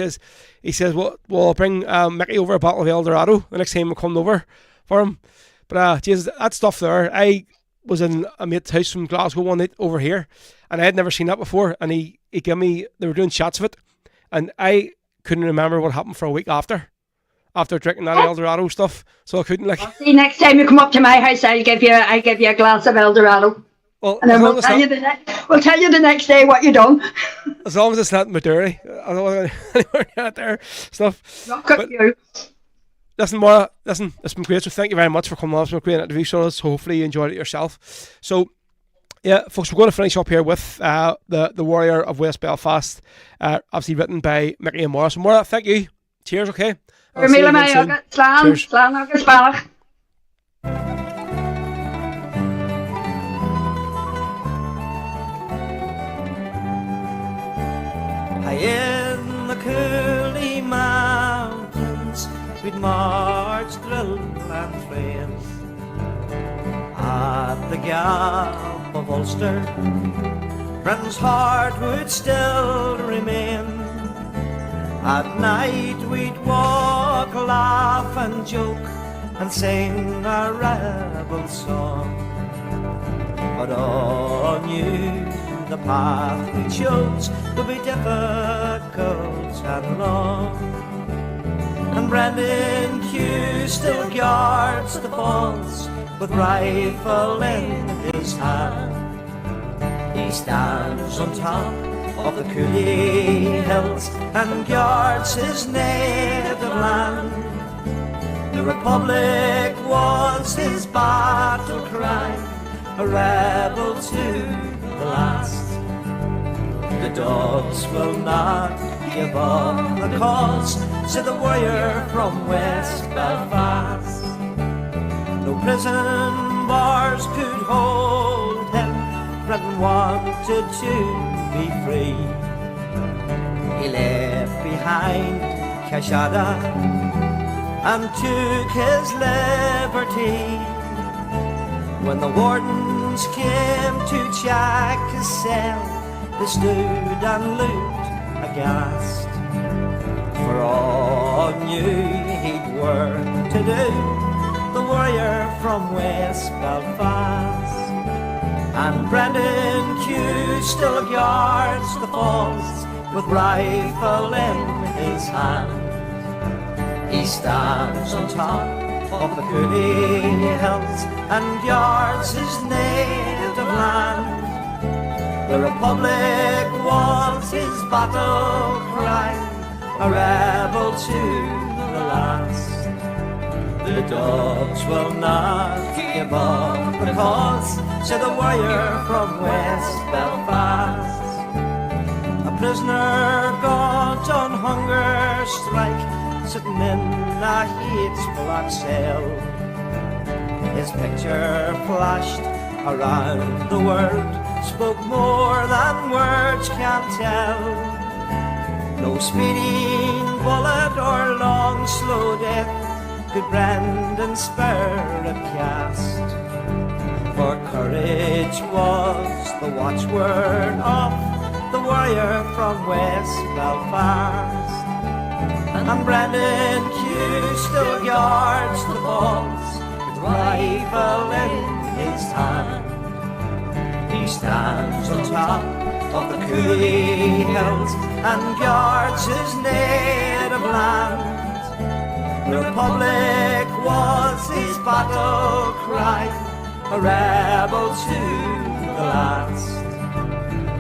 he says we'll bring Mickey over a bottle of El Dorado the next time we come over for him. But Jesus, that stuff there, I was in a mate's house from Glasgow one night over here, and I had never seen that before, and he gave me, they were doing shots of it, and I couldn't remember what happened for a week after drinking that El Dorado stuff, so I couldn't, like. I'll see, next time you come up to my house, I'll give you a glass of El Dorado. Well, and then we'll tell you the next day what you done. As long as it's not Maduri, I don't want anywhere near there stuff. But you. Listen, Maura, it's been great. So thank you very much for coming on. It's been a great interview, so hopefully you enjoyed it yourself. So yeah, folks, we're going to finish up here with the Warrior of West Belfast, obviously written by Mickey and Maura. So Maura, thank you. Cheers, okay? Slán. In the Cooley Mountains we'd march, drill and train. At the Gap of Ulster Britain's heart would still remain. At night we'd walk, laugh and joke and sing a rebel song. But all knew the path we chose would be difficult and long. And Brendan Hugh still guards the falls with rifle in his hand. He stands on top of the Cooley Hills and guards his native land. The Republic was his battle cry, a rebel to the last. The dogs will not give up the cause, said the warrior from West Belfast. No prison bars could hold him, Britain wanted to be free. He left behind Cashada and took his liberty. When the wardens came to check his cell, they stood and looked aghast, for all knew he'd work to do, the warrior from West Belfast. And Brendan Hugh still guards the falls with rifle in his hand. He stands on top of the Cooley Hills and yards his native land. The Republic was his battle cry, a rebel to the last. The dogs will not give up the cause, said the warrior from West Belfast. A prisoner got on hunger strike, sitting in a heat black cell. His picture flashed around the world, spoke more than words can tell. No speeding bullet or long slow death could Brendan's spirit cast. For courage was the watchword of the warrior from West Belfast. And Brendan Q still guards the balls with rifle in his hand. He stands on top of the Cooley Hills and guards his native land. The Republic was his battle cry, a rebel to the last.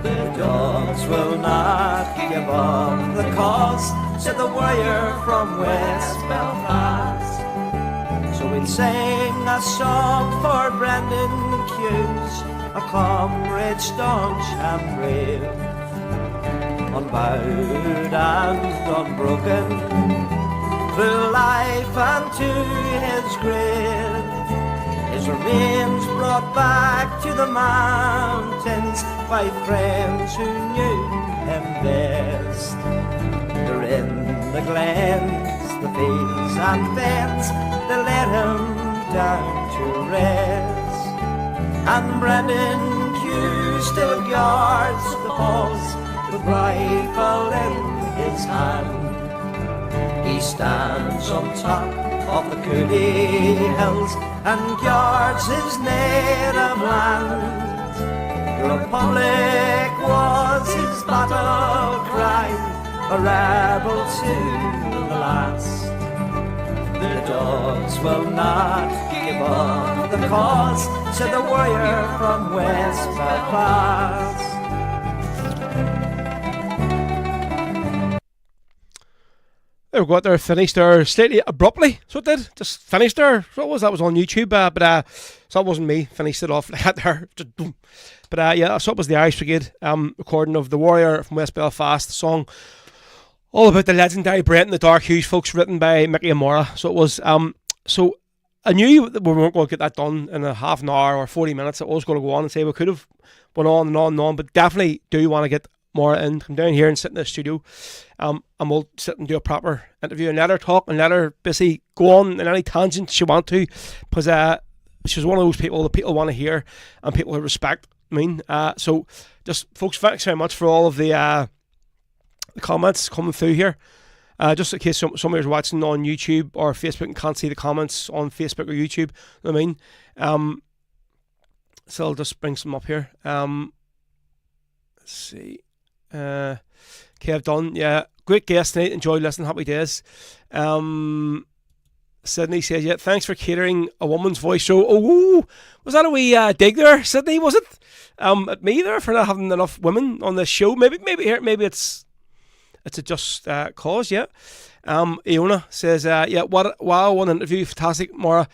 The dogs will not give up the cause, said the warrior from West Belfast. So we'll sing a song for Brendan Hughes, a comrade staunch and brave, unbowed and unbroken, through life and to his grave. His remains brought back to the mountains by friends who knew him best. They're in the glens, the fields and fens, they let him down to rest. And Brendan Q still guards the halls with rifle in his hand. He stands on top of the Cooley Hills and guards his native land. The Republic was his battle cry, a rebel to the last. The dogs will not give up the cause, said the warrior from West Belfast. There we go, there, finished there slightly abruptly, so it did, just finished there, so it was, that was on YouTube, so that wasn't me, finished it off like that there, just boom. But yeah, so it was the Irish Brigade recording of The Warrior from West Belfast, the song all about the legendary Brent and the Dark Hues, folks, written by Mickey and Marrie. So it was, so I knew that we weren't going to get that done in a half an hour or 40 minutes. I was going to go on and say we could have went on and on and on, but definitely do want to get Marrie in, come down here and sit in the studio, and we'll sit and do a proper interview and let her talk and let her basically go on in any tangent she want to, because she's one of those people that people want to hear and people who respect. So just folks, thanks very much for all of the comments coming through here. Just in case somebody's watching on YouTube or Facebook and can't see the comments on Facebook or YouTube, you know what I mean? So I'll just bring some up here. Let's see. Kev Dunn, yeah, great guest tonight, enjoyed listening, happy days. Sydney says, yeah, thanks for catering a woman's voice show. Oh, was that a wee dig there, Sydney, was it? At me there for not having enough women on this show. Maybe here, maybe it's a just cause, yeah. Iona says, yeah, what an interview, fantastic, Marrie.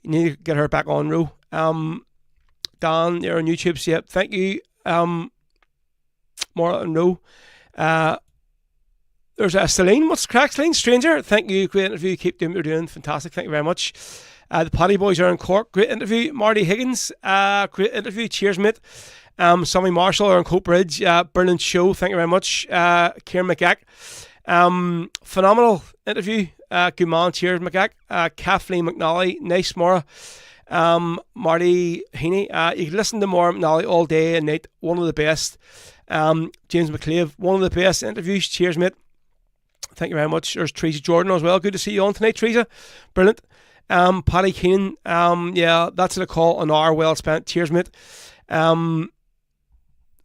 You need to get her back on row. Dan, you're on YouTube, so yeah, thank you, Marrie and row. There's Celine, what's the crack, Celine? Stranger, thank you, great interview, keep doing what you're doing, fantastic, thank you very much. The Paddy Boys are in Cork, great interview. Marty Higgins, great interview, cheers mate. Sammy Marshall are in Coatbridge, brilliant show, thank you very much. Kieran McGack, phenomenal interview, good man, cheers McGack. Kathleen McNally, nice Marrie. Marty Heaney, you can listen to Marrie McNally all day and night, one of the best. James McClave, one of the best interviews, cheers mate, thank you very much. There's Teresa Jordan as well, good to see you on tonight, Teresa, brilliant. Paddy Keenan, yeah, that's a call, an hour well spent, cheers mate.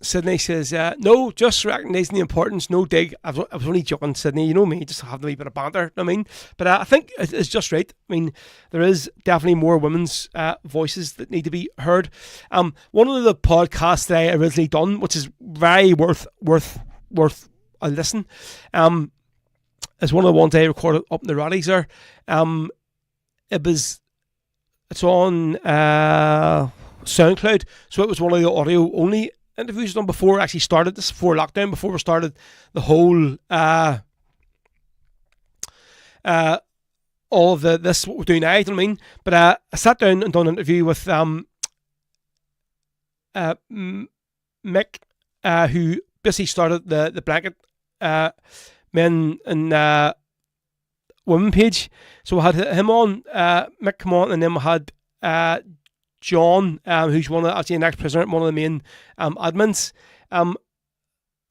Sydney says, no, just recognising the importance, no dig. I was only joking, Sydney, you know me, just having a wee bit of banter, you know what I mean? But I think it's just right. I mean, there is definitely more women's voices that need to be heard. One of the podcasts that I originally done, which is very worth a listen, is one of the ones I recorded up in the Raddies there. It's on SoundCloud, so it was one of the audio only interviews done before I actually started this, before lockdown, before we started the whole all of this what we're doing now, you know what I mean? But I sat down and done an interview with Mick, who basically started the blanket men and women page. So we had him on, Mick come on, and then we had John, who's actually an ex-prisoner, one of the main admins and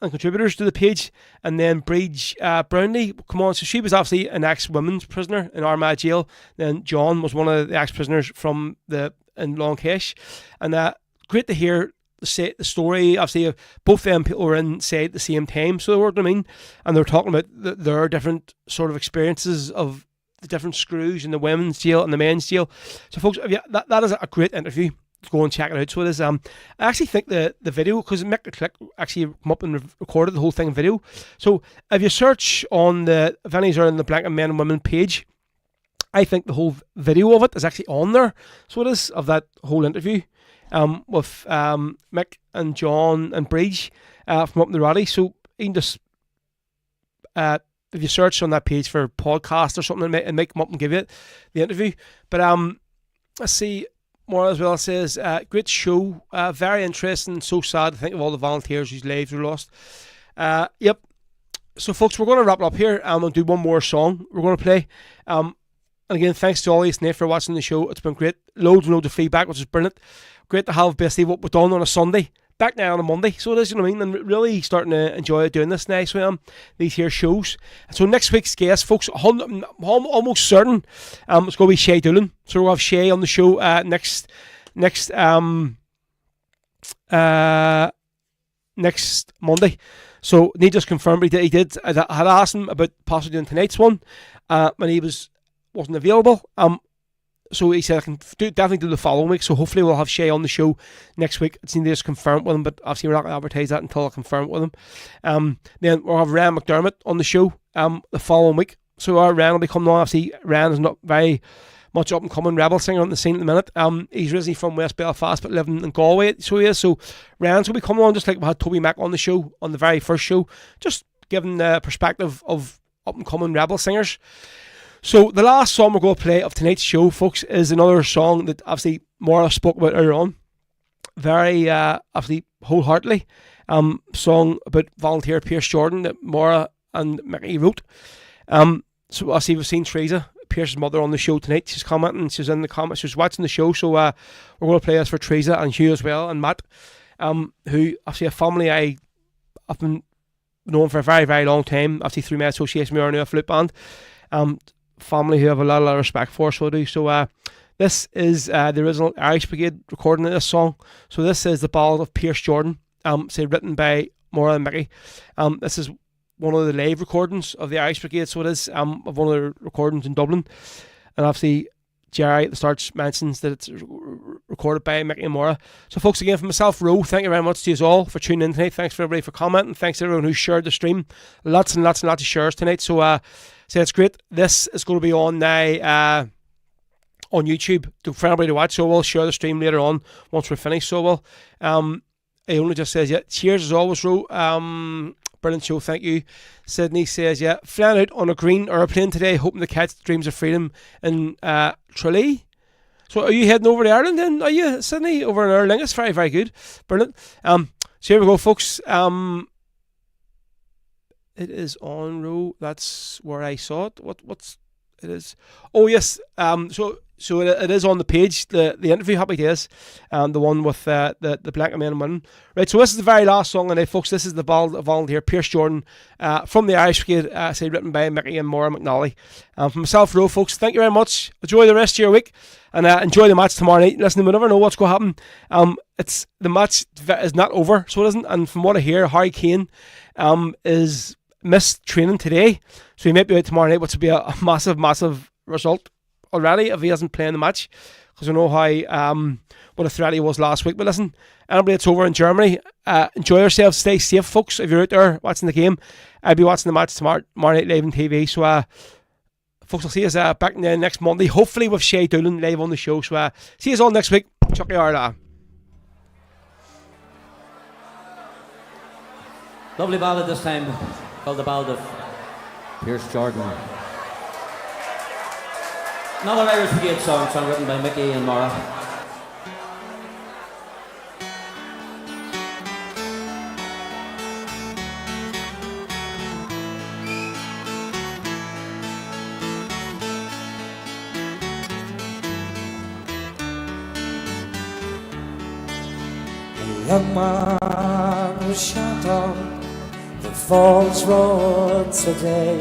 contributors to the page, and then Bridge Brownlee come on. So she was obviously an ex-women's prisoner in Armagh jail. Then John was one of the ex-prisoners from in Long Kesh, and great to hear the story. Obviously, both them people were inside at the same time, so they were, what I mean, and they were talking about their different sort of experiences of the different screws in the women's jail and the men's jail. So, folks, that is a great interview. Go and check it out. So it is. I actually think the video, because Mick the Click actually come up and recorded the whole thing in video. So if you search on the Vinnies or in the Blanket Men and Women page, I think the whole video of it is actually on there. So it is, of that whole interview with Mick and John and Bridge from up in the Raddy. So you can just if you search on that page for podcast or something, it might come up and give you the interview. But let's see. More as well says, great show, very interesting, so sad to think of all the volunteers whose lives were lost. Yep. So folks, we're going to wrap it up here and do one more song we're going to play. And again, thanks to all you for watching the show. It's been great. Loads and loads of feedback, which is brilliant. Great to have basically what we've done on a Sunday back now on a Monday. So it is, you know what I mean? And really starting to enjoy doing this now. So these here shows. So next week's guest, folks, I'm almost certain it's going to be Shay Doolan. So we'll have Shay on the show next Monday. So need just confirmed he did. I had asked him about possibly doing tonight's one, and he wasn't available. So he said I can definitely do the following week. So hopefully we'll have Shay on the show next week. It's need to just confirm it with him, but obviously we're not going to advertise that until I confirm it with him. Then we'll have Ryan McDermott on the show the following week. So our Ryan will be coming on. Obviously Ryan is not very much up and coming rebel singer on the scene at the minute. He's originally from West Belfast but living in Galway. So he is. So Ryan's will be coming on, just like we had Toby Mac on the show on the very first show, just giving the perspective of up and coming rebel singers. So the last song we're going to play of tonight's show, folks, is another song that obviously Maura spoke about earlier on. Very obviously wholeheartedly. Song about volunteer Pierce Jordan that Maura and McNally wrote. So obviously we've seen Teresa, Pierce's mother, on the show tonight. She's commenting, she's in the comments, she's watching the show. So we're going to play this for Teresa and Hugh as well, and Matt, who obviously a family I've been known for a very, very long time, obviously through my association with our new flute band. Family who have a lot of respect for, so I do. So this is the original Irish Brigade recording of this song. So this is the Ballad of Pierce Jordan, written by Maura and Mickey. This is one of the live recordings of the Irish Brigade, so it is of one of the recordings in Dublin. And obviously Jerry at the start mentions that it's recorded by Mickey and Maura. So folks, again from myself, Ro, thank you very much to you all for tuning in tonight. Thanks for everybody for commenting. Thanks to everyone who shared the stream. Lots and lots and lots of shares tonight. So it's great. This is going to be on now on YouTube for everybody to watch. So we'll share the stream later on once we're finished. So we'll he only just says, yeah, cheers as always, Ro. Brilliant show, thank you. Sydney says, yeah, flying out on a green airplane today, hoping to catch dreams of freedom in Tralee. So are you heading over to Ireland then? Are you, Sydney, over in Aer Lingus? Very, very good. Brilliant. So here we go, folks. It is on Ro. That's where I saw it. What's it is? Oh yes. So So it is on the page, the interview, Happy Days, the one with the black men winning. Right, so this is the very last song tonight, folks. This is the volunteer, Pierce Jordan, from the Irish Brigade, written by Mickey and Marrie McNally. From myself, Ro, folks, thank you very much. Enjoy the rest of your week, and enjoy the match tomorrow night. Listen, we never know what's going to happen. The match is not over, so it isn't. And from what I hear, Harry Kane is missed training today, so he might be out tomorrow night, which would be a massive result already if he hasn't played the match, because I know how what a threat he was last week. But listen, anybody that's over in Germany, enjoy yourselves, stay safe, folks. If you're out there watching the game, I'll be watching the match tomorrow night live on TV. So folks, I'll see you back next Monday, hopefully with Shay Doolan live on the show. So see you all next week. Chuck your heart. Lovely ballad this time, called the Ballad of Pierce Jordan. Another Irish Brigade song written by Mickey and Marrie. A young man was shot on the Falls Road today.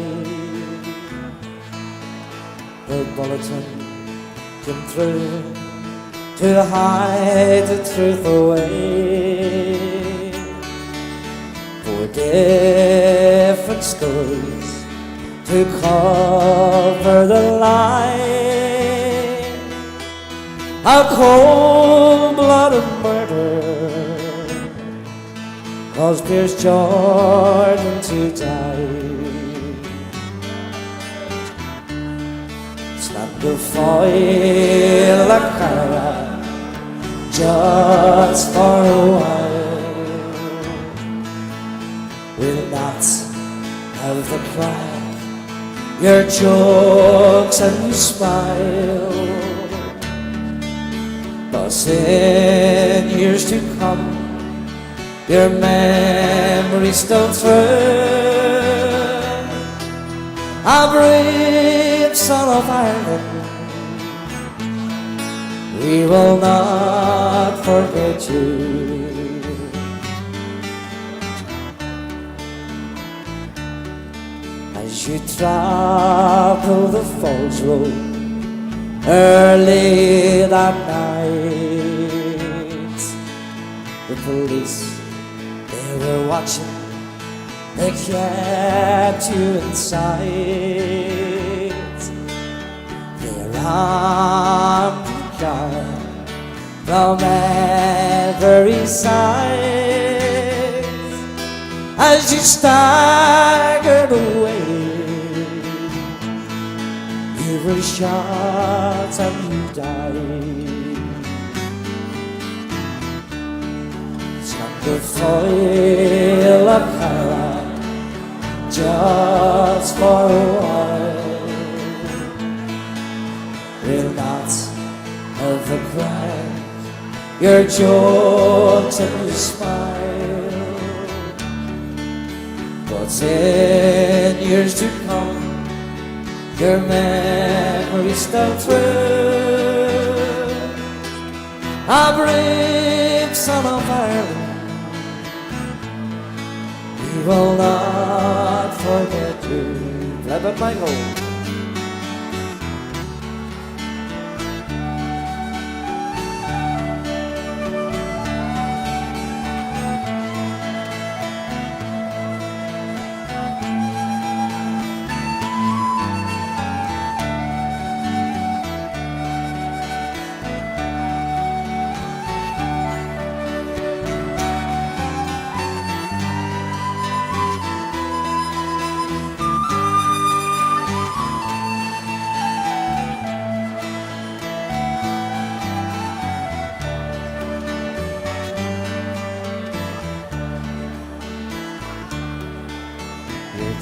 The bulletin came through to hide the truth away. 4 different stories to cover the lie. A cold-blooded murder caused Pierce Jordan to die. The foil a cara just for a while. Will not have the crack, your jokes and your smile, but in years to come, your memories still true. A brave son of Ireland, we will not forget you. As you travel the Falls Road early that night, the police, they were watching, they kept you in sight. They're armed and guarded from every side. As you staggered away, you were shot and you died. The foil of Cara just for a while will not ever cry your jokes and your smile, but in years to come your memories still true. A brave son of Ireland, we will not forget you. Clap it, Michael.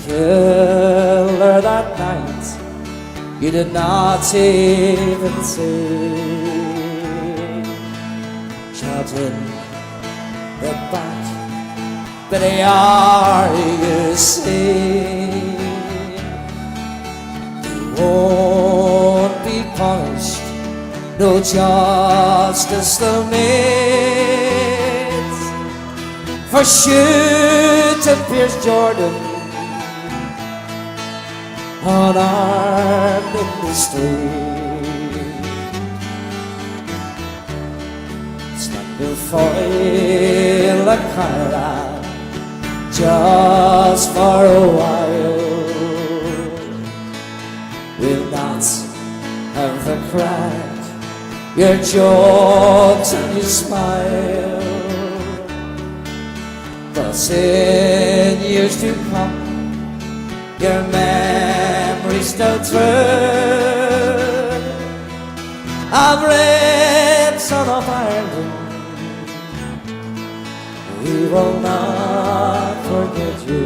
Killer that night, you did not even see. Shot in the back, but they are, you see. They won't be punished no justice they'll meet. For shoot to Pierce Jordan, unarmed in the street. Slumber foil a cara just for a while. We'll not have the crack, your jokes and your smile. Thus in years to come, your memories still true of red son of Ireland. We will not forget you.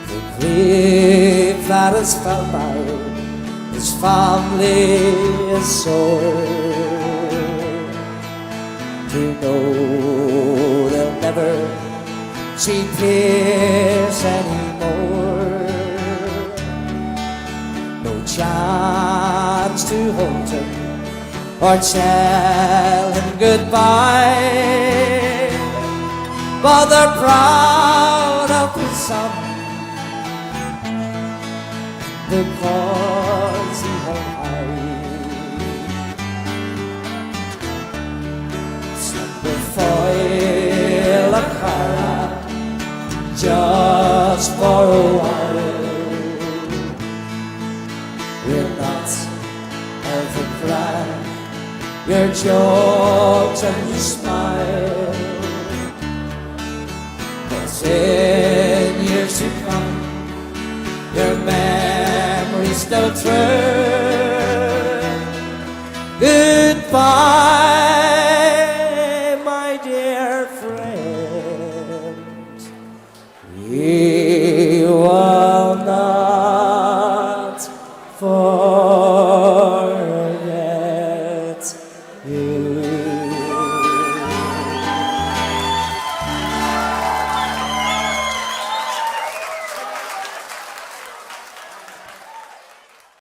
The grief that is felt by his family is sore. To know they'll never see Pierce anymore. No chance to hold him or tell him goodbye, but they're proud of his son, the cause he held high. Foil a cara just for a while. We'll not ever crack your jokes and your smile. 'Cause in years to come, your memories still true. Goodbye.